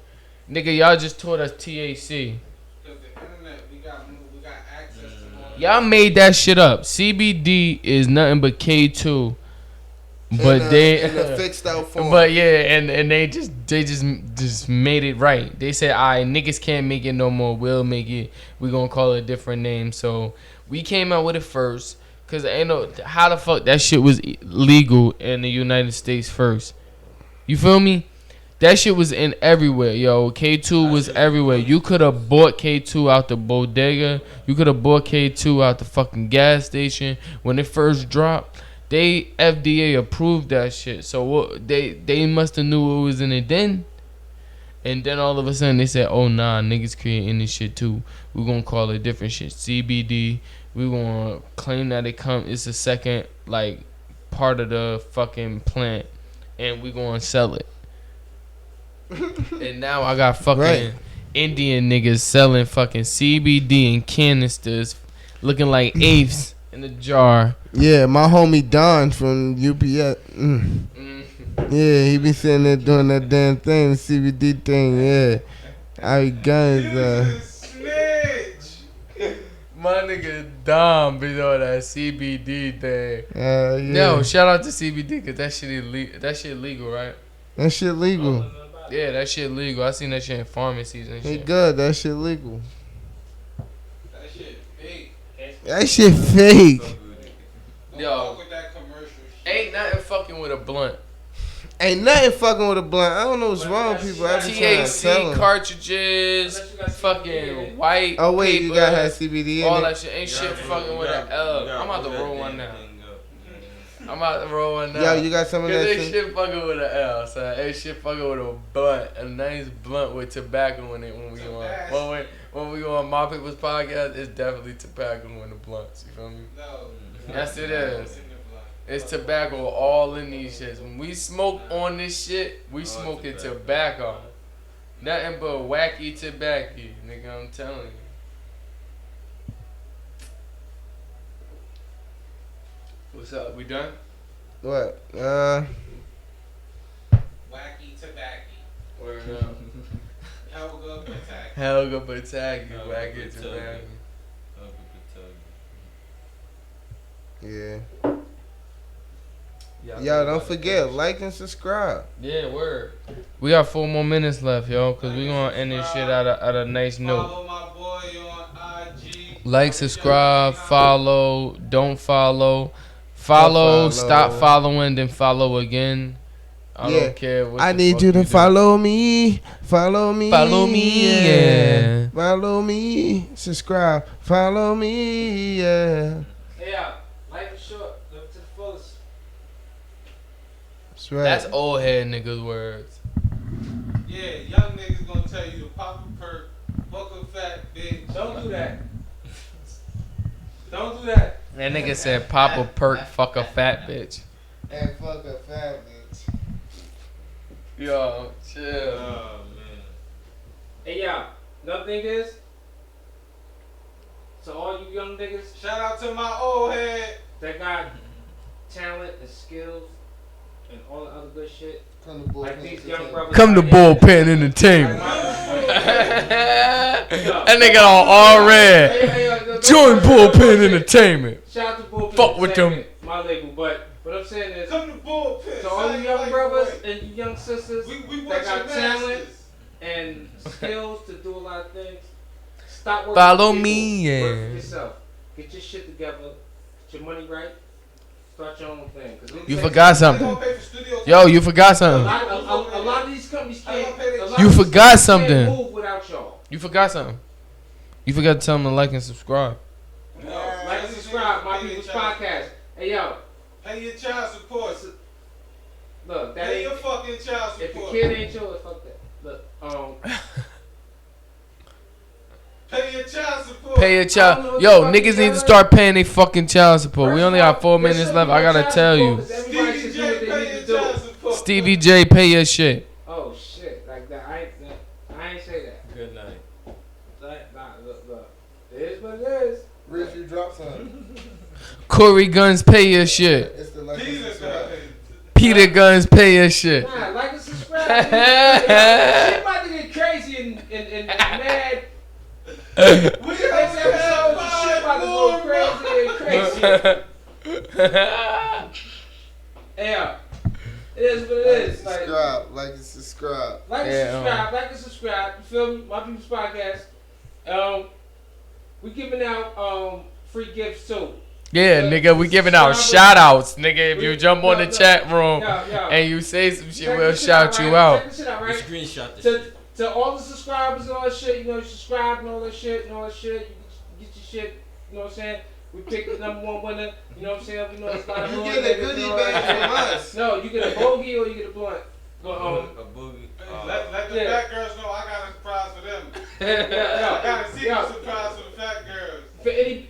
S1: Nigga, y'all just taught us THC.
S6: Because the internet, we got access to all.
S1: Y'all made that shit up. CBD is nothing but K2. But
S3: in a fixed out form.
S1: But yeah, and they just made it right. They said, "Alright, niggas can't make it no more. We'll make it. We gonna call it a different name." So we came out with it first, cause ain't no how the fuck that shit was legal in the United States first. You feel me? That shit was in everywhere, yo. K2 was everywhere. You could have bought K2 out the bodega. You could have bought K2 out the fucking gas station when it first dropped. They FDA approved that shit, so they must have knew what was in it then, and then all of a sudden they said, "Oh nah, niggas creating this shit too. We gonna call it different shit, CBD. We gonna claim that it's a second like part of the fucking plant, and we gonna sell it." And now I got fucking Indian niggas selling fucking CBD in canisters, looking like apes in a jar.
S3: Yeah, my homie Don from UPS. Yeah, he be sitting there doing that damn thing, the CBD thing. Yeah, I guns.
S6: Snitch.
S1: My nigga Dom be doing that CBD thing.
S3: Yeah.
S1: No, shout out to CBD because that shit that shit legal, right?
S3: That shit legal.
S1: Yeah, that shit legal. I seen that shit in pharmacies and
S3: He
S1: shit.
S3: good. That shit legal.
S6: That shit fake.
S3: That shit fake.
S1: Yo,
S6: Fuck with that commercial shit.
S1: ain't nothing fucking with a blunt.
S3: Ain't nothing fucking with a blunt. I don't know what's wrong with people. I be trying to tell
S1: THC
S3: 'em.
S1: cartridges, fucking white.
S3: Oh wait,
S1: paper,
S3: you gotta have CBD in
S1: all
S3: it.
S1: that shit. Ain't shit fucking with an L. I'm about to roll one now. I'm about to roll one now.
S3: Yo, you got some of
S1: Cause
S3: that
S1: ain't
S3: shit?
S1: shit fucking with an L, son. Ain't shit fucking with a blunt, a nice blunt with tobacco in it when we when we on My People's Podcast. It's definitely tobacco in the blunts. You feel me?
S6: No.
S1: Yes, it is. It's tobacco all in these shits. When we smoke on this shit, we smoking tobacco. Nothing but wacky tobacco, nigga. I'm telling you. What's up? We done?
S3: What?
S6: Wacky tobacco.
S1: Word up.
S6: Helga Pataki.
S1: Helga Pataki, wacky tobacco.
S3: Yeah. Yo, don't forget, like and subscribe.
S1: Yeah, word. We got 4 more minutes left, yo, because we going to end this shit at a nice note.
S6: Follow my boy on IG.
S1: Like, subscribe, follow, don't follow. Follow, stop following, then follow again. I don't care what
S3: I
S1: the
S3: need
S1: fuck
S3: you to
S1: do.
S3: follow me. Follow me.
S1: Follow me, yeah.
S3: Follow me. Subscribe. Follow me, yeah.
S4: Hey, life is short. Live to the fullest.
S3: That's right.
S1: That's old head niggas' words.
S6: Yeah, young niggas gonna tell you to pop a perk, fuck a fat bitch.
S4: Don't do that. Don't do that.
S1: That nigga said pop a perk, fuck a fat bitch.
S3: And fuck a fat bitch.
S1: Yo, chill.
S2: Oh man.
S4: Hey, y'all. Another thing is, so all you young niggas
S6: Shout out to my old head.
S4: that got talent and skills and all the other good shit,
S3: Come to
S4: like these young brothers.
S1: Come to
S4: out here-
S1: Bullpen Entertainment. That nigga all red. Join Bullpen Entertainment.
S4: Shout out to Bullpen
S1: Fuck with them.
S4: Entertainment, my label. But what I'm saying is,
S6: Come to bullpen.
S4: to all you young brothers and you young sisters
S6: We
S4: that
S6: want
S4: got
S6: your
S4: talent
S6: masters.
S4: and skills to do a lot of things, stop working
S1: Follow
S4: for people.
S1: me,
S4: Work for
S1: yeah.
S4: yourself. Get your shit together. Get your money right. Start your own thing. 'Cause let me
S1: You
S4: tell
S1: forgot
S6: They
S1: something.
S6: gonna pay for studio
S1: Yo,
S6: time.
S1: you forgot
S4: A
S1: something.
S4: lot of these companies can't. a lot
S1: You
S4: of these
S1: forgot
S4: companies
S1: something.
S4: Can't move without y'all.
S1: You forgot something. You forgot to tell them to like and subscribe.
S6: No,
S4: Like and subscribe. My People's Podcast. Hey yo,
S6: Pay your child support.
S4: look, that
S6: Pay your
S4: ain't.
S6: fucking child
S4: If the
S6: support.
S4: kid ain't yours, fuck that. Look,
S6: Pay your child support.
S1: Pay your child. Yo, niggas need to start paying their fucking child support. We only got 4 minutes left. I gotta tell you.
S4: Everybody
S6: Stevie
S4: should do
S6: J,
S4: what they
S6: pay
S4: need
S6: your
S4: to do.
S6: child support.
S1: Stevie J, pay your shit.
S4: Oh shit, like that. I ain't say that.
S2: Good night.
S4: Nah, look. It is what it is.
S3: Rich, you drop something.
S1: Corey Guns, pay your shit.
S3: It's the like and
S6: Jesus,
S3: subscribe.
S6: man.
S1: Peter Guns, pay your shit.
S4: Nah, like and subscribe. Shit about to get crazy and mad. Next episode, the shit about to go crazy and crazy. Yeah. It is what it is.
S3: Like and subscribe.
S4: Like and subscribe. You feel me? My People's Podcast. We giving out free gifts too.
S1: Yeah, nigga, we giving out shout outs, nigga. If you jump on the chat room and you say some shit, we'll shout you out.
S4: Check this shit out, right?
S2: Screenshot this shit.
S4: To all the subscribers and all that shit, you know, you subscribe and all that shit. You get your shit, you know what I'm saying? We pick the number one winner, you know what I'm saying? We know it's not
S3: You get a goodie bag from us.
S4: No, you get a bogey or you get a blunt.
S2: A boogie.
S6: Let the fat girls know I got a surprise for them. I got a secret surprise for the fat girls.
S4: For any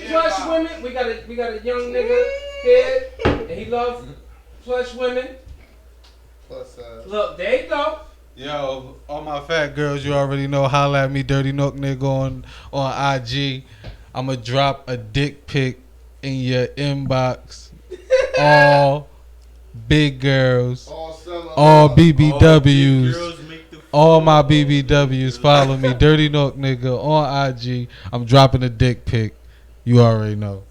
S4: plush women, we got a young nigga here, and he loves plush women.
S3: Plus,
S4: Look, there you go.
S7: Yo, all my fat girls, you already know. Holla at me, Dirty Nook nigga on IG. I'ma drop a dick pic in your inbox. All big girls, all BBWs. All my BBWs, follow me, Dirty Nook nigga on IG. I'm dropping a dick pic. You already know.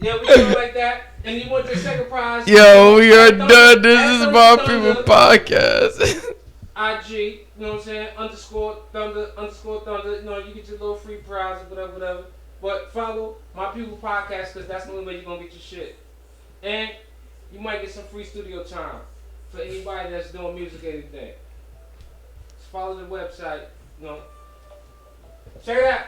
S4: Yeah, we do it like that. And you want your second prize?
S1: Yo, we are done. This is My People Podcast.
S4: IG, you know what I'm saying? _thunder. You know, you get your little free prize or whatever. But follow My People Podcast because that's the only way you're gonna get your shit. And you might get some free studio time for anybody that's doing music or anything. Just follow the website, you know. Check it out.